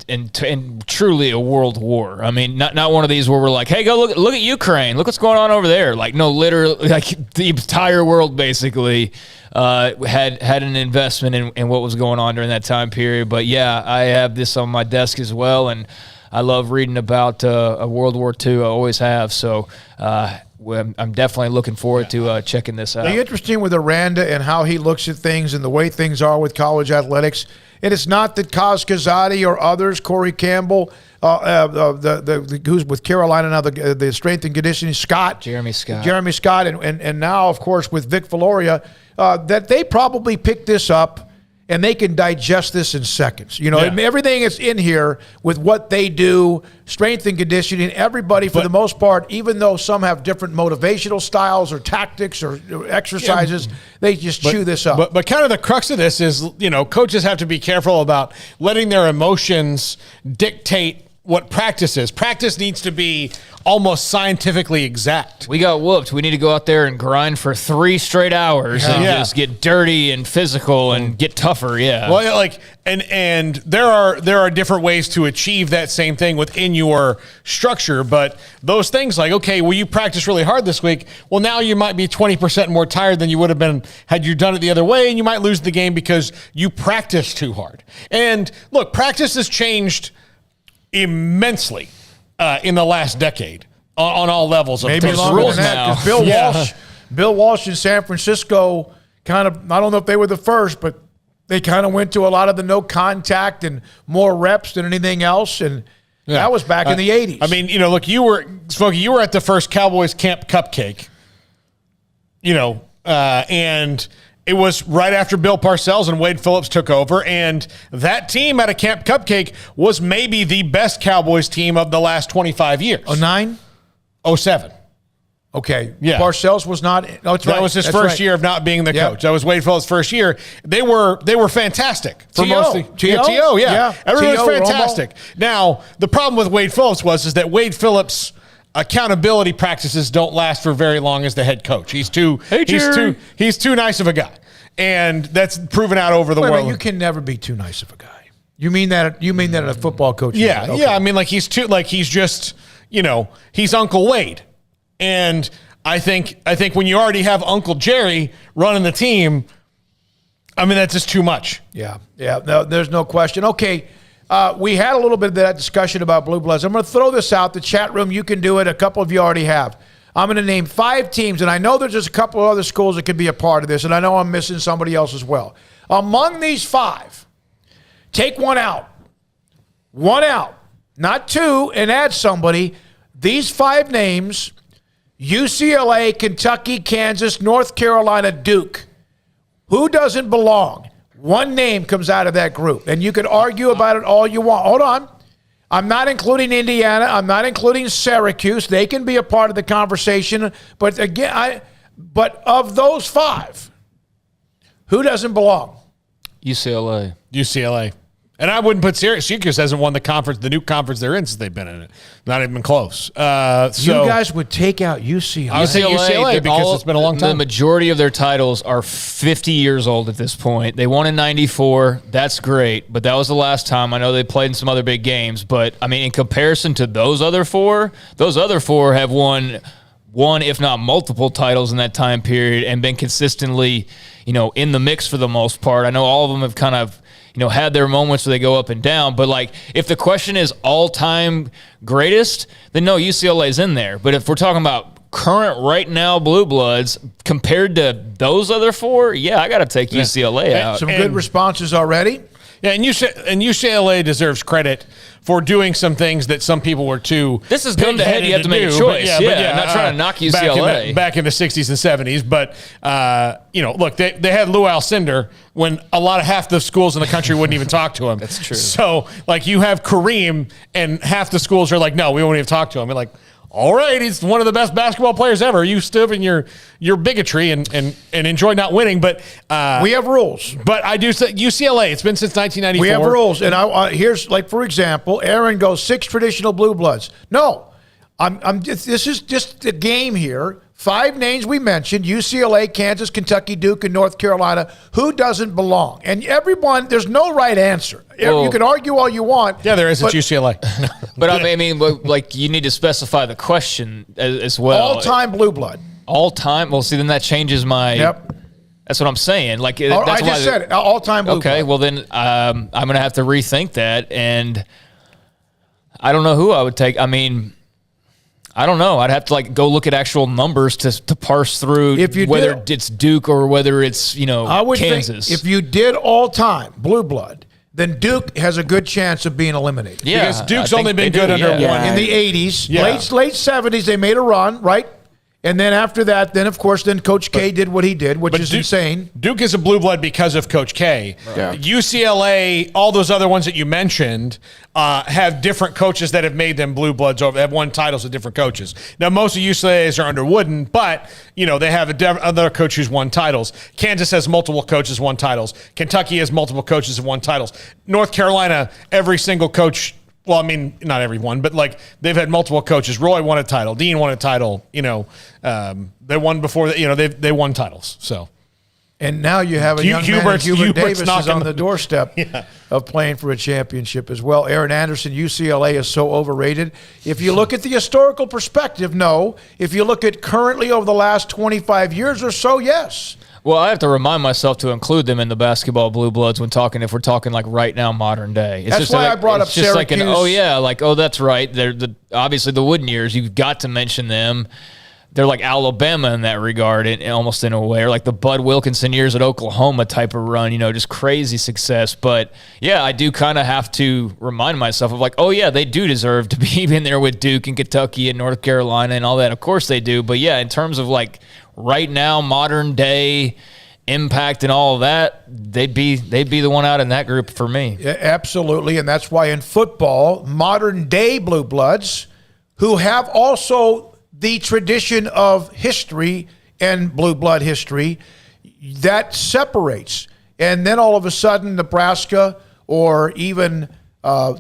And truly a world war. I mean, not one of these where we're like, hey, go look at Ukraine. Look what's going on over there. Like, no, literally, like the entire world basically had an investment in what was going on during that time period. But yeah, I have this on my desk as well, and I love reading about World War II. I always have. So I'm definitely looking forward to checking this out. It's interesting with Aranda and how he looks at things and the way things are with college athletics. And it's not that Kaz Kazadi or others, Corey Campbell, who's with Carolina now, the strength and conditioning, Jeremy Scott, and now, of course, with Vic Valoria, that they probably picked this up and they can digest this in seconds. Everything is in here with what they do, strength and conditioning. Everybody, for the most part, even though some have different motivational styles or tactics or exercises, they just chew this up. But kind of the crux of this is, coaches have to be careful about letting their emotions dictate what practice is. Practice needs to be almost scientifically exact. We got whooped. We need to go out there and grind for 3 straight hours and just get dirty and physical and get tougher. Yeah. Well, and there are different ways to achieve that same thing within your structure. But those things like, okay, well, you practiced really hard this week. Well, now you might be 20% more tired than you would have been had you done it the other way, and you might lose the game because you practiced too hard. And look, practice has changed immensely in the last decade on all levels of maybe longer than that, because Bill Walsh in San Francisco kind of, I don't know if they were the first, but they kind of went to a lot of the no contact and more reps than anything else, and that was back in the 80s. I mean, look, Smokey, you were at the first Cowboys Camp Cupcake, and it was right after Bill Parcells and Wade Phillips took over, and that team at a Camp Cupcake was maybe the best Cowboys team of the last 25 years. 09? 07. Okay. Yeah. Parcells was not. No, that was his first year of not being the coach. That was Wade Phillips' first year. They were fantastic for mostly. T.O. Yeah. Everyone was fantastic. Romo. Now, the problem with Wade Phillips is that Wade Phillips' accountability practices don't last for very long as the head coach. He's too nice of a guy, and that's proven out over the world. You can never be too nice of a guy. You mean that at a football coach? Yeah, okay. I mean, he's just he's Uncle Wade, and I think when you already have Uncle Jerry running the team, I mean that's just too much. Yeah. No, there's no question. Okay. We had a little bit of that discussion about Blue Bloods. I'm going to throw this out. The chat room, you can do it. A couple of you already have. I'm going to name 5 teams, and I know there's just a couple of other schools that could be a part of this, and I know I'm missing somebody else as well. Among these 5, take one out. One out, not 2, and add somebody. These 5 names, UCLA, Kentucky, Kansas, North Carolina, Duke. Who doesn't belong? One name comes out of that group, and you can argue about it all you want. Hold on. I'm not including Indiana. I'm not including Syracuse. They can be a part of the conversation. But again, but of those 5, who doesn't belong? UCLA. And I wouldn't put Syracuse hasn't won the new conference they're in since they've been in it. Not even close. You guys would take out UCLA. I would say UCLA because it's been a long time. The majority of their titles are 50 years old at this point. They won in 94. That's great, but that was the last time. I know they played in some other big games, but I mean, in comparison to those other 4 have won one, if not multiple titles in that time period and been consistently, in the mix for the most part. I know all of them have kind of had their moments where they go up and down. But like, if the question is all-time greatest, then no, UCLA's in there. But if we're talking about current right now Blue Bloods compared to those other four, yeah, I got to take UCLA out. Some good responses already. Yeah, and UCLA deserves credit for doing some things that some people were too. This is gun to head. You have to make a choice. I'm not trying to knock UCLA. Back in the 60s and 70s. But, look, they had Lou Alcindor when half the schools in the country wouldn't even talk to him. That's true. So, like, you have Kareem, and half the schools are like, no, we won't even talk to him. You're like, all right, he's one of the best basketball players ever. You still in your bigotry and enjoy not winning, but we have rules. But I do say UCLA. It's been since 1994. We have rules, and here's like, for example, Aaron goes 6 traditional Blue Bloods. No, this is just the game here. 5 names we mentioned: UCLA, Kansas, Kentucky, Duke, and North Carolina. Who doesn't belong? And everyone, there's no right answer. You can argue all you want. Yeah, there is. It's UCLA. But I mean, like, you need to specify the question as well. All-time Blue Blood. All-time? Well, see, then that changes my... Yep. That's what I'm saying. Like, I just said it. All-time Blue Blood. Okay, well, then I'm going to have to rethink that, and I don't know who I would take. I mean... I don't know. I'd have to go look at actual numbers to parse through whether it's Duke or whether it's I would Kansas. Think if you did all time Blue Blood, then Duke has a good chance of being eliminated. Yeah, because Duke's only been good under one. In the 80s, late 70s, they made a run, right? And then after that, of course, Coach K did what he did, which is insane. Duke is a blue blood because of Coach K. Right. Yeah. UCLA, all those other ones that you mentioned, have different coaches that have made them blue bloods, or have won titles with different coaches. Now, most of UCLA's are under Wooden, but they have other coach who's won titles. Kansas has multiple coaches won titles. Kentucky has multiple coaches who won titles. North Carolina, every single coach. Well, I mean, not everyone, but they've had multiple coaches. Roy won a title. Dean won a title. They won before. They won titles. So, and now you have a young man, Hubert Davis, is on the doorstep of playing for a championship as well. Aaron Anderson, UCLA is so overrated. If you look at the historical perspective, no. If you look at currently over the last 25 years or so, yes. Well, I have to remind myself to include them in the basketball Blue Bloods if we're talking right now, modern day. That's why I brought up Syracuse. That's right. They're obviously the Wooden years. You've got to mention them. They're like Alabama in that regard, almost in a way, or like the Bud Wilkinson years at Oklahoma type of run, just crazy success. But, yeah, I do kind of have to remind myself of they do deserve to be in there with Duke and Kentucky and North Carolina and all that. Of course they do. But, yeah, in terms of right now, modern day impact and all of that, they'd be the one out in that group for me. Yeah, absolutely, and that's why in football, modern day Blue Bloods, who have also the tradition of history and Blue Blood history, that separates. And then all of a sudden, Nebraska or even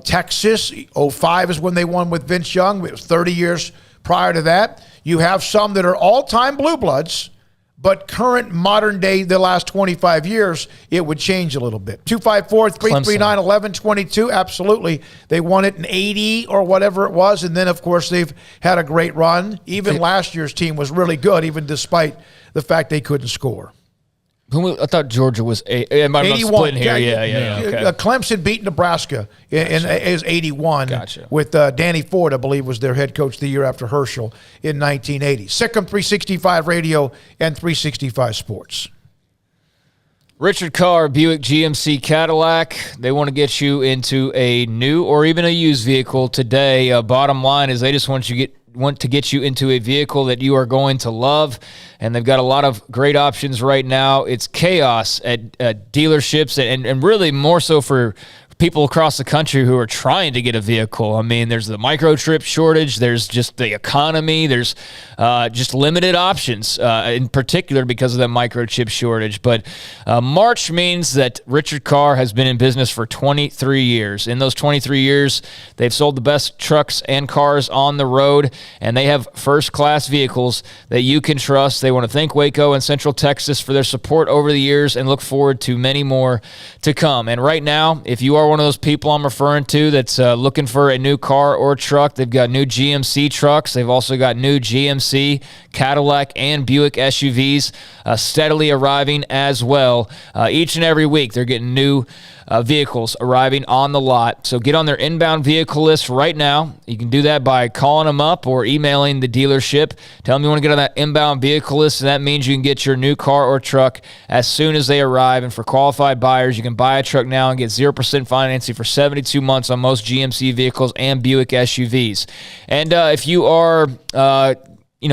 Texas, 05 is when they won with Vince Young. It was 30 years prior to that. You have some that are all-time Blue Bloods, but current modern day, the last 25 years, it would change a little bit. 254-339-1122, absolutely. They won it in 80 or whatever it was, and then, of course, they've had a great run. Even last year's team was really good, even despite the fact they couldn't score. I thought Georgia was 81. Splitting here. Yeah. Okay. Clemson beat Nebraska in 81. Gotcha. With Danny Ford, I believe, was their head coach the year after Herschel in 1980. Sikkim 365 Radio and 365 Sports. Richard Carr, Buick GMC Cadillac. They want to get you into a new or even a used vehicle today. Bottom line is they just want to get you into a vehicle that you are going to love, and they've got a lot of great options right now. It's chaos at dealerships, and really more so for people across the country who are trying to get a vehicle. I mean, there's the microchip shortage, there's just the economy, there's just limited options, in particular because of the microchip shortage. But March means that Richard Carr has been in business for 23 years. In those 23 years, they've sold the best trucks and cars on the road, and they have first-class vehicles that you can trust. They want to thank Waco and Central Texas for their support over the years and look forward to many more to come. And right now, if you are one of those people I'm referring to that's looking for a new car or truck, they've got new GMC trucks. They've also got new GMC, Cadillac, and Buick SUVs steadily arriving as well. Each and every week, they're getting new vehicles arriving on the lot. So get on their inbound vehicle list right now. You can do that by calling them up or emailing the dealership. Tell them you want to get on that inbound vehicle list, and that means you can get your new car or truck as soon as they arrive. And for qualified buyers, you can buy a truck now and get 0% financing for 72 months on most GMC vehicles and Buick SUVs. And if you are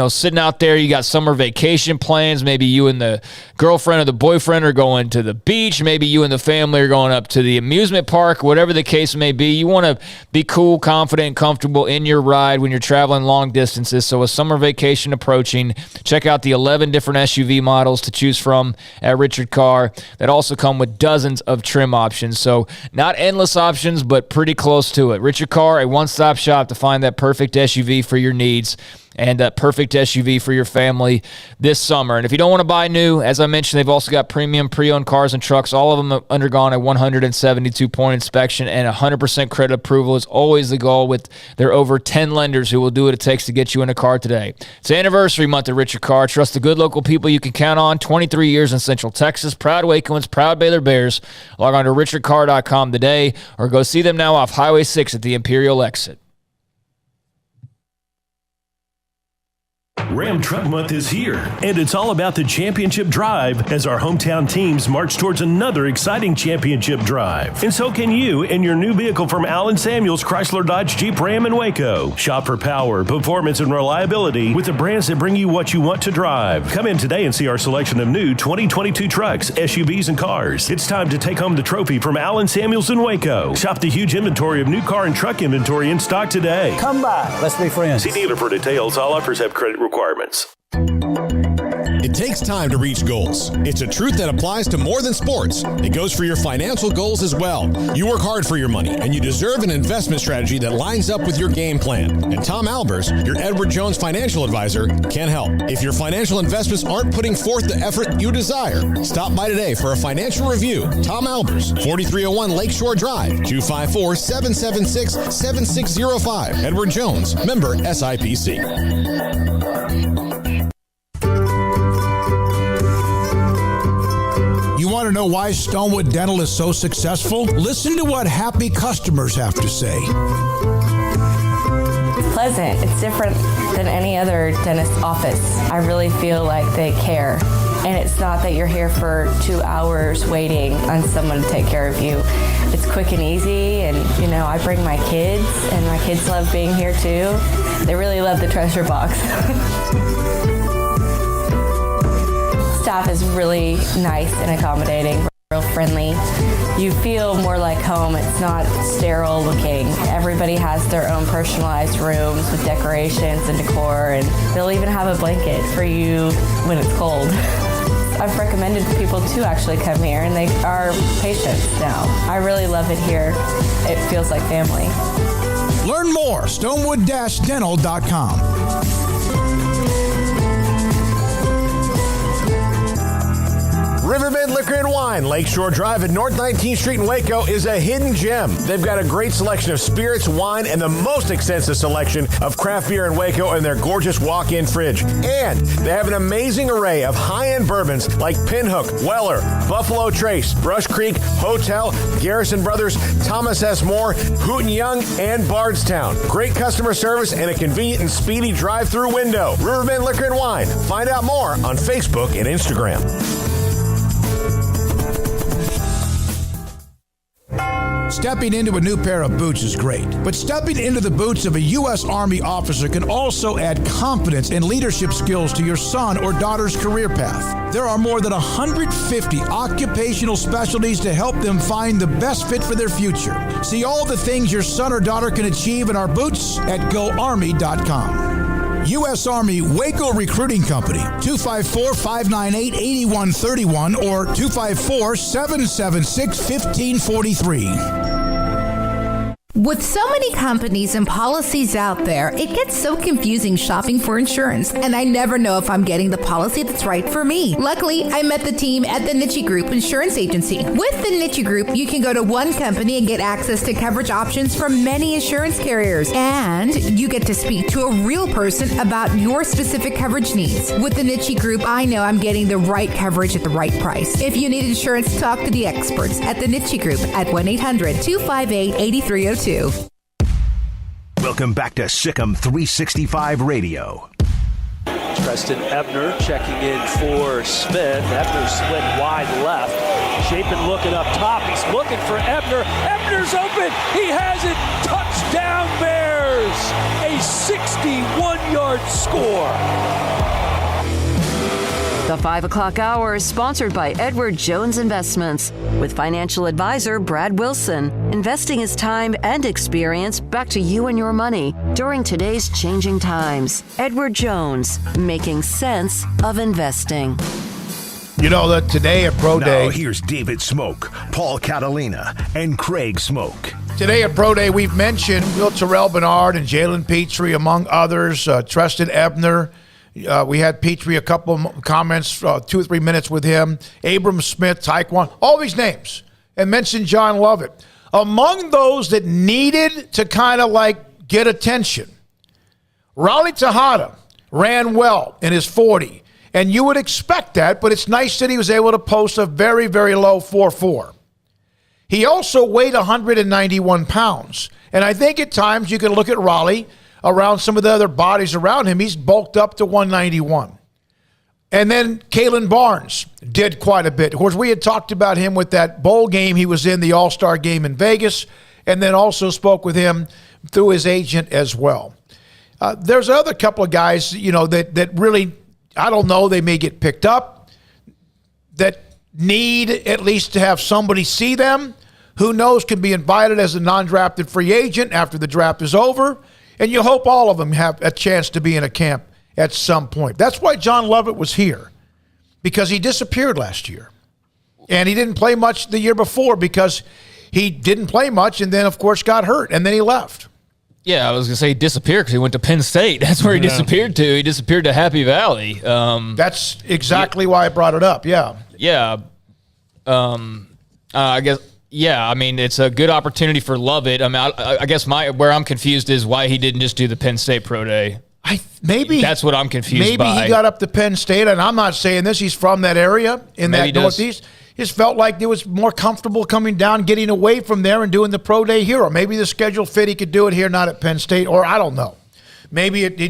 sitting out there, you got summer vacation plans. Maybe you and the girlfriend or the boyfriend are going to the beach. Maybe you and the family are going up to the amusement park, whatever the case may be. You want to be cool, confident, and comfortable in your ride when you're traveling long distances. So with summer vacation approaching, check out the 11 different SUV models to choose from at Richard Carr that also come with dozens of trim options. So not endless options, but pretty close to it. Richard Carr, a one-stop shop to find that perfect SUV for your needs and that perfect SUV for your family this summer. And if you don't want to buy new, as I mentioned, they've also got premium pre-owned cars and trucks. All of them have undergone a 172-point inspection, and 100% credit approval is always the goal with their over 10 lenders who will do what it takes to get you in a car today. It's anniversary month at Richard Carr. Trust the good local people you can count on. 23 years in Central Texas. Proud Wacoans, proud Baylor Bears. Log on to richardcarr.com today or go see them now off Highway 6 at the Imperial exit. Ram Truck Month is here, and it's all about the championship drive as our hometown teams march towards another exciting championship drive. And so can you in your new vehicle from Allen Samuels Chrysler Dodge Jeep Ram in Waco. Shop for power, performance, and reliability with the brands that bring you what you want to drive. Come in today and see our selection of new 2022 trucks, SUVs, and cars. It's time to take home the trophy from Allen Samuels in Waco. Shop the huge inventory of new car and truck inventory in stock today. Come by. Let's be friends. See dealer for details. All offers have credit requirements. It takes time to reach goals. It's a truth that applies to more than sports. It goes for your financial goals as well. You work hard for your money, and you deserve an investment strategy that lines up with your game plan. And Tom Albers, your Edward Jones financial advisor, can help. If your financial investments aren't putting forth the effort you desire, stop by today for a financial review. Tom Albers, 4301 Lakeshore Drive, 254-776-7605. Edward Jones, member SIPC. You want to know why Stonewood Dental is so successful? Listen to what happy customers have to say. It's pleasant. It's different than any other dentist office. I really feel like they care. And it's not that you're here for 2 hours waiting on someone to take care of you. It's quick and easy, and I bring my kids, and my kids love being here too. They really love the treasure box. Staff is really nice and accommodating, real friendly. You feel more like home. It's not sterile looking. Everybody has their own personalized rooms with decorations and decor, and they'll even have a blanket for you when it's cold. I've recommended people to actually come here, and they are patients now. I really love it here. It feels like family. Learn more, stonewood-dental.com. Riverbend Liquor and Wine, Lakeshore Drive at North 19th Street in Waco is a hidden gem. They've got a great selection of spirits, wine, and the most extensive selection of craft beer in Waco in their gorgeous walk-in fridge. And they have an amazing array of high-end bourbons like Pinhook, Weller, Buffalo Trace, Brush Creek, Hotel, Garrison Brothers, Thomas S. Moore, Hooten Young, and Bardstown. Great customer service and a convenient and speedy drive-through window. Riverbend Liquor and Wine. Find out more on Facebook and Instagram. Stepping into a new pair of boots is great, but stepping into the boots of a U.S. Army officer can also add confidence and leadership skills to your son or daughter's career path. There are more than 150 occupational specialties to help them find the best fit for their future. See all the things your son or daughter can achieve in our boots at GoArmy.com. U.S. Army Waco Recruiting Company, 254-598-8131 or 254-776-1543. With so many companies and policies out there, it gets so confusing shopping for insurance, and I never know if I'm getting the policy that's right for me. Luckily, I met the team at the Niche Group Insurance Agency. With the Niche Group, you can go to one company and get access to coverage options from many insurance carriers, and you get to speak to a real person about your specific coverage needs. With the Niche Group, I know I'm getting the right coverage at the right price. If you need insurance, talk to the experts at the Niche Group at 1-800-258-8302. Welcome back to Sikkim 365 Radio. Preston Ebner checking in for Smith. Ebner split wide left. Chapin looking up top. He's looking for Ebner. Ebner's open. He has it. Touchdown Bears. A 61-yard score. The 5 o'clock hour is sponsored by Edward Jones Investments with financial advisor Brad Wilson. Investing his time and experience back to you and your money during today's changing times. Edward Jones, making sense of investing. You know that today at Pro Day. Now here's David Smoak, Paul Catalina, and Craig Smoak. Today at Pro Day, we've mentioned Will Terrell Bernard and Jalen Petrie, among others, Treston Ebner. We had Petrie, a couple of comments, 2 or 3 minutes with him. Abram Smith, Taekwon, all these names, and mentioned John Lovett. Among those that needed to kind of like get attention, Raleigh Tejada ran well in his 40, and you would expect that, but it's nice that he was able to post a very, very low 4.4. He also weighed 191 pounds, and I think at times you can look at Raleigh around some of the other bodies around him. He's bulked up to 191. And then Kalen Barnes did quite a bit. Of course, we had talked about him with that bowl game he was in, the All-Star game in Vegas, and then also spoke with him through his agent as well. There's another couple of guys, you know, that really, I don't know, they may get picked up, that need at least to have somebody see them. Who knows, can be invited as a non-drafted free agent after the draft is over. And you hope all of them have a chance to be in a camp at some point. That's why John Lovett was here, because he disappeared last year. And he didn't play much the year before because he didn't play much and then, of course, got hurt, and then he left. Yeah, I was going to say he disappeared because he went to Penn State. That's where he disappeared to. He disappeared to Happy Valley. That's exactly why I brought it up, yeah. Yeah. I guess... Yeah, I mean, it's a good opportunity for Lovett. I mean, I guess where I'm confused is why he didn't just do the Penn State Pro Day. Maybe that's what I'm confused by. Maybe he got up to Penn State, and I'm not saying this. He's from that area in that Northeast. Just felt like it was more comfortable coming down, getting away from there, and doing the Pro Day here. Or maybe the schedule fit. He could do it here, not at Penn State, or I don't know. Maybe they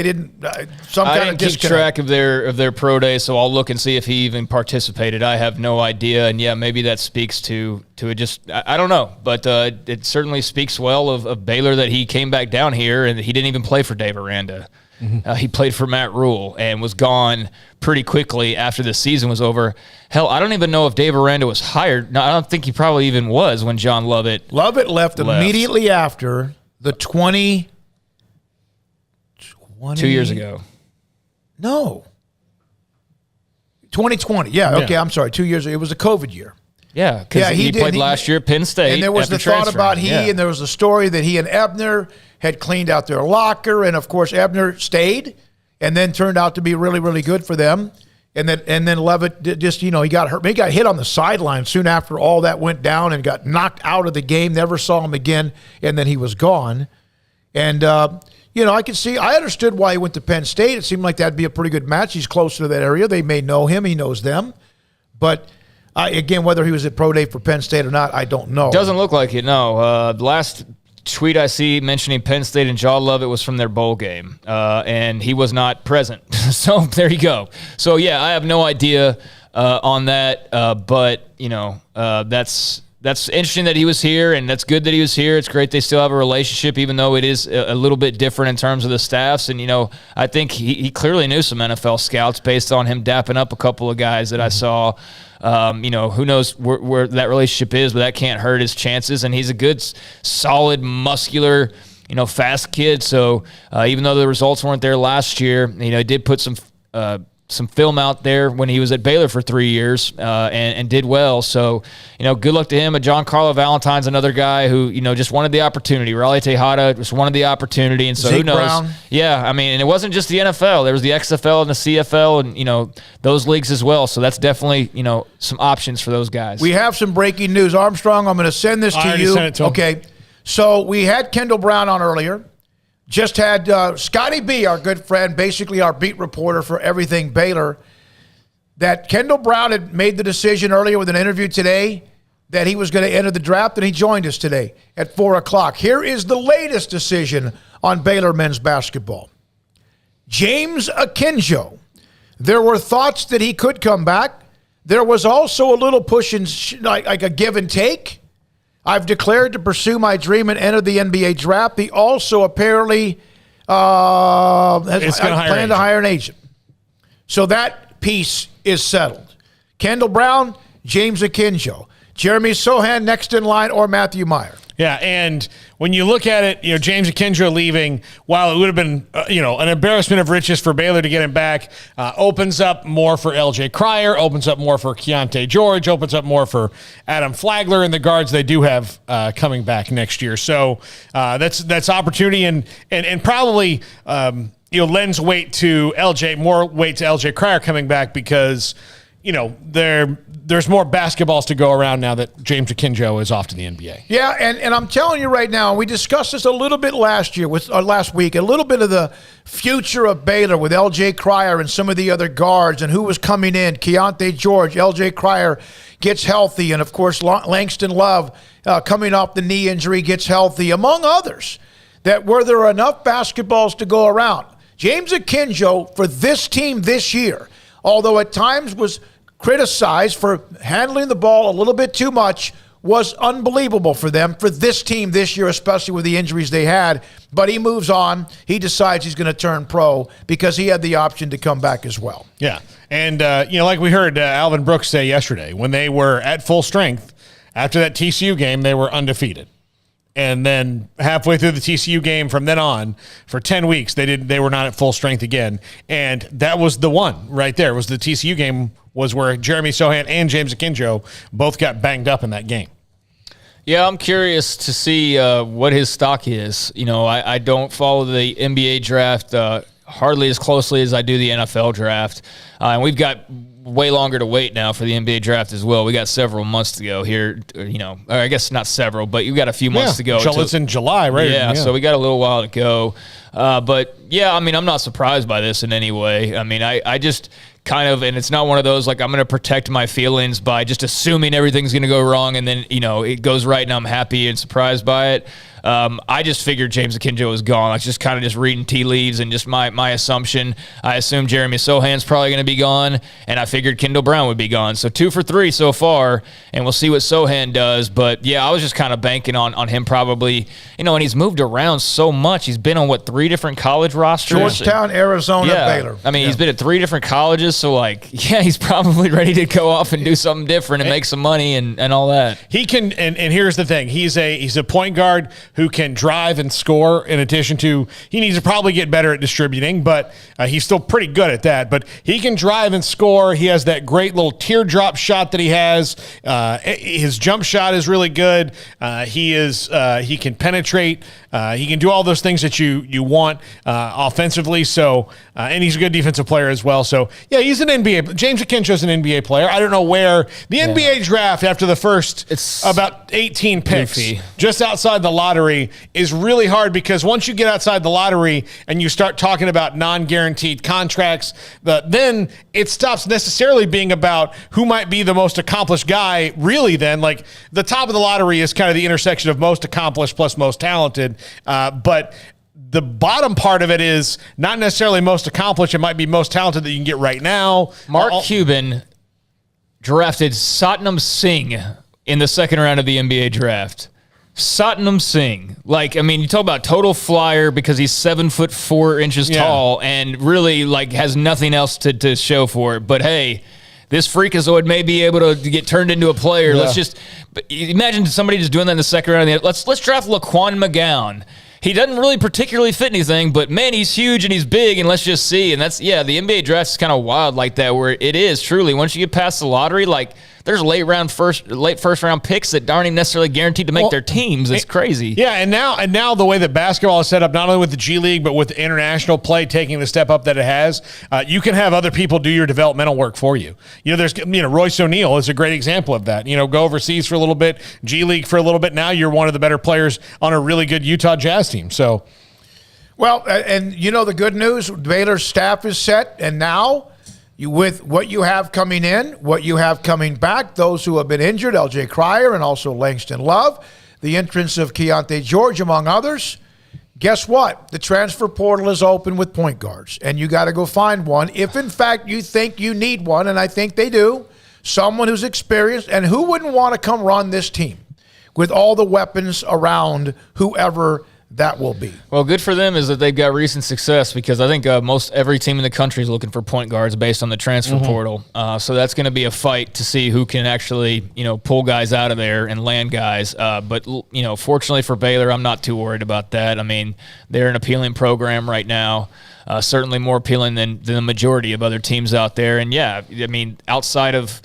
didn't some kind of disconnect. I didn't keep track of their pro day, so I'll look and see if he even participated. I have no idea, and yeah, maybe that speaks to it. Just I don't know, but it certainly speaks well of Baylor that he came back down here and he didn't even play for Dave Aranda. Mm-hmm. He played for Matt Rule and was gone pretty quickly after the season was over. Hell, I don't even know if Dave Aranda was hired. No, I don't think he probably even was when John Lovett left immediately after the 20. 2 years ago. No. 2020. Yeah, okay, I'm sorry. 2 years ago. It was a COVID year. Yeah, because he played last year at Penn State. And there was the thought about and there was a story that he and Ebner had cleaned out their locker, and of course Ebner stayed and then turned out to be really, really good for them. And then Lovett just, he got hurt. He got hit on the sideline soon after all that went down and got knocked out of the game, never saw him again, and then he was gone. And I understood why he went to Penn State. It seemed like that'd be a pretty good match. He's close to that area. They may know him. He knows them. But, again, whether he was at Pro Day for Penn State or not, I don't know. Doesn't look like it, no. The last tweet I see mentioning Penn State and John Lovett was from their bowl game, and he was not present. So there you go. So, yeah, I have no idea on that, but, that's interesting that he was here, and that's good that he was here. It's great they still have a relationship, even though it is a little bit different in terms of the staffs. And, I think he clearly knew some NFL scouts based on him dapping up a couple of guys that I saw. Who knows where that relationship is, but that can't hurt his chances. And he's a good, solid, muscular, fast kid. So even though the results weren't there last year, he did put some some film out there when he was at Baylor for 3 years and did well. So, good luck to him. Giancarlo Valentine's another guy who, just wanted the opportunity. Raleigh Tejada just wanted the opportunity. And so Zeke who knows? Brown. Yeah, and it wasn't just the NFL. There was the XFL and the CFL and, those leagues as well. So that's definitely, some options for those guys. We have some breaking news. Armstrong, I'm going to send this to you. Sent it to him. Okay. So we had Kendall Brown on earlier. Just had Scotty B, our good friend, basically our beat reporter for everything Baylor, that Kendall Brown had made the decision earlier with an interview today that he was going to enter the draft, and he joined us today at 4 o'clock. Here is the latest decision on Baylor men's basketball. James Akinjo. There were thoughts that he could come back. There was also a little push and like a give and take. I've declared to pursue my dream and enter the NBA draft. He also apparently has planned to hire an agent. So that piece is settled. Kendall Brown, James Akinjo, Jeremy Sohan next in line, or Matthew Meyer. Yeah, and when you look at it, James Akinjo leaving, while it would have been, an embarrassment of riches for Baylor to get him back, opens up more for LJ Cryer, opens up more for Keontae George, opens up more for Adam Flagler and the guards they do have coming back next year. So that's opportunity and probably lends weight to more weight to LJ Cryer coming back because there's more basketballs to go around now that James Akinjo is off to the NBA. Yeah, and I'm telling you right now, we discussed this a little bit last week, a little bit of the future of Baylor with LJ Cryer and some of the other guards and who was coming in. Keontae George, LJ Cryer gets healthy, and of course Langston Love coming off the knee injury gets healthy, among others. That were there enough basketballs to go around? James Akinjo for this team this year, although at times was criticized for handling the ball a little bit too much, was unbelievable for them, for this team this year, especially with the injuries they had. But he moves on. He decides he's going to turn pro because he had the option to come back as well. Yeah. And, like we heard Alvin Brooks say yesterday, when they were at full strength, after that TCU game, they were undefeated. And then halfway through the TCU game from then on, for 10 weeks, they were not at full strength again. And that was the one right there. It was the TCU game was where Jeremy Sohan and James Akinjo both got banged up in that game. Yeah, I'm curious to see what his stock is. I don't follow the NBA draft hardly as closely as I do the NFL draft. And we've got way longer to wait now for the NBA draft as well. We got several months to go here, or I guess not several, but you've got a few months to go. It's in July, right? Yeah, so we got a little while to go. But yeah, I'm not surprised by this in any way. I just kind of, and it's not one of those like I'm going to protect my feelings by just assuming everything's going to go wrong and then, it goes right and I'm happy and surprised by it. I just figured James Akinjo was gone. I was just kind of just reading tea leaves and just my assumption. I assumed Jeremy Sohan's probably going to be gone, and I figured Kendall Brown would be gone. So 2 for 3 so far, and we'll see what Sohan does. But, yeah, I was just kind of banking on him probably, and he's moved around so much. He's been on, 3 different college rosters? Georgetown, Arizona, Baylor. He's been at 3 different colleges, so, he's probably ready to go off and do something different and make some money and all that. He can, and here's the thing. He's a point guard who can drive and score in addition to, he needs to probably get better at distributing, but he's still pretty good at that. But he can drive and score. He has that great little teardrop shot that he has. His jump shot is really good. He can penetrate. He can do all those things that you want offensively. So, and he's a good defensive player as well. So, yeah, he's an NBA. James Akinjo's an NBA player. I don't know where the NBA draft after the first about 18 picks, just outside the lottery, is really hard because once you get outside the lottery and you start talking about non-guaranteed contracts, then it stops necessarily being about who might be the most accomplished guy. Really, then, the top of the lottery is kind of the intersection of most accomplished plus most talented. But the bottom part of it is not necessarily most accomplished. It might be most talented that you can get right now. Mark Cuban drafted Satnam Singh in the second round of the NBA draft. Satnam Singh. You talk about total flyer because he's 7'4" tall and really has nothing else to show for it. But hey, this freakazoid may be able to get turned into a player. Yeah. Let's just imagine somebody just doing that in the second round. Let's draft Laquan McGowan. he doesn't really particularly fit anything, but man, he's huge and he's big, and let's just see. And that's, the NBA draft is kind of wild like that, where it is truly, once you get past the lottery, like, there's late first round picks that aren't even necessarily guaranteed to make their teams. It's crazy. Yeah, and now the way that basketball is set up, not only with the G League but with international play taking the step up that it has, you can have other people do your developmental work for you. There's Royce O'Neal is a great example of that. Go overseas for a little bit, G League for a little bit. Now you're one of the better players on a really good Utah Jazz team. So, well, and the good news, Baylor's staff is set, and now, with what you have coming in, what you have coming back, those who have been injured, L.J. Cryer and also Langston Love, the entrance of Keontae George, among others, guess what? The transfer portal is open with point guards, and you got to go find one. If, in fact, you think you need one, and I think they do, someone who's experienced, and who wouldn't want to come run this team with all the weapons around whoever that will be. Well, good for them is that they've got recent success, because I think most every team in the country is looking for point guards based on the transfer portal. So that's going to be a fight to see who can actually, pull guys out of there and land guys. But fortunately for Baylor, I'm not too worried about that. I mean, they're an appealing program right now. Certainly more appealing than the majority of other teams out there. And outside of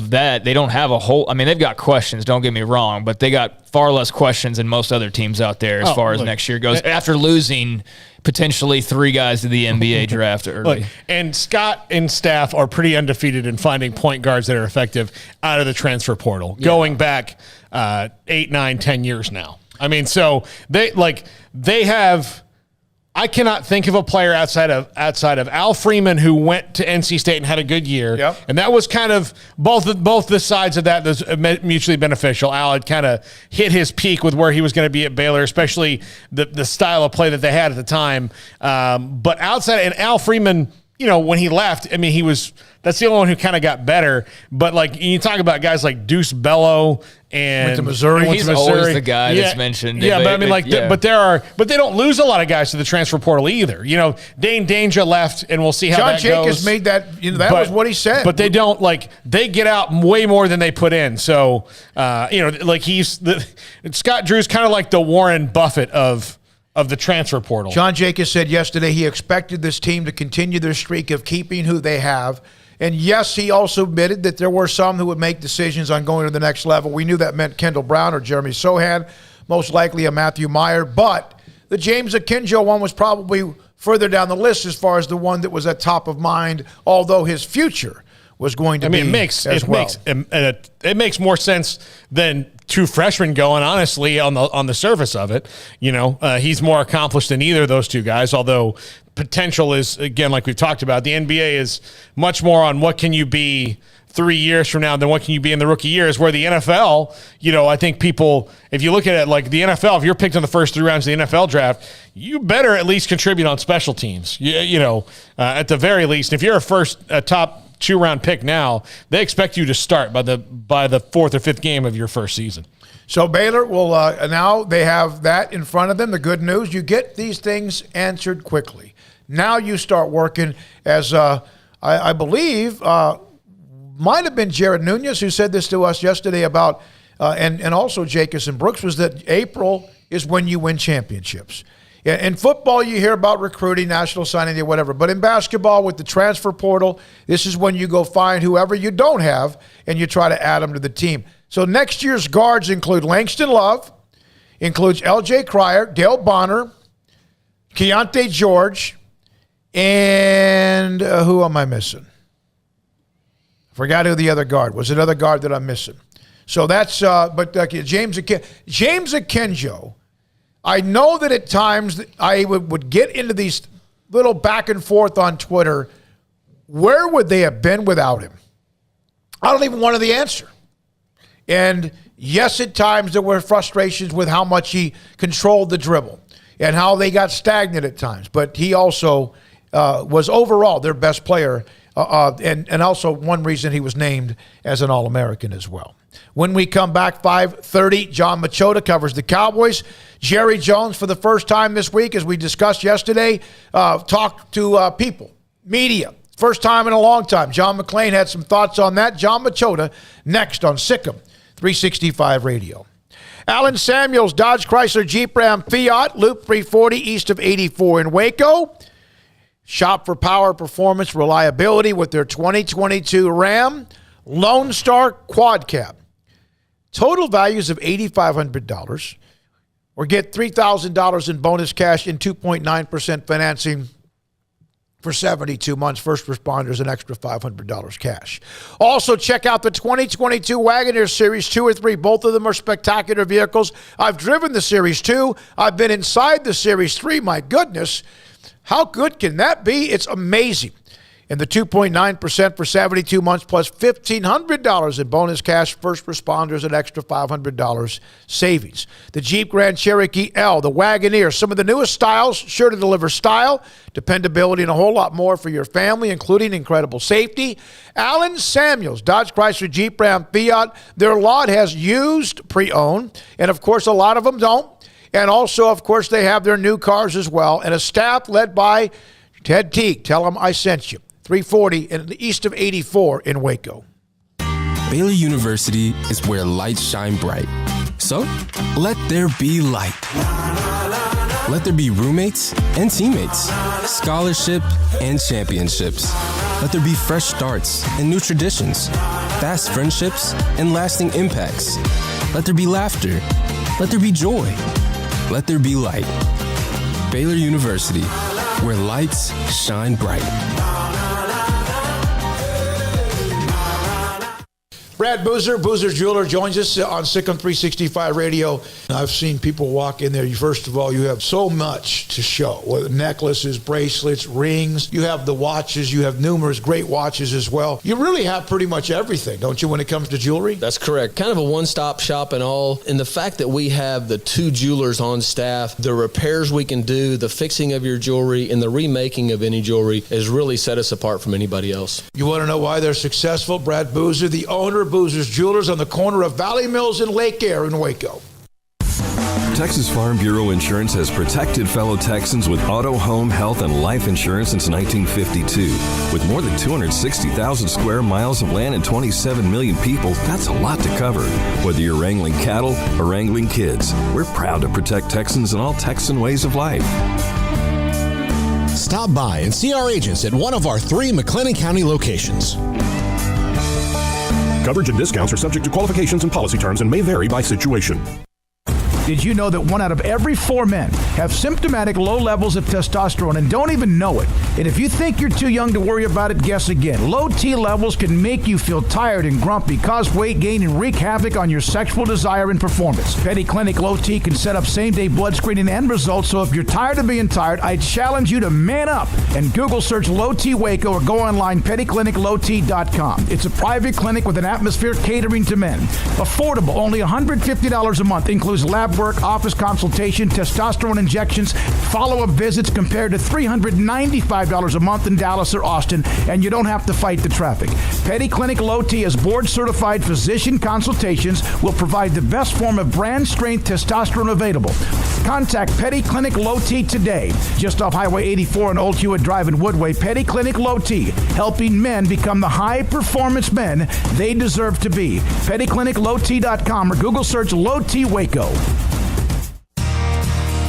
that, they don't have a whole – they've got questions, don't get me wrong, but they got far less questions than most other teams out there as far as next year goes, after losing potentially 3 guys to the NBA draft early. And Scott and staff are pretty undefeated in finding point guards that are effective out of the transfer portal, going back 8, 9, 10 years now. So they have – I cannot think of a player outside of Al Freeman who went to NC State and had a good year. Yep. And that was kind of both the sides of that was mutually beneficial. Al had kind of hit his peak with where he was going to be at Baylor, especially the style of play that they had at the time. But outside, and Al Freeman, when he left, that's the only one who kind of got better. But you talk about guys like Deuce Bello and went to Missouri. He's always the guy that's mentioned. Yeah, but they don't lose a lot of guys to the transfer portal either. Dane Danger left, and we'll see how John that Jacobs goes. made that. That was what he said. But they don't they get out way more than they put in. So Scott Drew's kind of like the Warren Buffett of the transfer portal. John Jacobs said yesterday he expected this team to continue their streak of keeping who they have. And yes, he also admitted that there were some who would make decisions on going to the next level. We knew that meant Kendall Brown or Jeremy Sohan, most likely a Matthew Meyer. But the James Akinjo one was probably further down the list as far as the one that was at top of mind, although his future was going to be it makes more sense than 2 freshmen going, honestly, on the surface of it. He's more accomplished than either of those 2 guys, although potential is, again, like we've talked about, the NBA is much more on what can you be 3 years from now than what can you be in the rookie years, where the NFL, I think people, if you look at it like the NFL, if you're picked in the first 3 rounds of the NFL draft, you better at least contribute on special teams, at the very least. If you're a top 2-round pick now, they expect you to start by the 4th or 5th game of your first season. So Baylor will now they have that in front of them. The good news, you get these things answered quickly. Now you start working, as I believe might have been Jared Nunez who said this to us yesterday about, and also Jacobs and Brooks, was that April is when you win championships. In football, you hear about recruiting, national signing day, whatever. But in basketball, with the transfer portal, this is when you go find whoever you don't have and you try to add them to the team. So next year's guards include Langston Love, includes L.J. Cryer, Dale Bonner, Keontae George, and who am I missing? I forgot who the other guard was. Another guard that I'm missing. So that's James Akinjo. I know that at times I would get into these little back and forth on Twitter. Where would they have been without him? I don't even want the answer. And yes, at times there were frustrations with how much he controlled the dribble and how they got stagnant at times. But he also was overall their best player, and also one reason he was named as an All-American as well. When we come back, 5:30, John Machota covers the Cowboys. Jerry Jones, for the first time this week, as we discussed yesterday, talked to people, media. First time in a long time. John McClain had some thoughts on that. John Machota next on Sikkim 365 Radio. Alan Samuels, Dodge Chrysler Jeep Ram Fiat, Loop 340 east of 84 in Waco. Shop for power, performance, reliability with their 2022 Ram Lone Star Quad Cab. Total values of $8,500, or get $3,000 in bonus cash and 2.9% financing for 72 months. First responders, an extra $500 cash. Also, check out the 2022 Wagoneer Series 2 or 3. Both of them are spectacular vehicles. I've driven the Series 2. I've been inside the Series 3. My goodness, how good can that be? It's amazing. And the 2.9% for 72 months plus $1,500 in bonus cash. First responders, an extra $500 savings. The Jeep Grand Cherokee L, the Wagoneer, some of the newest styles, sure to deliver style, dependability, and a whole lot more for your family, including incredible safety. Alan Samuels, Dodge Chrysler Jeep Ram Fiat, their lot has used pre-owned, and of course a lot of them don't. And also, of course, they have their new cars as well, and a staff led by Ted Teague. Tell them I sent you. 340 in the east of 84 in Waco. Baylor University is where lights shine bright. So, let there be light. Let there be roommates and teammates, scholarship and championships. Let there be fresh starts and new traditions, fast friendships and lasting impacts. Let there be laughter. Let there be joy. Let there be light. Baylor University, where lights shine bright. Brad Boozer, Boozer's Jeweler, joins us on Sikkim 365 Radio. I've seen people walk in there. First of all, you have so much to show. Whether necklaces, bracelets, rings. You have the watches. You have numerous great watches as well. You really have pretty much everything, don't you, when it comes to jewelry? That's correct. Kind of a one-stop shop and all. And the fact that we have the 2 jewelers on staff, the repairs we can do, the fixing of your jewelry, and the remaking of any jewelry has really set us apart from anybody else. You want to know why they're successful? Brad Boozer, the owner of Boozer's Jewelers on the corner of Valley Mills and Lake Air in Waco. Texas Farm Bureau Insurance has protected fellow Texans with auto, home, health, and life insurance since 1952. With more than 260,000 square miles of land and 27 million people, that's a lot to cover. Whether you're wrangling cattle or wrangling kids, we're proud to protect Texans in all Texan ways of life. Stop by and see our agents at one of our 3 McLennan County locations. Coverage and discounts are subject to qualifications and policy terms and may vary by situation. Did you know that 1 out of every 4 men have symptomatic low levels of testosterone and don't even know it? And if you think you're too young to worry about it, guess again. Low T levels can make you feel tired and grumpy, cause weight gain, and wreak havoc on your sexual desire and performance. Petty Clinic Low T can set up same-day blood screening and results, so if you're tired of being tired, I challenge you to man up and Google search Low T Waco or go online pettycliniclowt.com. It's a private clinic with an atmosphere catering to men. Affordable, only $150 a month, includes lab work, office consultation, testosterone injections, follow-up visits compared to $395 a month in Dallas or Austin, and you don't have to fight the traffic. Petty Clinic Low T as board-certified physician consultations will provide the best form of brand-strength testosterone available. Contact Petty Clinic Low T today, just off Highway 84 and Old Hewitt Drive in Woodway. Petty Clinic Low T, helping men become the high-performance men they deserve to be. PettyClinicLowT.com or Google search Low T Waco.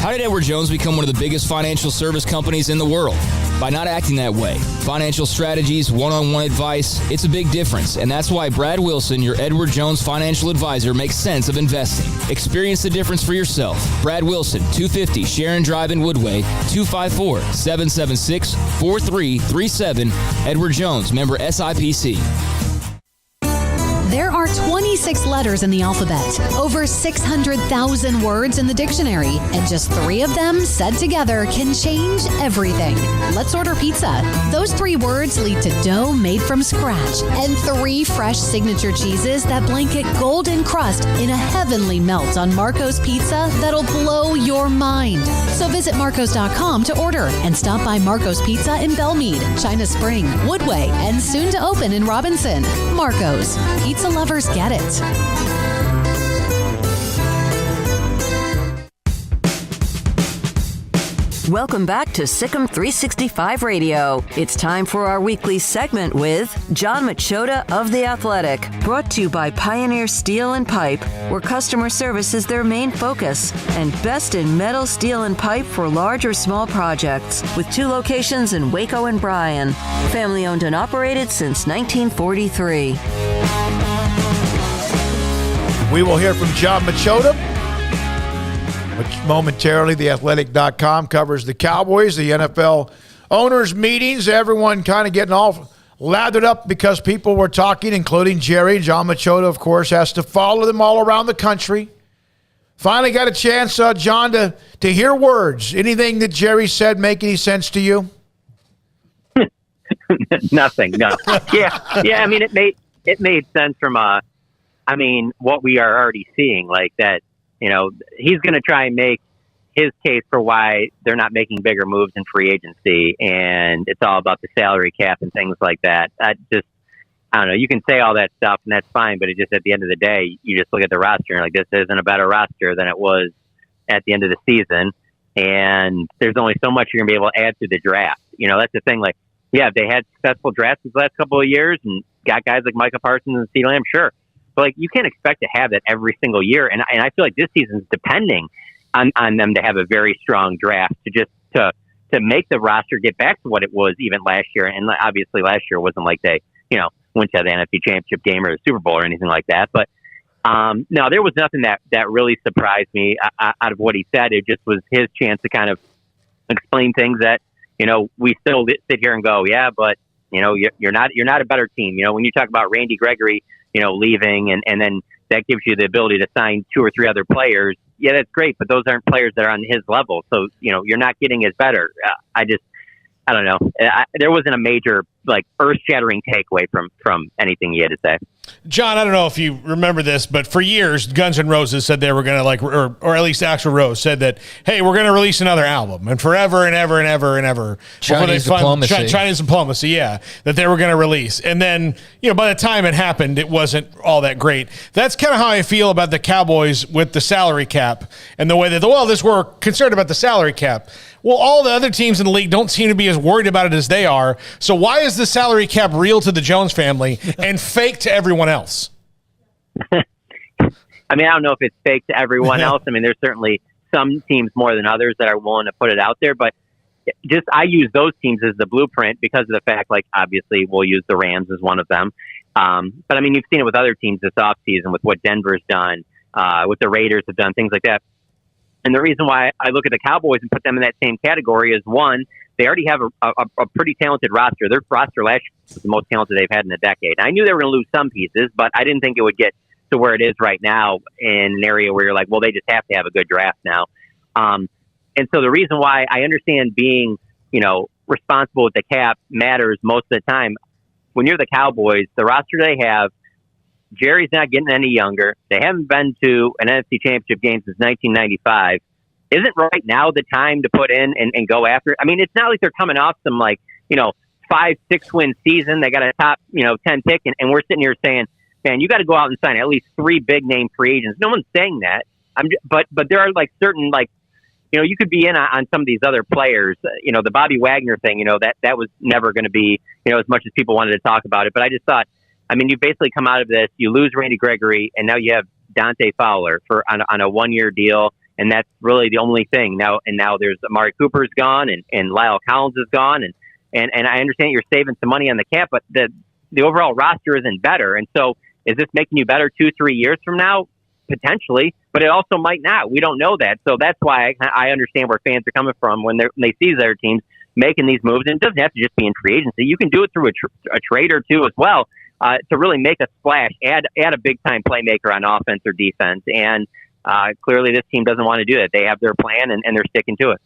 How did Edward Jones become one of the biggest financial service companies in the world? By not acting that way. Financial strategies, one-on-one advice, it's a big difference. And that's why Brad Wilson, your Edward Jones financial advisor, makes sense of investing. Experience the difference for yourself. Brad Wilson, 250 Sharon Drive in Woodway, 254-776-4337. Edward Jones, member SIPC. There are 26 letters in the alphabet, over 600,000 words in the dictionary, and just 3 of them said together can change everything. Let's order pizza. Those 3 words lead to dough made from scratch and 3 fresh signature cheeses that blanket golden crust in a heavenly melt on Marco's Pizza that'll blow your mind. So visit marcos.com to order and stop by Marco's Pizza in Belmead, China Spring, Woodway, and soon to open in Robinson. Marco's. Pizza lovers get it. Welcome back to Sikkim 365 Radio. It's time for our weekly segment with John Machota of The Athletic, brought to you by Pioneer Steel and Pipe, where customer service is their main focus, and best in metal, steel, and pipe for large or small projects, with 2 locations in Waco and Bryan. Family owned and operated since 1943. We will hear from John Machota momentarily. TheAthletic.com covers the Cowboys, the NFL owners' meetings, everyone kind of getting all lathered up because people were talking, including Jerry. John Machota, of course, has to follow them all around the country. Finally got a chance, John, to hear words. Anything that Jerry said make any sense to you? Nothing, no. Yeah, I mean, it made sense from, what we are already seeing, like that. He's going to try and make his case for why they're not making bigger moves in free agency, and it's all about the salary cap and things like that. I don't know. You can say all that stuff, and that's fine, but it just, at the end of the day, you just look at the roster and you're like, this isn't a better roster than it was at the end of the season, and there's only so much you're going to be able to add to the draft. That's the thing. Like, yeah, they had successful drafts the last couple of years and got guys like Micah Parsons and CeeDee Lamb, sure. But you can't expect to have that every single year. And I feel like this season's depending on them to have a very strong draft to make the roster get back to what it was even last year. And obviously last year wasn't like they, went to the NFC Championship game or the Super Bowl or anything like that. But no, there was nothing that really surprised me out of what he said. It just was his chance to kind of explain things that, we still sit here and go, yeah, but you're not a better team. When you talk about Randy Gregory, leaving and then that gives you the ability to sign 2 or 3 other players. Yeah, that's great, but those aren't players that are on his level. So, you're not getting as better. I don't know. There wasn't a major, earth-shattering takeaway from anything he had to say. John, I don't know if you remember this, but for years, Guns N' Roses said they were going to or at least Axl Rose said that, hey, we're going to release another album, and forever and ever and ever and ever. Chinese diplomacy. Chinese diplomacy, yeah, that they were going to release. And then, by the time it happened, it wasn't all that great. That's kind of how I feel about the Cowboys with the salary cap and the way that, we're concerned about the salary cap. Well, all the other teams in the league don't seem to be as worried about it as they are. So why is the salary cap real to the Jones family and fake to everyone else? I don't know if it's fake to everyone else. There's certainly some teams more than others that are willing to put it out there. But I use those teams as the blueprint because of the fact, obviously we'll use the Rams as one of them. But you've seen it with other teams this offseason with what Denver's done, what the Raiders have done, things like that. And the reason why I look at the Cowboys and put them in that same category is, one, they already have a pretty talented roster. Their roster last year was the most talented they've had in a decade. I knew they were going to lose some pieces, but I didn't think it would get to where it is right now in an area where you're like, well, they just have to have a good draft now. And so the reason why I understand being, responsible with the cap matters most of the time. When you're the Cowboys, the roster they have, Jerry's not getting any younger. They haven't been to an NFC Championship game since 1995. Isn't right now the time to put in and go after it? It's not like they're coming off some 5-6 win season. They got a top 10 pick, and we're sitting here saying, man, you got to go out and sign at least 3 big name free agents. No one's saying that. But there are certain you could be in on some of these other players. The Bobby Wagner thing. That was never going to be as much as people wanted to talk about it. But I just thought. You basically come out of this, you lose Randy Gregory, and now you have Dante Fowler on a 1-year deal, and that's really the only thing. Now there's Amari Cooper's gone, and Lyle Collins is gone, and I understand you're saving some money on the cap, but the overall roster isn't better. And so is this making you better 2-3 years from now? Potentially, but it also might not. We don't know that. So that's why I understand where fans are coming from when they see their teams making these moves. And it doesn't have to just be in free agency. You can do it through a trade or two as well. To really make a splash, add a big-time playmaker on offense or defense. And clearly this team doesn't want to do that. They have their plan, and they're sticking to it.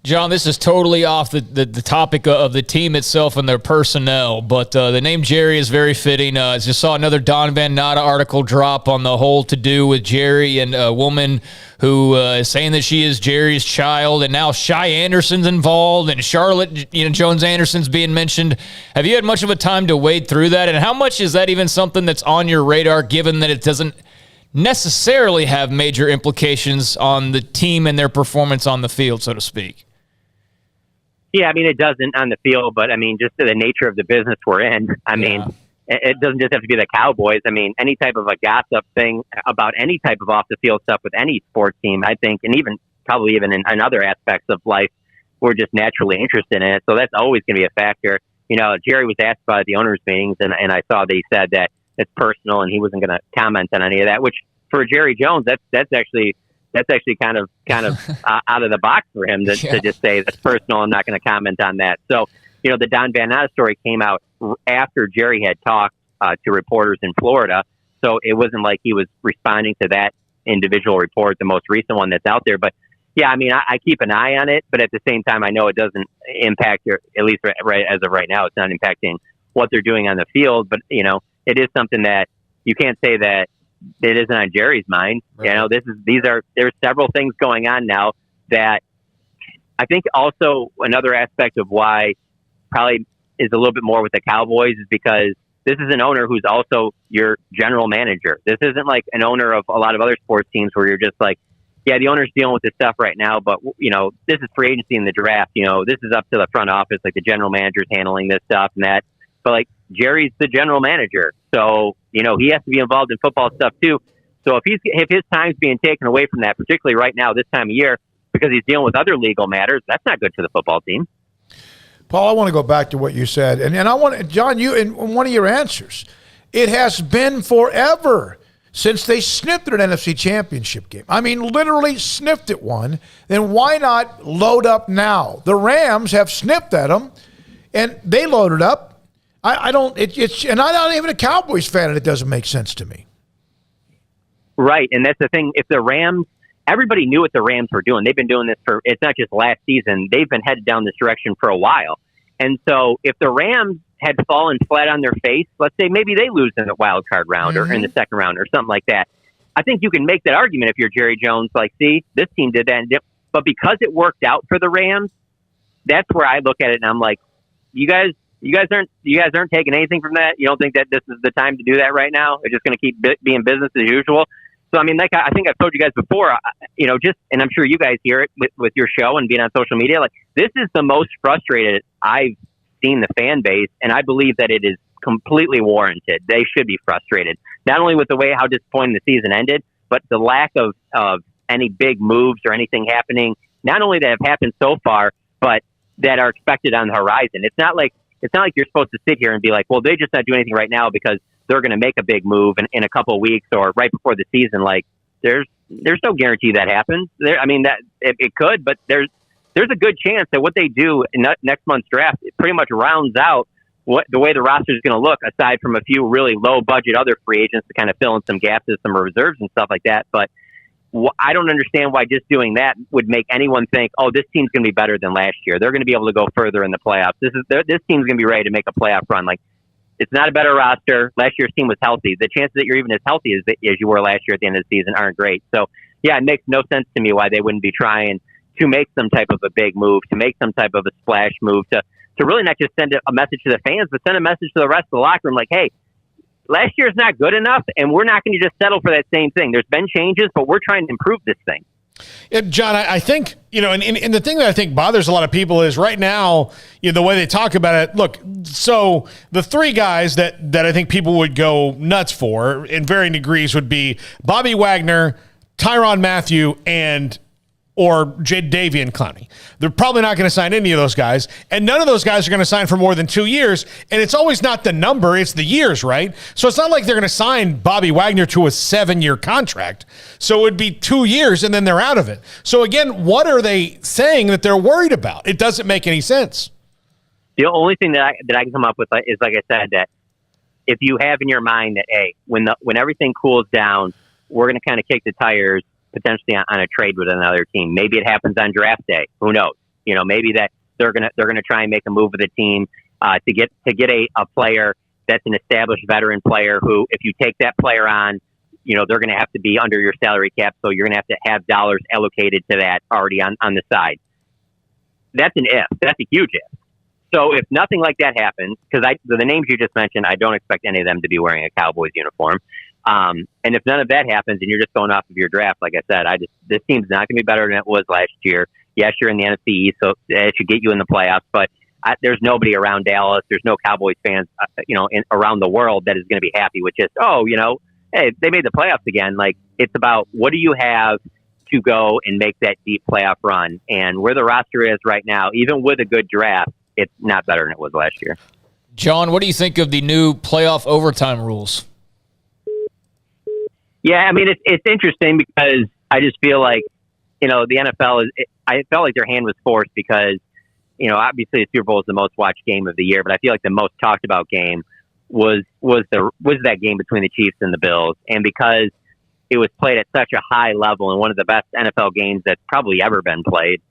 John, this is totally off the topic of the team itself and their personnel, but the name Jerry is very fitting. I just saw another Don Van Natta article drop on the whole to-do with Jerry and a woman who is saying that she is Jerry's child, and now Shai Anderson's involved, and Charlotte, Jones Anderson's being mentioned. Have you had much of a time to wade through that, and how much is that even something that's on your radar, given that it doesn't necessarily have major implications on the team and their performance on the field, so to speak? Yeah, I mean, it doesn't on the field, but I mean, just the nature of the business we're in. I mean, it doesn't just have to be the Cowboys. I mean, any type of a gossip thing about any type of off the field stuff with any sports team, I think, and probably even in other aspects of life, we're just naturally interested in it. So that's always going to be a factor. You know, Jerry was asked about the owners' meetings, and I saw that he said that it's personal and he wasn't going to comment on any of that. Which for Jerry Jones, that's actually kind of out of the box for him to just say that's personal. I'm not going to comment on that. So, you know, the Don Van Natta story came out after Jerry had talked to reporters in Florida. So it wasn't like he was responding to that individual report, the most recent one that's out there. But yeah, I mean, I keep an eye on it, but at the same time, I know it doesn't impact, at least right as of right now, it's not impacting what they're doing on the field. But, you know, it is something that you can't say that it isn't on Jerry's mind. Right. You know, there's several things going on now that I think also another aspect of why probably is a little bit more with the Cowboys is because this is an owner who's also your general manager. This isn't like an owner of a lot of other sports teams where you're just like, yeah, the owner's dealing with this stuff right now, but, you know, this is free agency in the draft. You know, this is up to the front office, like the general manager's handling this stuff and that. But, like, Jerry's the general manager. So, you know, he has to be involved in football stuff, too. So if his time's being taken away from that, particularly right now, this time of year, because he's dealing with other legal matters, that's not good for the football team. Paul, I want to go back to what you said. And I want, John, you, in one of your answers, it has been forever since they sniffed at an NFC championship game. I mean, literally sniffed at one. Then why not load up now? The Rams have sniffed at them, and they loaded up. And I'm not even a Cowboys fan, and it doesn't make sense to me. Right, and that's the thing. If the Rams, everybody knew what the Rams were doing. They've been doing this it's not just last season. They've been headed down this direction for a while. And so if the Rams had fallen flat on their face, let's say maybe they lose in the wild card round or in the second round or something like that. I think you can make that argument if you're Jerry Jones, like, see, this team did that. But because it worked out for the Rams, that's where I look at it and I'm like, you guys aren't taking anything from that. You don't think that this is the time to do that right now? It's just going to keep being business as usual. So, I mean, like I think I've told you guys before, you know, and I'm sure you guys hear it with your show and being on social media, like, this is the most frustrated I've seen the fan base, and I believe that it is completely warranted. They should be frustrated, not only with the way how disappointing the season ended, but the lack of any big moves or anything happening, not only that have happened so far, but that are expected on the horizon. It's not like you're supposed to sit here and be like, well, they just not do anything right now because they're going to make a big move in a couple of weeks or right before the season. Like, there's no guarantee that happens. I mean, that it could, but there's a good chance that what they do in next month's draft, it pretty much rounds out the way the roster is going to look, aside from a few really low budget other free agents to kind of fill in some gaps and some reserves and stuff like that. But I don't understand why just doing that would make anyone think, oh, this team's going to be better than last year. They're going to be able to go further in the playoffs. This team's going to be ready to make a playoff run. Like, it's not a better roster. Last year's team was healthy. The chances that you're even as healthy as you were last year at the end of the season aren't great. So, yeah, it makes no sense to me why they wouldn't be trying to make some type of a big move, to make some type of a splash move, to really not just send a message to the fans, but send a message to the rest of the locker room like, hey, last year's not good enough, and we're not going to just settle for that same thing. There's been changes, but we're trying to improve this thing. Yeah, John, I think, you know, and the thing that I think bothers a lot of people is right now, you know, the way they talk about it. Look, so the three guys that I think people would go nuts for in varying degrees would be Bobby Wagner, Tyrann Mathieu, or Jadeveon Clowney. They're probably not going to sign any of those guys, and none of those guys are going to sign for more than 2 years, and it's always not the number, it's the years, right? So it's not like they're going to sign Bobby Wagner to a 7-year contract. So it would be 2 years, and then they're out of it. So again, what are they saying that they're worried about? It doesn't make any sense. The only thing that I can come up with is, like I said, that if you have in your mind that, hey, when everything cools down, we're going to kind of kick the tires potentially on a trade with another team. Maybe it happens on draft day. Who knows? You know, maybe that they're gonna try and make a move with a team to get a player that's an established veteran player who, if you take that player on, you know, they're going to have to be under your salary cap, so you're going to have dollars allocated to that already on the side. That's an if. That's a huge if. So if nothing like that happens, because the names you just mentioned, I don't expect any of them to be wearing a Cowboys uniform. And if none of that happens and you're just going off of your draft, like I said, this team's not going to be better than it was last year. Yes, you're in the NFC East, so it should get you in the playoffs. But there's nobody around Dallas. There's no Cowboys fans, around the world that is going to be happy with just, hey, they made the playoffs again. Like, it's about what do you have to go and make that deep playoff run. And where the roster is right now, even with a good draft, it's not better than it was last year. John, what do you think of the new playoff overtime rules? Yeah, I mean, it's interesting because I just feel like, the NFL I felt like their hand was forced because, obviously the Super Bowl is the most watched game of the year, but I feel like the most talked about game was that game between the Chiefs and the Bills. And because it was played at such a high level and one of the best NFL games that's probably ever been played,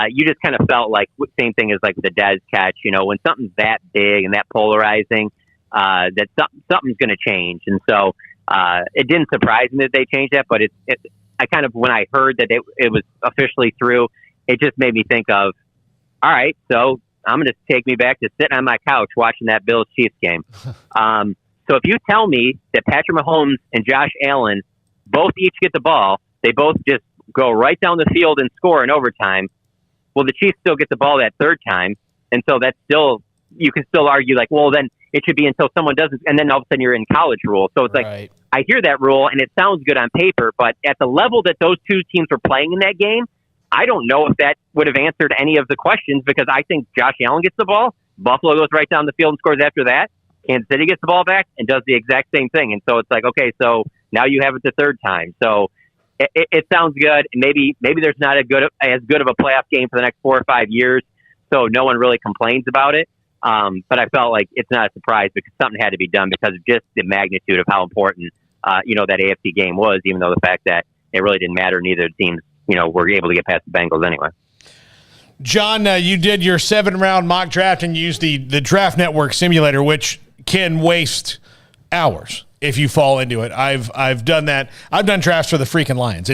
you just kind of felt like same thing as like the Dez catch, when something's that big and that polarizing, that something's going to change. And so it didn't surprise me that they changed that, but when I heard that it was officially through, it just made me think of, all right, so I'm going to take me back to sitting on my couch watching that Bills Chiefs game. So if you tell me that Patrick Mahomes and Josh Allen both each get the ball, they both just go right down the field and score in overtime. Well, the Chiefs still get the ball that third time. And so that's still, you can still argue like, well, then it should be until someone doesn't. And then all of a sudden you're in college rule. So it's like, I hear that rule and it sounds good on paper, but at the level that those two teams were playing in that game, I don't know if that would have answered any of the questions because I think Josh Allen gets the ball. Buffalo goes right down the field and scores after that. Kansas City gets the ball back and does the exact same thing. And so it's like, okay, so now you have it the third time. So it sounds good. Maybe there's not as good of a playoff game for the next 4 or 5 years. So no one really complains about it. But I felt like it's not a surprise because something had to be done because of just the magnitude of how important, that AFC game was, even though the fact that it really didn't matter. Neither teams, were able to get past the Bengals anyway. John, you did your 7-round mock draft and used the Draft Network simulator, which can waste hours if you fall into it. I've done that. I've done drafts for the freaking Lions.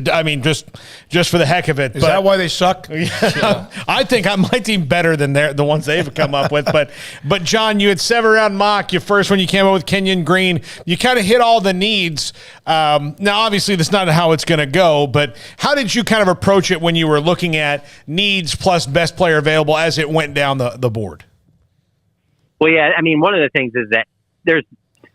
Just for the heck of it. Is that why they suck? Yeah. I think my team better than the ones they've come up with. But John, you had 7-round mock. Your first one, you came up with Kenyon Green. You kind of hit all the needs. Now, obviously, that's not how it's going to go. But how did you kind of approach it when you were looking at needs plus best player available as it went down the board? Well, yeah. I mean, one of the things is that there's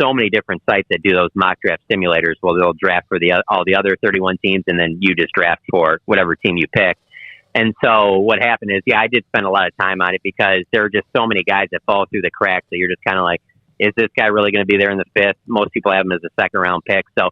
so many different sites that do those mock draft simulators. Well, they'll draft for all the other 31 teams, and then you just draft for whatever team you pick. And so what happened is, I did spend a lot of time on it because there are just so many guys that fall through the cracks that you're just kind of like, is this guy really going to be there in the 5th? Most people have him as a 2nd-round pick. So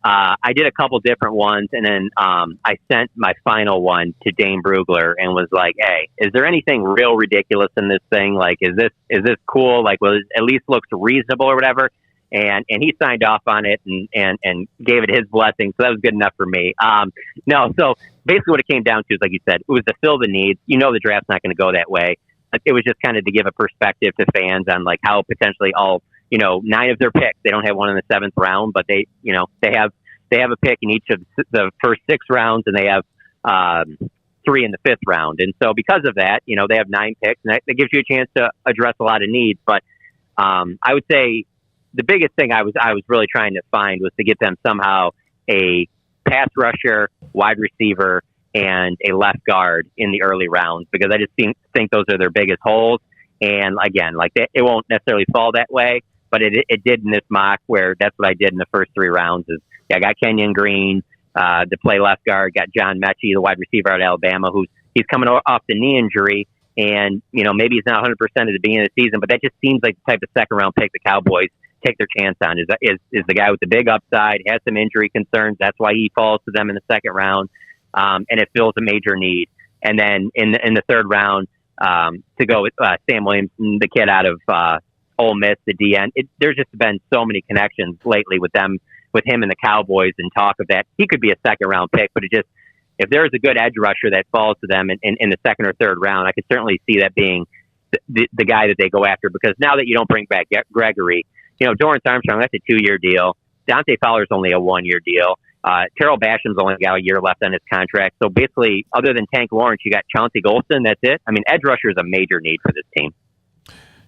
I did a couple different ones, and then I sent my final one to Dane Brugler and was like, hey, is there anything real ridiculous in this thing? Like, is this cool? Like, well, it at least looks reasonable or whatever. And he signed off on it and gave it his blessing. So that was good enough for me. So basically what it came down to is, like you said, it was to fill the needs. The draft's not going to go that way. It was just kind of to give a perspective to fans on like how potentially all, 9 of their picks, they don't have one in the 7th round, but they have a pick in each of the first 6 rounds, and they have 3 in the 5th round. And so because of that, they have 9 picks, and that gives you a chance to address a lot of needs. But I would say the biggest thing I was really trying to find was to get them somehow a pass rusher, wide receiver, and a left guard in the early rounds, because I just think those are their biggest holes. And again, like it won't necessarily fall that way, but it did in this mock, where that's what I did in the first 3 rounds. Is I got Kenyon Green to play left guard, got John Mechie, the wide receiver out of Alabama, he's coming off the knee injury, and maybe he's not 100% at the beginning of the season, but that just seems like the type of 2nd-round pick the Cowboys take their chance on. Is the guy with the big upside, has some injury concerns. That's why he falls to them in the 2nd round, and it fills a major need. And then in the 3rd round, to go with Sam Williams, the kid out of Ole Miss, the DN. There's just been so many connections lately with him and the Cowboys, and talk of that he could be a 2nd-round pick. But if there is a good edge rusher that falls to them in the 2nd or 3rd round, I could certainly see that being the guy that they go after. Because now that you don't bring back Gregory, Dorrance Armstrong, that's a 2-year deal. Dante Fowler's only a 1-year deal. Terrell Basham's only got a year left on his contract. So basically, other than Tank Lawrence, you got Chauncey Golston. That's it. I mean, edge rusher is a major need for this team.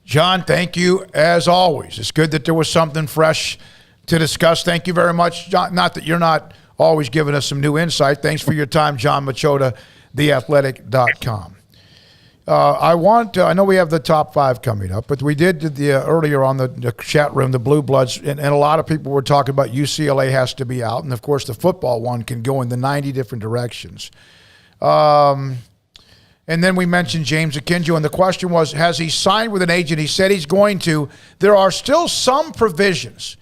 John, thank you as always. It's good that there was something fresh to discuss. Thank you very much, John. Not that you're not always giving us some new insight. Thanks for your time, John Machota. theathletic.com. I know we have the top 5 coming up, but we did the earlier on the chat room, the Blue Bloods, and a lot of people were talking about UCLA has to be out, and of course the football one can go in the 90 different directions. And then we mentioned James Akinjo, and the question was, has he signed with an agent? He said he's going to. There are still some provisions.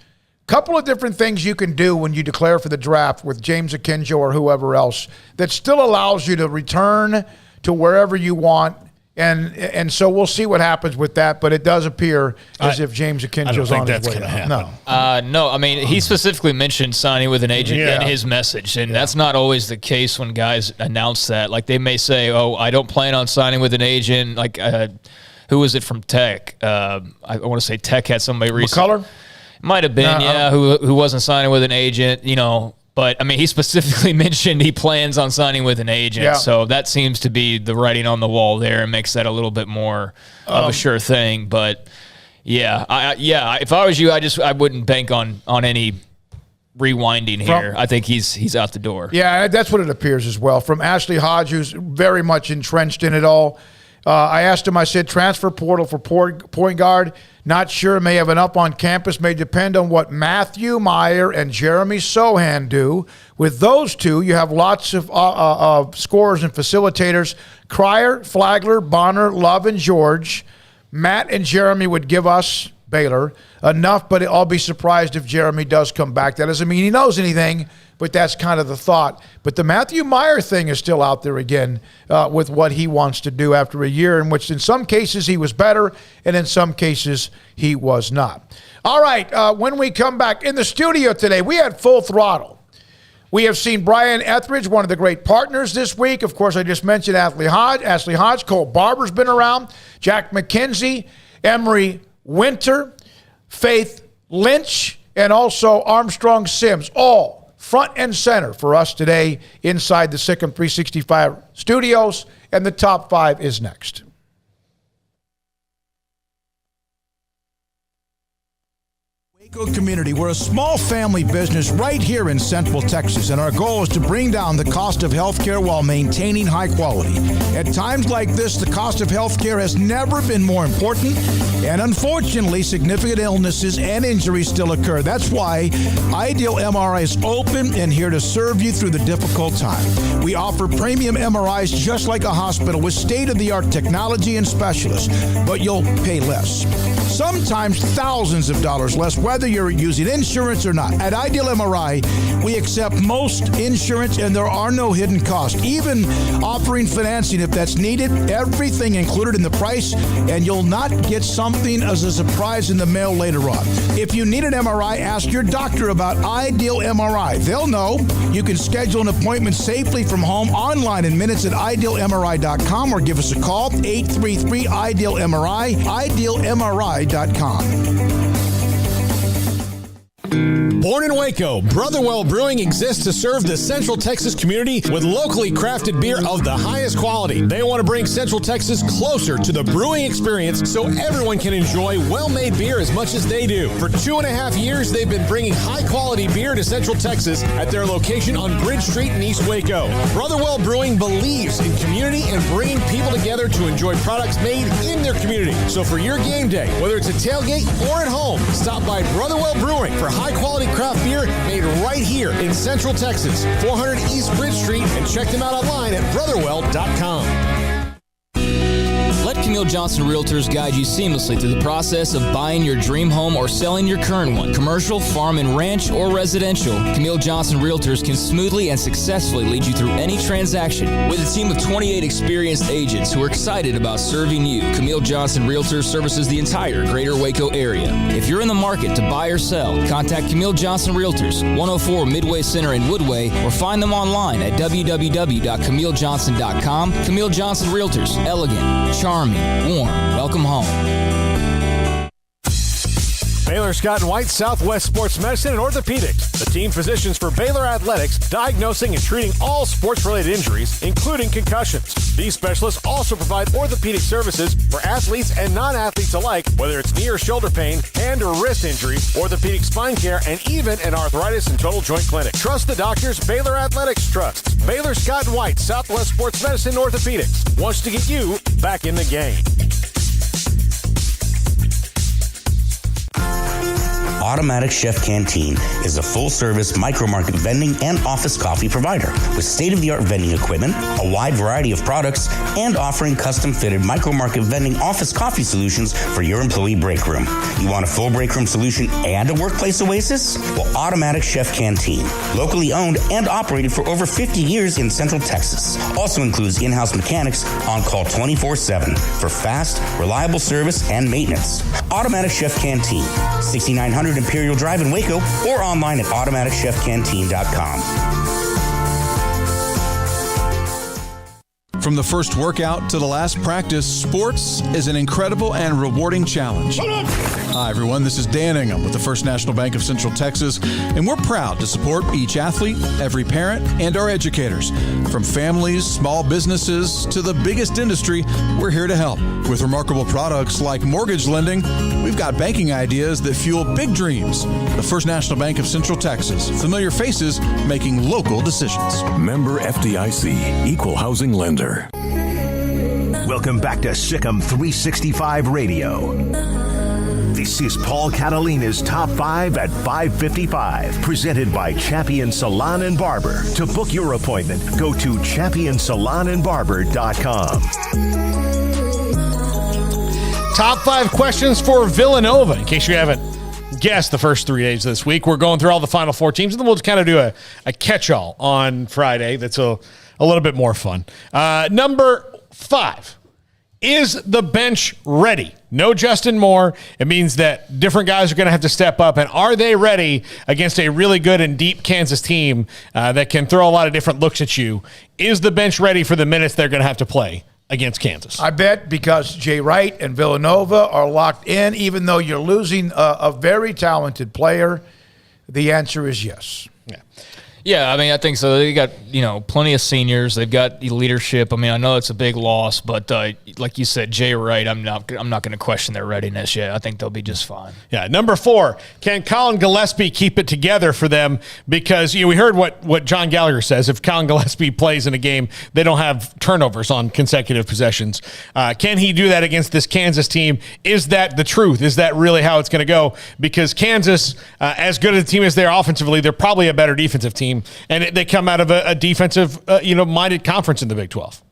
Couple of different things you can do when you declare for the draft with James Akinjo or whoever else that still allows you to return to wherever you want. And so we'll see what happens with that, but it does appear as if James Akinjo's on his way out. No, I mean, he specifically mentioned signing with an agent in his message, and that's not always the case when guys announce that. Like, they may say, oh, I don't plan on signing with an agent. Like, who was it from Tech? I want to say Tech had somebody recently. McCullough? Might have been, who wasn't signing with an agent, But, I mean, he specifically mentioned he plans on signing with an agent, so that seems to be the writing on the wall there and makes that a little bit more of a sure thing. But, if I was you, I wouldn't bank on any rewinding here. I think he's out the door. Yeah, that's what it appears as well. From Ashley Hodge, who's very much entrenched in it all. I asked him, I said, transfer portal for point guard. Not sure, may have an up on campus, may depend on what Matthew Meyer and Jeremy Sohan do. With those two, you have lots of scorers and facilitators. Cryer, Flagler, Bonner, Love, and George. Matt and Jeremy would give us, Baylor, enough, but I'll be surprised if Jeremy does come back. That doesn't mean he knows anything, but that's kind of the thought. But the Matthew Meyer thing is still out there again with what he wants to do after a year in which in some cases he was better and in some cases he was not. All right, when we come back in the studio today, we had Full Throttle. We have seen Brian Etheridge, one of the great partners this week. Of course, I just mentioned Ashley Hodge. Cole Barber's been around. Jack McKenzie, Emery Winter, Faith Lynch, and also Armstrong Sims, all front and center for us today inside the Sikkim 365 studios, and the top 5 is next. Waco Community, we're a small family business right here in Central Texas, and our goal is to bring down the cost of healthcare while maintaining high quality. At times like this, the cost of healthcare has never been more important, and unfortunately, significant illnesses and injuries still occur. That's why Ideal MRI is open and here to serve you through the difficult time. We offer premium MRIs just like a hospital with state-of-the-art technology and specialists, but you'll pay less. Sometimes thousands of dollars less, whether you're using insurance or not. At Ideal MRI, we accept most insurance and there are no hidden costs. Even offering financing if that's needed, everything included in the price, and you'll not get something as a surprise in the mail later on. If you need an MRI, ask your doctor about Ideal MRI. They'll know. You can schedule an appointment safely from home online in minutes at idealmri.com or give us a call, 833-IDEAL-MRI, idealmri.com. Born in Waco, Brotherwell Brewing exists to serve the Central Texas community with locally crafted beer of the highest quality. They want to bring Central Texas closer to the brewing experience so everyone can enjoy well-made beer as much as they do. For 2.5 years, they've been bringing high-quality beer to Central Texas at their location on Bridge Street in East Waco. Brotherwell Brewing believes in community and bringing people together to enjoy products made in their community. So for your game day, whether it's a tailgate or at home, stop by Brotherwell Brewing for high-quality craft beer made right here in Central Texas, 400 East Bridge Street, and check them out online at brotherwell.com. Let Camille Johnson Realtors guide you seamlessly through the process of buying your dream home or selling your current one. Commercial, farm and ranch, or residential, Camille Johnson Realtors can smoothly and successfully lead you through any transaction. With a team of 28 experienced agents who are excited about serving you, Camille Johnson Realtors services the entire greater Waco area. If you're in the market to buy or sell, contact Camille Johnson Realtors, 104 Midway Center in Woodway, or find them online at www.camillejohnson.com. Camille Johnson Realtors, elegant, charming, warm. Welcome home. Baylor Scott and White, Southwest Sports Medicine and Orthopedics, the team physicians for Baylor Athletics, diagnosing and treating all sports-related injuries, including concussions. These specialists also provide orthopedic services for athletes and non-athletes alike, whether it's knee or shoulder pain, hand or wrist injury, orthopedic spine care, and even an arthritis and total joint clinic. Trust the doctors Baylor Athletics trusts. Baylor Scott and White, Southwest Sports Medicine and Orthopedics wants to get you back in the game. Automatic Chef Canteen is a full-service micro-market vending and office coffee provider with state-of-the-art vending equipment, a wide variety of products, and offering custom-fitted micro-market vending office coffee solutions for your employee break room. You want a full break room solution and a workplace oasis? Well, Automatic Chef Canteen, locally owned and operated for over 50 years in Central Texas, also includes in-house mechanics on call 24/7 for fast, reliable service and maintenance. Automatic Chef Canteen, 6900 Imperial Drive in Waco, or online at automaticchefcanteen.com. From the first workout to the last practice, sports is an incredible and rewarding challenge. Hi, everyone. This is Dan Ingham with the First National Bank of Central Texas, and we're proud to support each athlete, every parent, and our educators. From families, small businesses, to the biggest industry, we're here to help. With remarkable products like mortgage lending, we've got banking ideas that fuel big dreams. The First National Bank of Central Texas. Familiar faces making local decisions. Member FDIC, Equal Housing Lender. Welcome back to Sikkim 365 Radio. This is Paul Catalina's Top 5 at 5:55, presented by Champion Salon and Barber. To book your appointment, go to championsalonandbarber.com. Top 5 questions for Villanova. In case you haven't guessed the first 3 days this week, we're going through all the Final Four teams, and then we'll just kind of do a catch-all on Friday that's a little bit more fun. Number 5. Is the bench ready? No Justin Moore. It means that different guys are going to have to step up. And are they ready against a really good and deep Kansas team that can throw a lot of different looks at you? Is the bench ready for the minutes they're going to have to play against Kansas? I bet, because Jay Wright and Villanova are locked in, even though you're losing a very talented player, the answer is yes. Yeah. Yeah, I mean, I think so. They got, plenty of seniors. They've got leadership. I mean, I know it's a big loss, but like you said, Jay Wright, I'm not going to question their readiness yet. I think they'll be just fine. Yeah. Number 4, can Colin Gillespie keep it together for them? Because we heard what John Gallagher says. If Colin Gillespie plays in a game, they don't have turnovers on consecutive possessions. Can he do that against this Kansas team? Is that the truth? Is that really how it's going to go? Because Kansas, as good a team as they are offensively, they're probably a better defensive team. And they come out of a defensive, minded conference in the Big 12.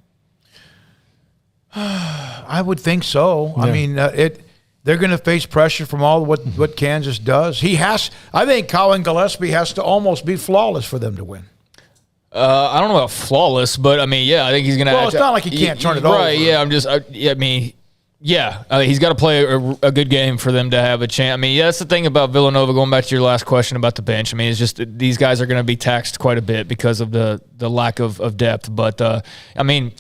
I would think so. Yeah. I mean, they're going to face pressure from all what Kansas does. I think Colin Gillespie has to almost be flawless for them to win. I don't know about flawless, but I mean, yeah, I think he's going to. Well, it's not like he can't turn it over. Right? Yeah, he's got to play a good game for them to have a chance. I mean, yeah, that's the thing about Villanova, going back to your last question about the bench. I mean, it's just these guys are going to be taxed quite a bit because of the lack of depth. But, I mean,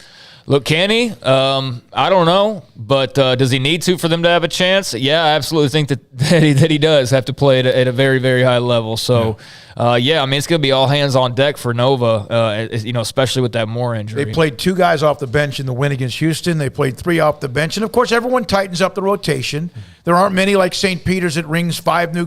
look, can he? I don't know. But does he need to for them to have a chance? Yeah, I absolutely think that he does have to play at a very, very high level. So, I mean, it's going to be all hands on deck for Nova, especially with that Moore injury. They played 2 guys off the bench in the win against Houston. They played 3 off the bench. And, of course, everyone tightens up the rotation. There aren't many like St. Peter's that brings 5 new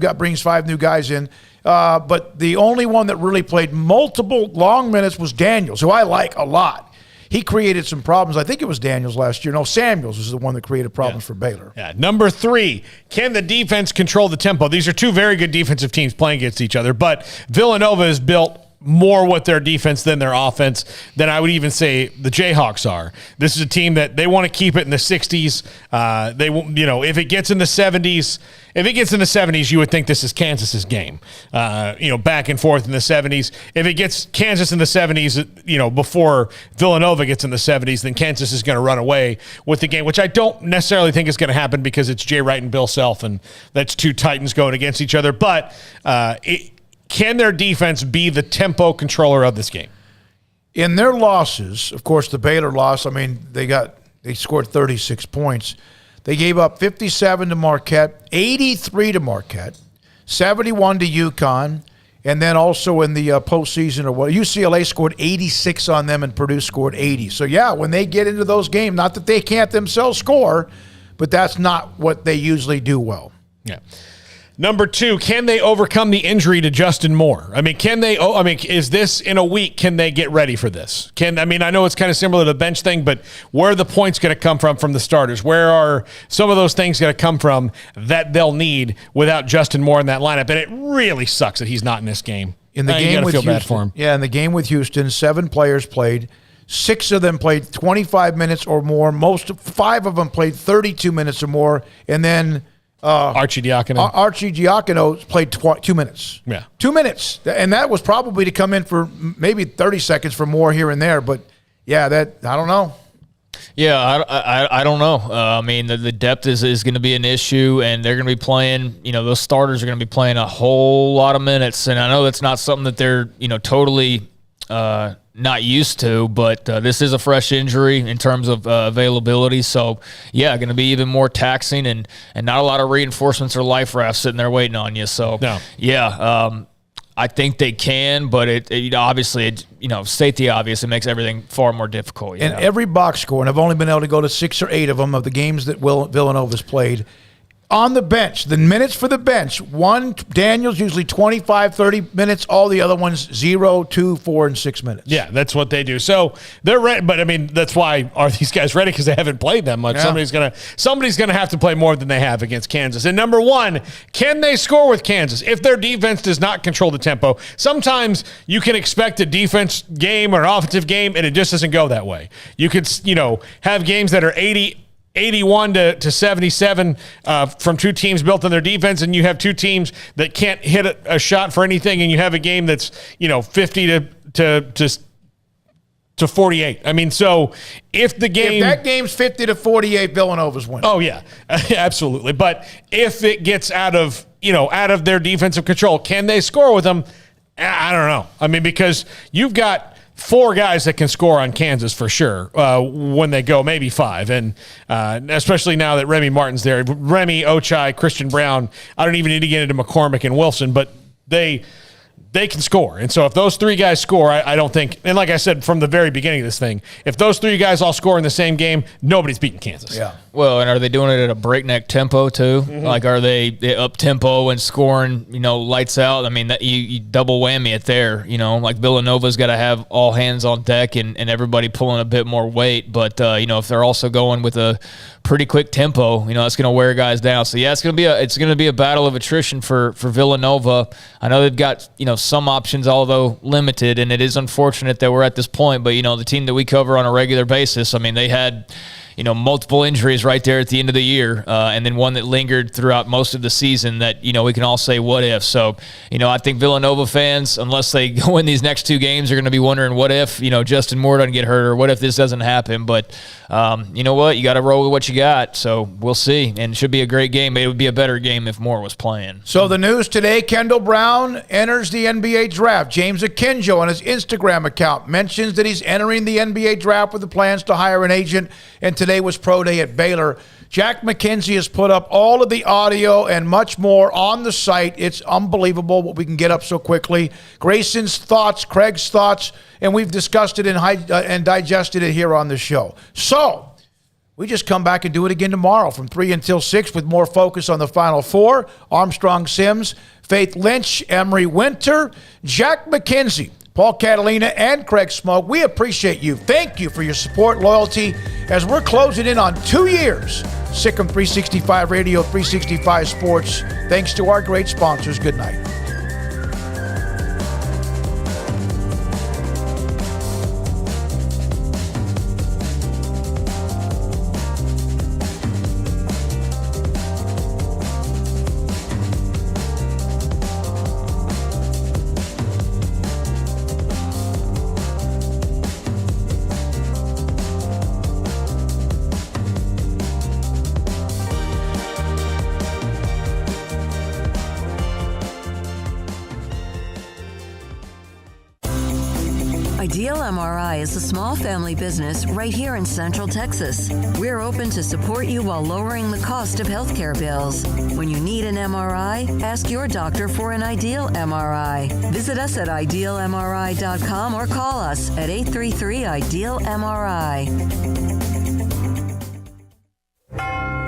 guys in. But the only one that really played multiple long minutes was Daniels, who I like a lot. He created some problems. I think it was Daniels last year. No, Samuels was the one that created problems for Baylor. Yeah. Number 3, can the defense control the tempo? These are 2 very good defensive teams playing against each other, but Villanova is built more with their defense than their offense than I would even say the Jayhawks are. This is a team that they want to keep it in the 60s. If it gets in the 70s, you would think this is Kansas's game. Back and forth in the 70s. If it gets Kansas in the 70s, before Villanova gets in the 70s, then Kansas is going to run away with the game, which I don't necessarily think is going to happen because it's Jay Wright and Bill Self, and that's 2 Titans going against each other. But can their defense be the tempo controller of this game? In their losses, of course, the Baylor loss, I mean, they scored 36 points. They gave up 57 to Marquette, 83 to Marquette, 71 to UConn, and then also in the postseason, UCLA scored 86 on them and Purdue scored 80. So, yeah, when they get into those games, not that they can't themselves score, but that's not what they usually do well. Yeah. Number 2, can they overcome the injury to Justin Moore? I mean, is this in a week, can they get ready for this? I know it's kind of similar to the bench thing, but where are the points going to come from the starters? Where are some of those things going to come from that they'll need without Justin Moore in that lineup? And it really sucks that he's not in this game. In the game with Houston, bad for him. Yeah, in the game with Houston, 7 players played. 6 of them played 25 minutes or more. 5 of them played 32 minutes or more. And then Archie Diacono played 2 minutes. Yeah. 2 minutes. And that was probably to come in for maybe 30 seconds for more here and there. But, yeah, I don't know. Yeah, I don't know. The depth is going to be an issue, and they're going to be playing, those starters are going to be playing a whole lot of minutes. And I know that's not something that they're, totally not used to, but this is a fresh injury in terms of availability. So, yeah, going to be even more taxing and not a lot of reinforcements or life rafts sitting there waiting on you. So, no. Yeah, I think they can, but it obviously, state the obvious, it makes everything far more difficult. And every box score, and I've only been able to go to 6 or 8 of them of the games that Villanova's played. On the bench, the minutes for the bench, Daniel's usually 25, 30 minutes. All the other ones, 0, 2, 4, and 6 minutes. Yeah, that's what they do. So they're ready, but that's why are these guys ready? Because they haven't played that much. Yeah. Somebody's gonna have to play more than they have against Kansas. And number 1, can they score with Kansas? If their defense does not control the tempo, sometimes you can expect a defense game or an offensive game, and it just doesn't go that way. You could, have games that are 81 to 77 from 2 teams built on their defense, and you have 2 teams that can't hit a shot for anything, and you have a game that's 50 to 48. So if that game's 50 to 48, Villanova's winning. Oh yeah, absolutely. But if it gets out of their defensive control, can they score with them? I don't know. Because you've got 4 guys that can score on Kansas for sure when they go, maybe 5. And especially now that Remy Martin's there. Remy, Ochai, Christian Brown. I don't even need to get into McCormick and Wilson, but they can score. And so if those 3 guys score, I don't think, and like I said from the very beginning of this thing, if those 3 guys all score in the same game, nobody's beating Kansas. Yeah. Well, and are they doing it at a breakneck tempo too? Mm-hmm. Like, are they up tempo and scoring, lights out? That you double whammy it there. Like Villanova's got to have all hands on deck and everybody pulling a bit more weight. But if they're also going with a pretty quick tempo, that's going to wear guys down. So yeah, it's going to be a battle of attrition for Villanova. I know they've got some options, although limited, and it is unfortunate that we're at this point. But the team that we cover on a regular basis, they had multiple injuries right there at the end of the year, and then one that lingered throughout most of the season that, we can all say what if. So, I think Villanova fans, unless they go in these next 2 games, are going to be wondering what if, Justin Moore doesn't get hurt, or what if this doesn't happen. But you know what? You got to roll with what you got. So we'll see. And it should be a great game. It would be a better game if Moore was playing. So the news today, Kendall Brown enters the NBA draft. James Akinjo on his Instagram account mentions that he's entering the NBA draft with the plans to hire an agent, and today was pro day at Baylor. Jack McKenzie has put up all of the audio and much more on the site. It's unbelievable what we can get up so quickly. Grayson's thoughts, Craig's thoughts, and we've discussed it and digested it here on the show. So we just come back and do it again tomorrow from 3 until 6 with more focus on the Final Four. Armstrong Sims, Faith Lynch, Emery Winter, Jack McKenzie, Paul Catalina, and Craig Smoak. We appreciate you. Thank you for your support, loyalty, as we're closing in on 2 years. Sikkim 365 Radio, 365 Sports. Thanks to our great sponsors. Good night. Ideal MRI is a small family business right here in Central Texas. We're open to support you while lowering the cost of healthcare bills. When you need an MRI, ask your doctor for an Ideal MRI. Visit us at idealmri.com or call us at 833-IDEAL-MRI.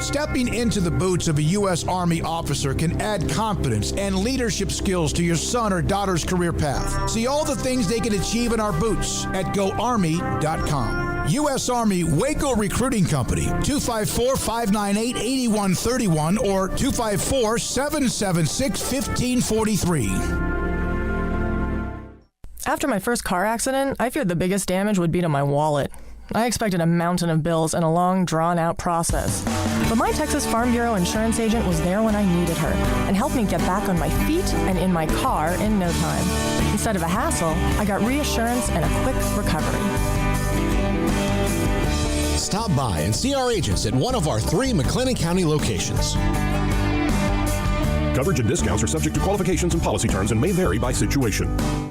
Stepping into the boots of a U.S. Army officer can add confidence and leadership skills to your son or daughter's career path. See all the things they can achieve in our boots at GoArmy.com. U.S. Army Waco Recruiting Company, 254-598-8131 or 254-776-1543. After my first car accident, I feared the biggest damage would be to my wallet. I expected a mountain of bills and a long, drawn-out process. But my Texas Farm Bureau insurance agent was there when I needed her and helped me get back on my feet and in my car in no time. Instead of a hassle, I got reassurance and a quick recovery. Stop by and see our agents at one of our 3 McLennan County locations. Coverage and discounts are subject to qualifications and policy terms and may vary by situation.